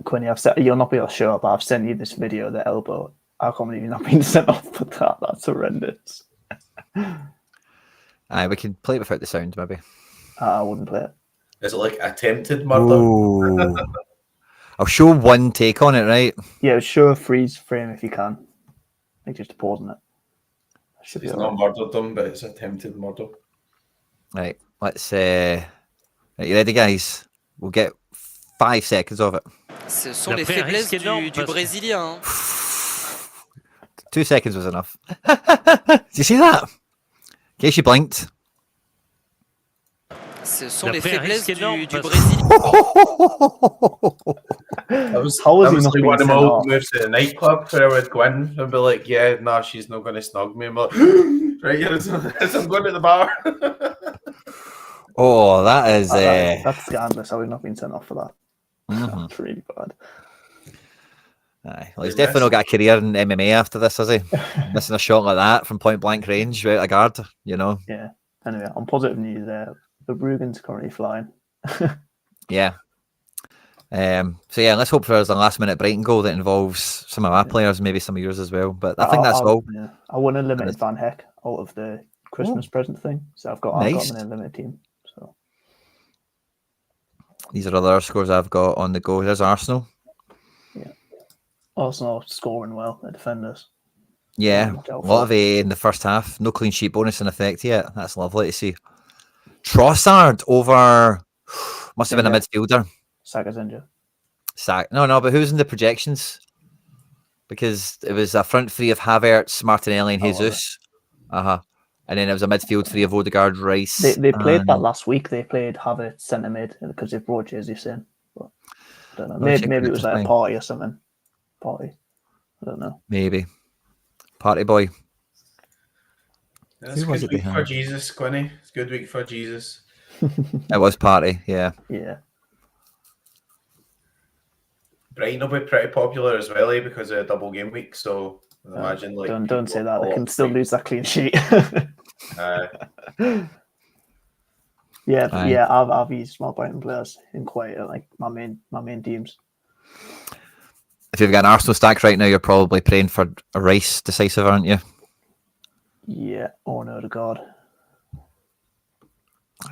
Quinny, you'll not be able to show up, but I've sent you this video of the elbow. I can't believe you've not been sent off for that. That's horrendous. We can play it without the sound, maybe. I wouldn't play it. Is it like attempted murder? I'll show one take on it, right? Yeah, show a freeze frame if you can. Like just pausing it. He's not murdered them, but it's attempted murder. Right, let's. Right, you ready, guys? We'll get 5 seconds of it. Ce sont les faiblesses du Brésilien. 2 seconds was enough. Did you see that? In case you blinked. Ce sont les faiblesses du Brésilien. That was like one of my old moves at a nightclub where I would go in and be like, yeah, nah, she's not going to snog me. I'm like, right here, as I'm going to the bar. Oh, that is... That's scandalous. I would not been sent off for that. That's really bad. Aye. Well, he's definitely not got a career in MMA after this, has he? Missing a shot like that from point blank range without a guard, you know? Yeah. Anyway, on positive news there, the Rugen's currently flying. Yeah. So yeah, let's hope there's a last minute Brighton goal that involves some of our players, maybe some of yours as well. But I think that's all. Yeah. I won a limited Van Heck out of the Christmas present thing. So I've got him in a limited team. So these are other scores I've got on the go. There's Arsenal. Yeah. Arsenal scoring well, the defenders. Yeah, a lot of A in the first half. No clean sheet bonus in effect yet. That's lovely to see. Trossard over must have been a midfielder. Saka's injured. No, but who's in the projections? Because it was a front three of Havertz, Martinelli, and Jesus. And then it was a midfield three of Odegaard, Rice. They played that last week. They played Havertz centre mid because they brought Jesus in. But I don't know. Maybe it was like a party or something. I don't know. Maybe. Party boy. It's a good week for Jesus, Quinny. It's a good week for Jesus. It was party, yeah. Yeah. Brighton will be pretty popular as well, because of a double game week. So I imagine don't say that. They can still lose that clean sheet. I've used small Brighton players in quite like my main teams. If you've got an Arsenal stack right now, you're probably praying for a Rice decisive, aren't you? Yeah, Odegaard.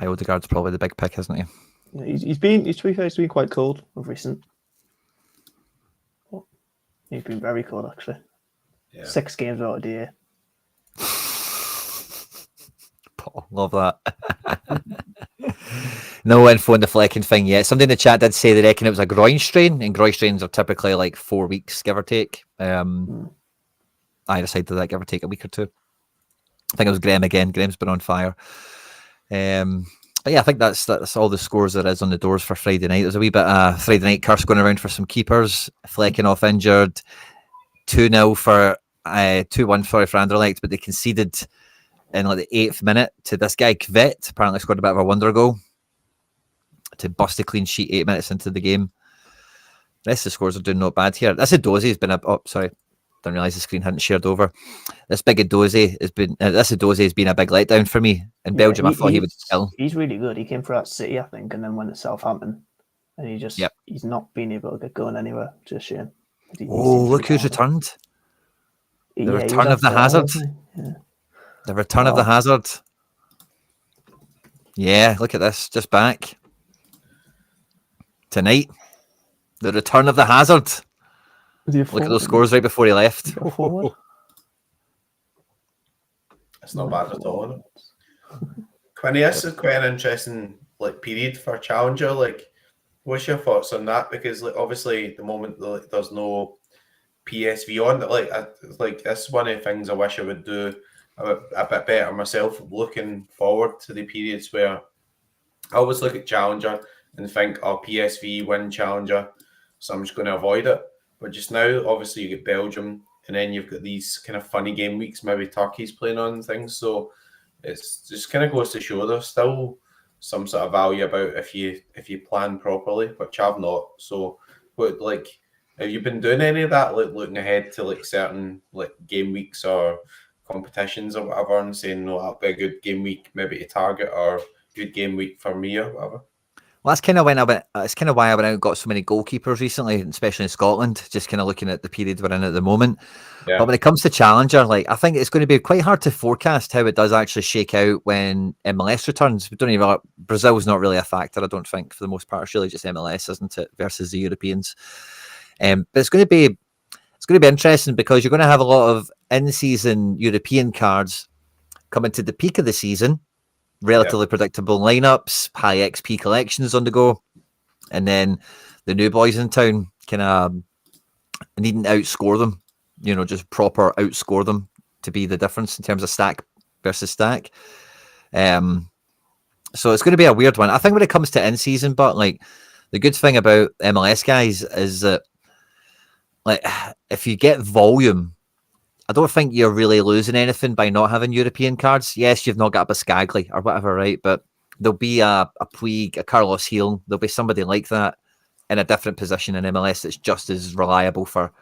Odegaard's probably the big pick, isn't he? Yeah, he's been quite cold of recent. He's been very cold actually. Yeah. 6 games out of the year. Love that. No info on the Flecken thing yet. Somebody in the chat did say they reckon it was a groin strain, and groin strains are typically like 4 weeks, give or take. either side of that, give or take a week or two. I think it was Graham again. Graham's been on fire. But yeah, I think that's all the scores there is on the doors for Friday night. There's a wee bit of Friday night curse going around for some keepers. Fleckenhoff injured. 2-0 for 2-1 for Anderlecht, but they conceded in like the 8th minute to this guy Kvet. Apparently scored a bit of a wonder goal to bust a clean sheet 8 minutes into the game. The rest of the scores are doing not bad here. This Edozie has been sorry. Didn't realise the screen hadn't shared over. This big Edozie has been a big letdown for me. In Belgium, I thought he would kill. He's really good. He came for that City, I think, and then went to Southampton. And he's not been able to get going anywhere. Just a shame. Look who's returned. The return of the Hazard. Yeah. The return of the Hazard. Yeah, look at this. Just back. Tonight. The return of the Hazard. Look at those scores right before he left. It's not bad at all. Quinny, this is quite an interesting period for Challenger. What's your thoughts on that? Because obviously at the moment there's no PSV on. This is one of the things I wish I would do a bit better myself. Looking forward to the periods where I always look at Challenger and think, PSV win Challenger, so I'm just going to avoid it. But just now, obviously, you get Belgium, and then you've got these kind of funny game weeks. Maybe Turkey's playing on things, so it's just kind of goes to show there's still some sort of value about if you plan properly, which I've not. So, what have you been doing any of that? Looking ahead to certain game weeks or competitions or whatever, and saying, no, that'll be a good game week, maybe to target, or good game week for me or whatever. Well, that's kind of when it's kind of why I went out and got so many goalkeepers recently, especially in Scotland, just kind of looking at the period we're in at the moment. Yeah. But when it comes to Challenger, I think it's going to be quite hard to forecast how it does actually shake out when MLS returns. We don't even Brazil's not really a factor, I don't think, for the most part. It's really just MLS, isn't it, versus the Europeans. But it's going to be interesting because you're going to have a lot of in-season European cards coming to the peak of the season. Relatively predictable lineups, high XP collections on the go, and then the new boys in town kind of needing to outscore them, just proper outscore them to be the difference in terms of stack versus stack. So it's going to be a weird one. I think when it comes to in-season, but the good thing about MLS guys is that if you get volume, I don't think you're really losing anything by not having European cards. Yes, you've not got a Biscagli or whatever, right? But there'll be a Puig, a Carlos Heel. There'll be somebody like that in a different position in MLS that's just as reliable for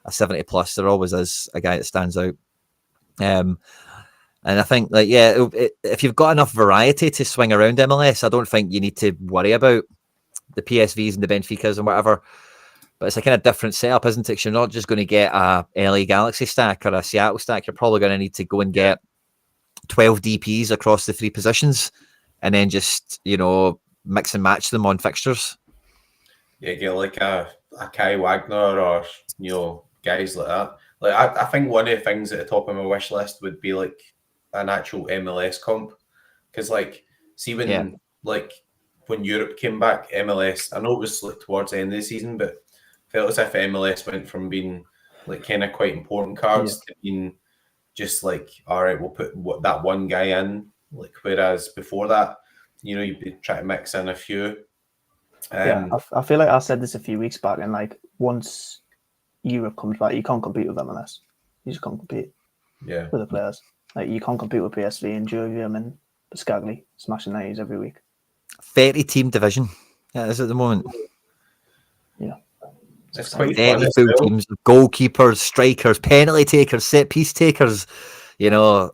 a 70 plus. There always is a guy that stands out. And I think, if you've got enough variety to swing around MLS, I don't think you need to worry about the PSVs and the Benficas and whatever. But it's a kind of different setup, isn't it? 'Cause you're not just going to get a LA Galaxy stack or a Seattle stack. You're probably going to need to go and get 12 DPs across the 3 positions and then just, mix and match them on fixtures. Yeah, get a Kai Wagner or, guys like that. I think one of the things at the top of my wish list would be an actual MLS comp. Because see when when Europe came back, MLS, I know it was towards the end of the season, but felt as if MLS went from being kind of quite important cards to being just all right, we'll put that one guy in. Whereas before that, you'd be trying to mix in a few. I feel like I said this a few weeks back, and once Europe comes back, you can't compete with MLS. You just can't compete with the players. You can't compete with PSV and Jovium and Biscagli smashing 90s every week. 30 team division. Yeah, it is at the moment. Yeah. It's quite 30 full teams, goalkeepers, strikers, penalty takers, set piece takers, a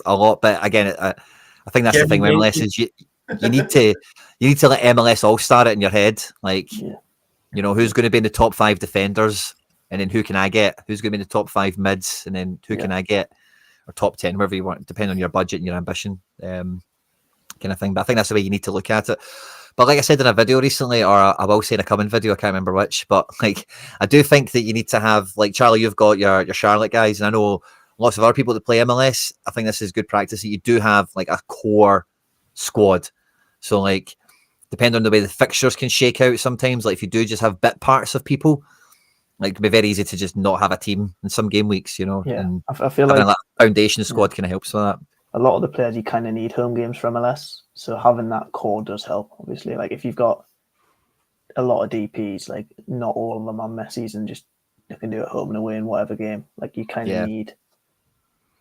lot. But again, I think that's the thing with MLS is you need to let MLS all start it in your head. Who's going to be in the top 5 defenders, and then who can I get? Who's going to be in the top 5 mids, and then who can I get? Or top 10, wherever you want, depending on your budget and your ambition, kind of thing. But I think that's the way you need to look at it. But like I said in a video recently, or I will say in a coming video, I can't remember which, but I do think that you need to have, Charlie, you've got your Charlotte guys, and I know lots of other people that play MLS. I think this is good practice that you do have a core squad. So depending on the way the fixtures can shake out sometimes, if you do just have bit parts of people, Like, it'd be very easy to just not have a team in some game weeks, you know. Yeah, And I feel having like that foundation squad kind of helps with that. a lot of the players you kind of need home games for MLS, so having that core does help. Obviously, like if you've got a lot of DPs, like not all of them are Messi's and just they can do it home and away in whatever game. Like you kind of need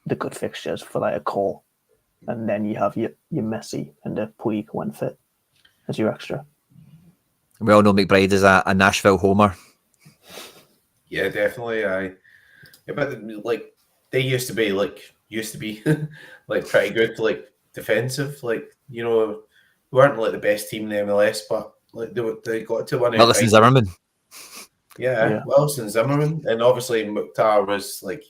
the good fixtures for like a core, and then you have your Messi and a Puig when fit as your extra. We all know McBride is a Nashville homer. Yeah, definitely. Yeah, but like they used to be like pretty good, like defensive, like we weren't like the best team in the MLS, but like they got to win. Wilson Zimmerman. Yeah, Wilson Zimmerman, and obviously Mukhtar was like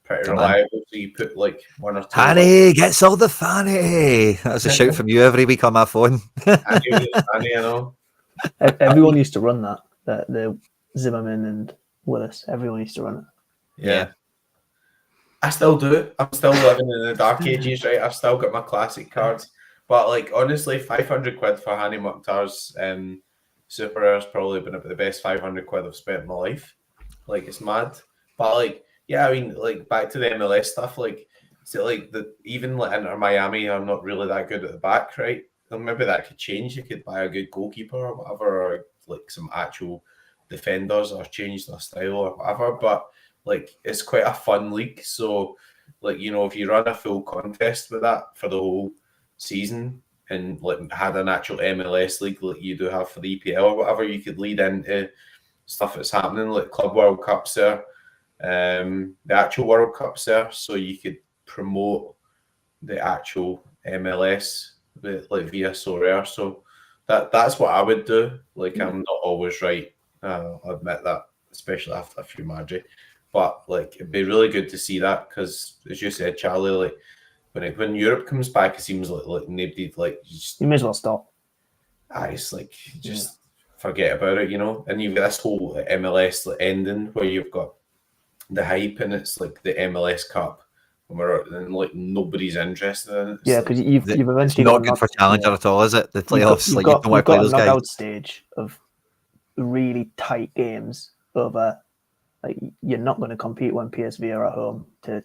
pretty reliable. So you put like one or two. Fanny gets all the fanny. That's a shout from you every week on my phone. Fanny, I know. Everyone used to run that. The Zimmerman and Willis. Everyone used to run it. Yeah. I still do it. I'm still living in the dark ages, right? I've still got my classic cards. But like honestly, 500 quid for Hani Mukhtar's Super Rare's probably been about the best 500 quid I've spent in my life. Like it's mad. But like, yeah, I mean, like back to the MLS stuff, like so like even like Inter Miami are not really that good at the back, right? And maybe that could change. You could buy a good goalkeeper or whatever, or like some actual defenders or change their style or whatever. But like it's quite a fun league. So like, if you run a full contest with that for the whole season and like had an actual MLS league like you do have for the EPL or whatever, you could lead into stuff that's happening like Club World Cups there, the actual World Cups there, so you could promote the actual MLS like via Sorare. So that's what I would do. Like I'm not always right. I'll admit that, especially after a few Madrid. But like it'd be really good to see that because, as you said, Charlie, like when Europe comes back, it seems like nobody like you may as well stop. It's like just forget about it, And you've got this whole MLS ending where you've got the hype and it's like the MLS Cup, and like nobody's interested in it. Yeah, because you've eventually not good for Challenger at all, is it? The playoffs, you've like got, you don't want to play a those knockout guys. stage of really tight games over. Like you're not going to compete when PSV are at home to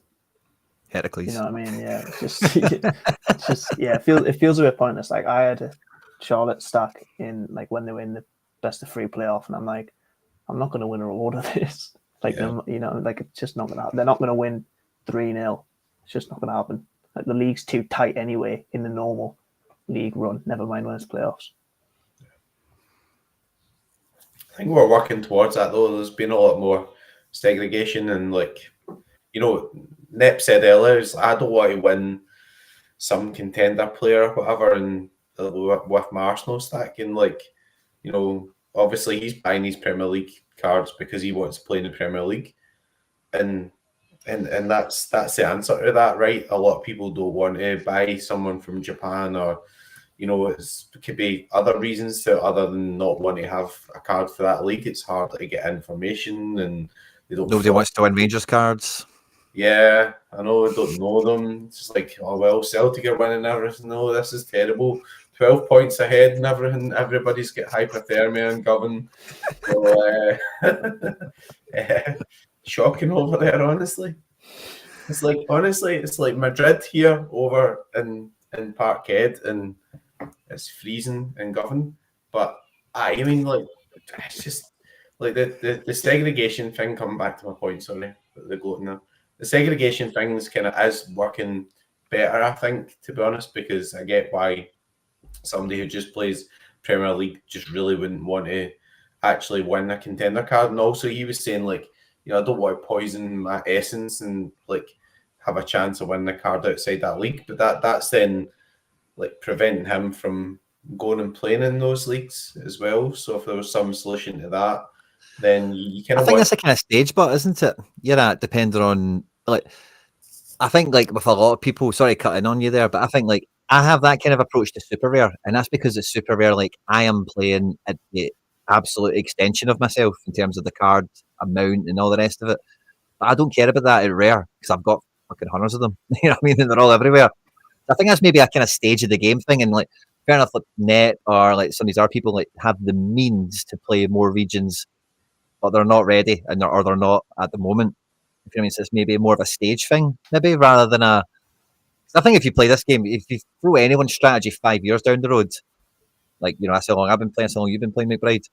Heracles. You know what I mean? Yeah, it's just it feels a bit pointless. Like I had a Charlotte stack in like when they were in the best of 3 playoff, and I'm like, I'm not going to win a reward of this. Like like it's just not going to happen. They're not going to win 3-0. It's just not going to happen. Like the league's too tight anyway in the normal league run. Never mind when it's playoffs. I think we're working towards that though. There's been a lot more segregation and like, Nep said earlier, I don't want to win some contender player or whatever and with my Arsenal stack and like, obviously he's buying these Premier League cards because he wants to play in the Premier League. And that's the answer to that, right? A lot of people don't want to buy someone from Japan or it could be other reasons other than not wanting to have a card for that league. It's hard to get information and they don't. Nobody wants to win Rangers cards. Yeah, I know. I don't know them. It's just like, oh well, Celtic are winning everything. No, this is terrible. 12 points ahead and everything. Everybody's got hypothermia and Govan. So, shocking over there, honestly. It's like Madrid here over in Parkhead and it's freezing in Govan. But I mean, like, it's just like the segregation thing. Coming back to my point, sorry, the gloating there. The segregation thing is is working better, I think, to be honest, because I get why somebody who just plays Premier League just really wouldn't want to actually win a contender card. And also, he was saying like, I don't want to poison my essence and like have a chance of winning the card outside that league. But that's then like preventing him from going and playing in those leagues as well. So if there was some solution to that, then you kind of. I think that's a kind of stage, but isn't it? Depending on like, I think like with a lot of people. Sorry, cutting on you there, but I think like I have that kind of approach to Super Rare, and that's because it's Super Rare. Like I am playing at the absolute extension of myself in terms of the card amount and all the rest of it. But I don't care about that at Rare because I've got fucking hundreds of them. You know what I mean? And they're all everywhere. I think that's maybe a kind of stage of the game thing, and like fair enough, like Net or like some of these other people like have the means to play more regions but they're not ready, or they're not at the moment. If you know what I mean, so it's maybe more of a stage thing, maybe rather than a. I think if you play this game, if you throw anyone's strategy 5 years down the road, like that's how long I've been playing, so long you've been playing, McBride.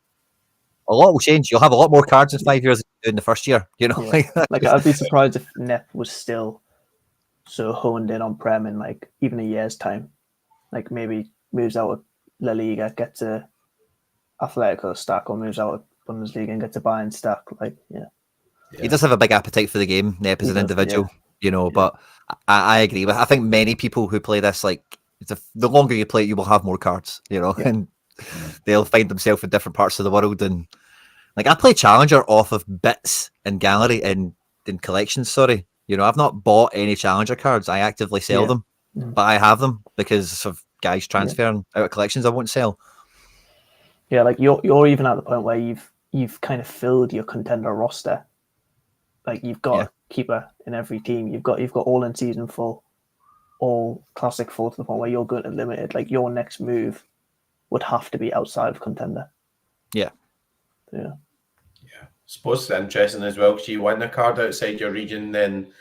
A lot will change. You'll have a lot more cards in 5 years than you did in the first year. Like I'd be surprised if Nep was still so honed in on Prem in like even a year's time. Like maybe moves out of La Liga, gets a Atletico stack, or moves out of Bundesliga and gets a Bayern stack. Like he does have a big appetite for the game. Nep as an individual, but I agree with. I think many people who play this, like the longer you play it, you will have more cards. And they'll find themselves in different parts of the world. And like I play Challenger off of bits and gallery and in collections. Sorry, I've not bought any Challenger cards. I actively sell them, but I have them because of guys transferring out of collections I won't sell. Yeah, like you're even at the point where you've kind of filled your contender roster. Like you've got a keeper in every team. You've got all in season full, all classic full, to the point where you're going to limited. Like your next move would have to be outside of contender. Yeah. I suppose it's interesting as well because you win a card outside your region, then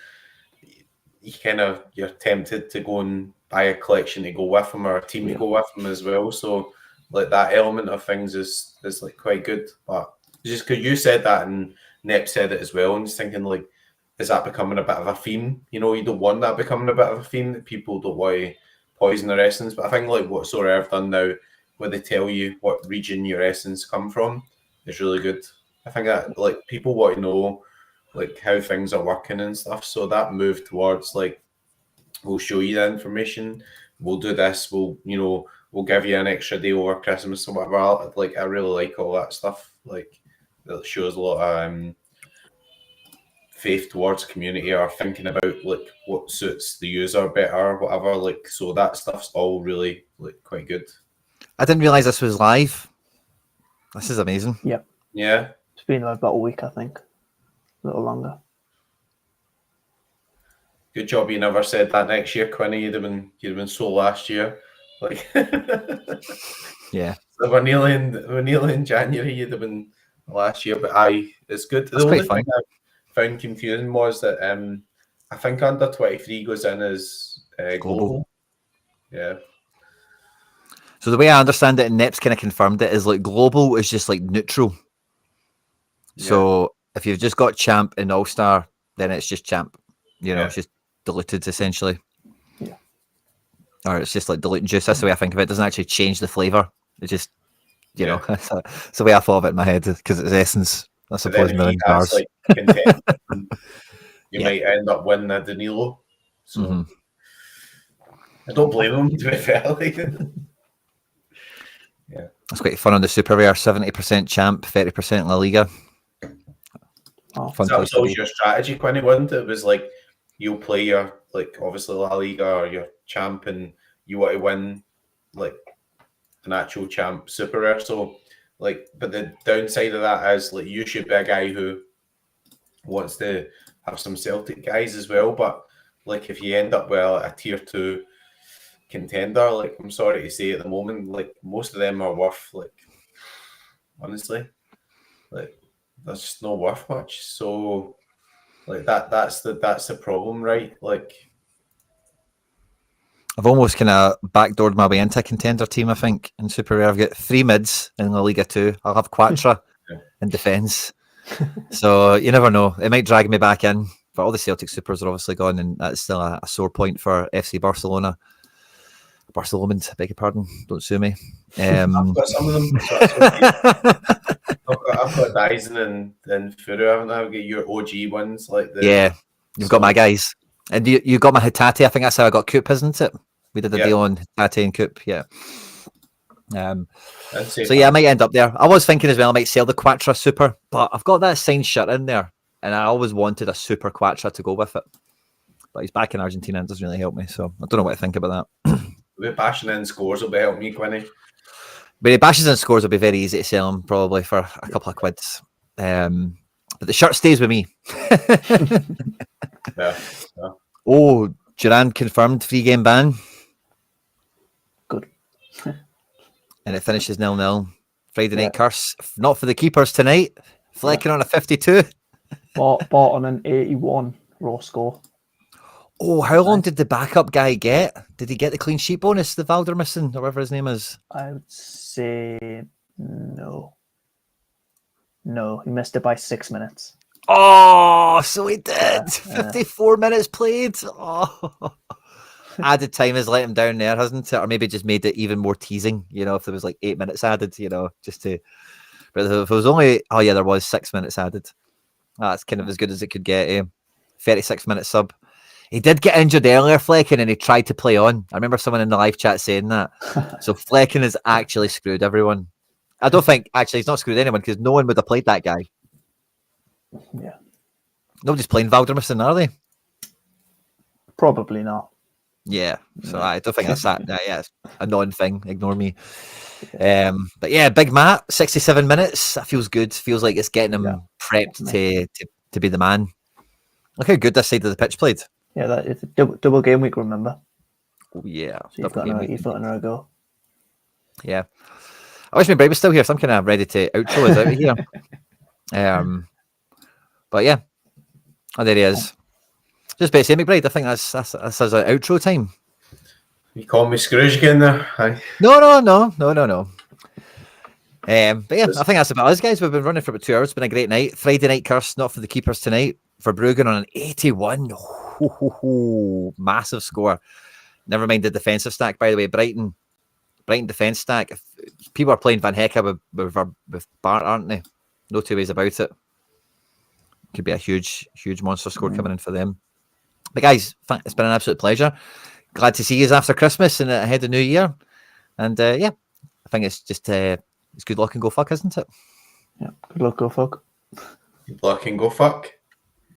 you're tempted to go and buy a collection to go with them or a team to go with them as well. So like that element of things is like quite good. But just because you said that and Nep said it as well, and just thinking like, is that becoming a bit of a theme? You don't want that becoming a bit of a theme that people don't want to poison their essence. But I think like what Sorare have done now, where they tell you what region your essence come from, is really good. I think that like people want to know like how things are working and stuff. So that move towards like, we'll show you the information, we'll do this, we'll give you an extra day over Christmas or whatever. Like I really like all that stuff. Like that shows a lot of faith towards community or thinking about like what suits the user better or whatever. Like so that stuff's all really like quite good. I didn't realize this was live. This is amazing. Yeah. It's been about a week, I think. A little longer. Good job you never said that next year, Quinny. You'd have been so last year. Like yeah. So we're nearly in January, you'd have been last year, but it's good. That's the only fun. thing I found confusing was that I think under 23 goes in as global. Yeah. So the way I understand it, and Nep's kind of confirmed it, is like global is just like neutral. So if you've just got champ and all star, then it's just champ. It's just diluted essentially. Yeah. Or it's just like diluting juice. That's the way I think of it. It doesn't actually change the flavor. It just, know, that's the way I thought of it in my head because it's essence. I suppose million bars. Like you might end up winning a Danilo. So I don't blame him, to be fair. Yeah. That's quite fun on the super rare. 70% champ, 30% La Liga. Fun. That was always your strategy, Quinny, wasn't it? It was like you'll play your obviously La Liga or your champ, and you want to win like an actual champ super rare. So but the downside of that is like you should be a guy who wants to have some Celtic guys as well. But like if you end up with a tier 2 contender, like I'm sorry to say at the moment, like most of them are worth honestly, that's just not worth much. So like that's the problem, right? Like I've almost kind of backdoored my way into a contender team, I think, in Super Rare. I've got 3 mids in La Liga 2. I'll have Quattro in defence. So you never know. It might drag me back in. But all the Celtic Supers are obviously gone, and that's still a sore point for FC Barcelona. Barcelona, beg your pardon. Don't sue me. I've got some of them. I've got Dyson and Furu, haven't I? I've got your OG ones. You've got my guys. And you got my Hitate. I think that's how I got Coop, isn't it? We did a deal on Hitate and Coop, So I might end up there. I was thinking as well I might sell the Quattro Super, but I've got that signed shirt in there, and I always wanted a Super Quattro to go with it. But he's back in Argentina and it doesn't really help me, so I don't know what to think about that. The bashing in scores will be helping me, Quinny. But he bashes in scores will be very easy to sell him probably for a couple of quids. But the shirt stays with me. Yeah. Oh, Duran confirmed 3-game ban. Good. And it finishes 0-0. Friday night curse. Not for the keepers tonight. Flecking on a 52. Bought on an 81 raw score. Oh, how long did the backup guy get? Did he get the clean sheet bonus, the Valdermissen, or whatever his name is? I would say no. No, he missed it by 6 minutes. Oh, so he did. Yeah. 54 minutes played. Oh. Added time has let him down there, hasn't it? Or maybe just made it even more teasing, if there was like 8 minutes added, just to. But if it was only, there was 6 minutes added. That's kind of as good as it could get. 36-minute sub. He did get injured earlier, Flecken, and he tried to play on. I remember someone in the live chat saying that. So Flecken has actually screwed everyone. I don't think, actually, he's not screwed anyone because no one would have played that guy. Yeah. Nobody's playing Valdermissen, are they? Probably not. Yeah. So I don't think that's that. Yeah, it's a non-thing. Ignore me. But yeah, Big Matt, 67 minutes. That feels good. Feels like it's getting him prepped to be the man. Look how good this side of the pitch played. Yeah, that is double game week, remember? Oh, yeah. So you've got another go. Yeah. I wish my brain was still here, so I'm kind of ready to outro us out of here. But yeah. Oh, there he is. Just basically, McBride, I think that's us an outro time. You call me Scrooge again there? Aye. No. But yeah, I think that's about us, guys. We've been running for about 2 hours. It's been a great night. Friday night curse, not for the keepers tonight. For Bruggen on an 81. Massive score. Never mind the defensive stack, by the way. Brighton defense stack. If people are playing Van Hecke with Bart, aren't they? No two ways about it. Could be a huge monster score coming in for them. But guys, it's been an absolute pleasure. Glad to see you after Christmas and ahead of New Year. And yeah, I think it's just it's good luck and go fuck, isn't it? Yeah, good luck, go fuck. Good luck and go fuck.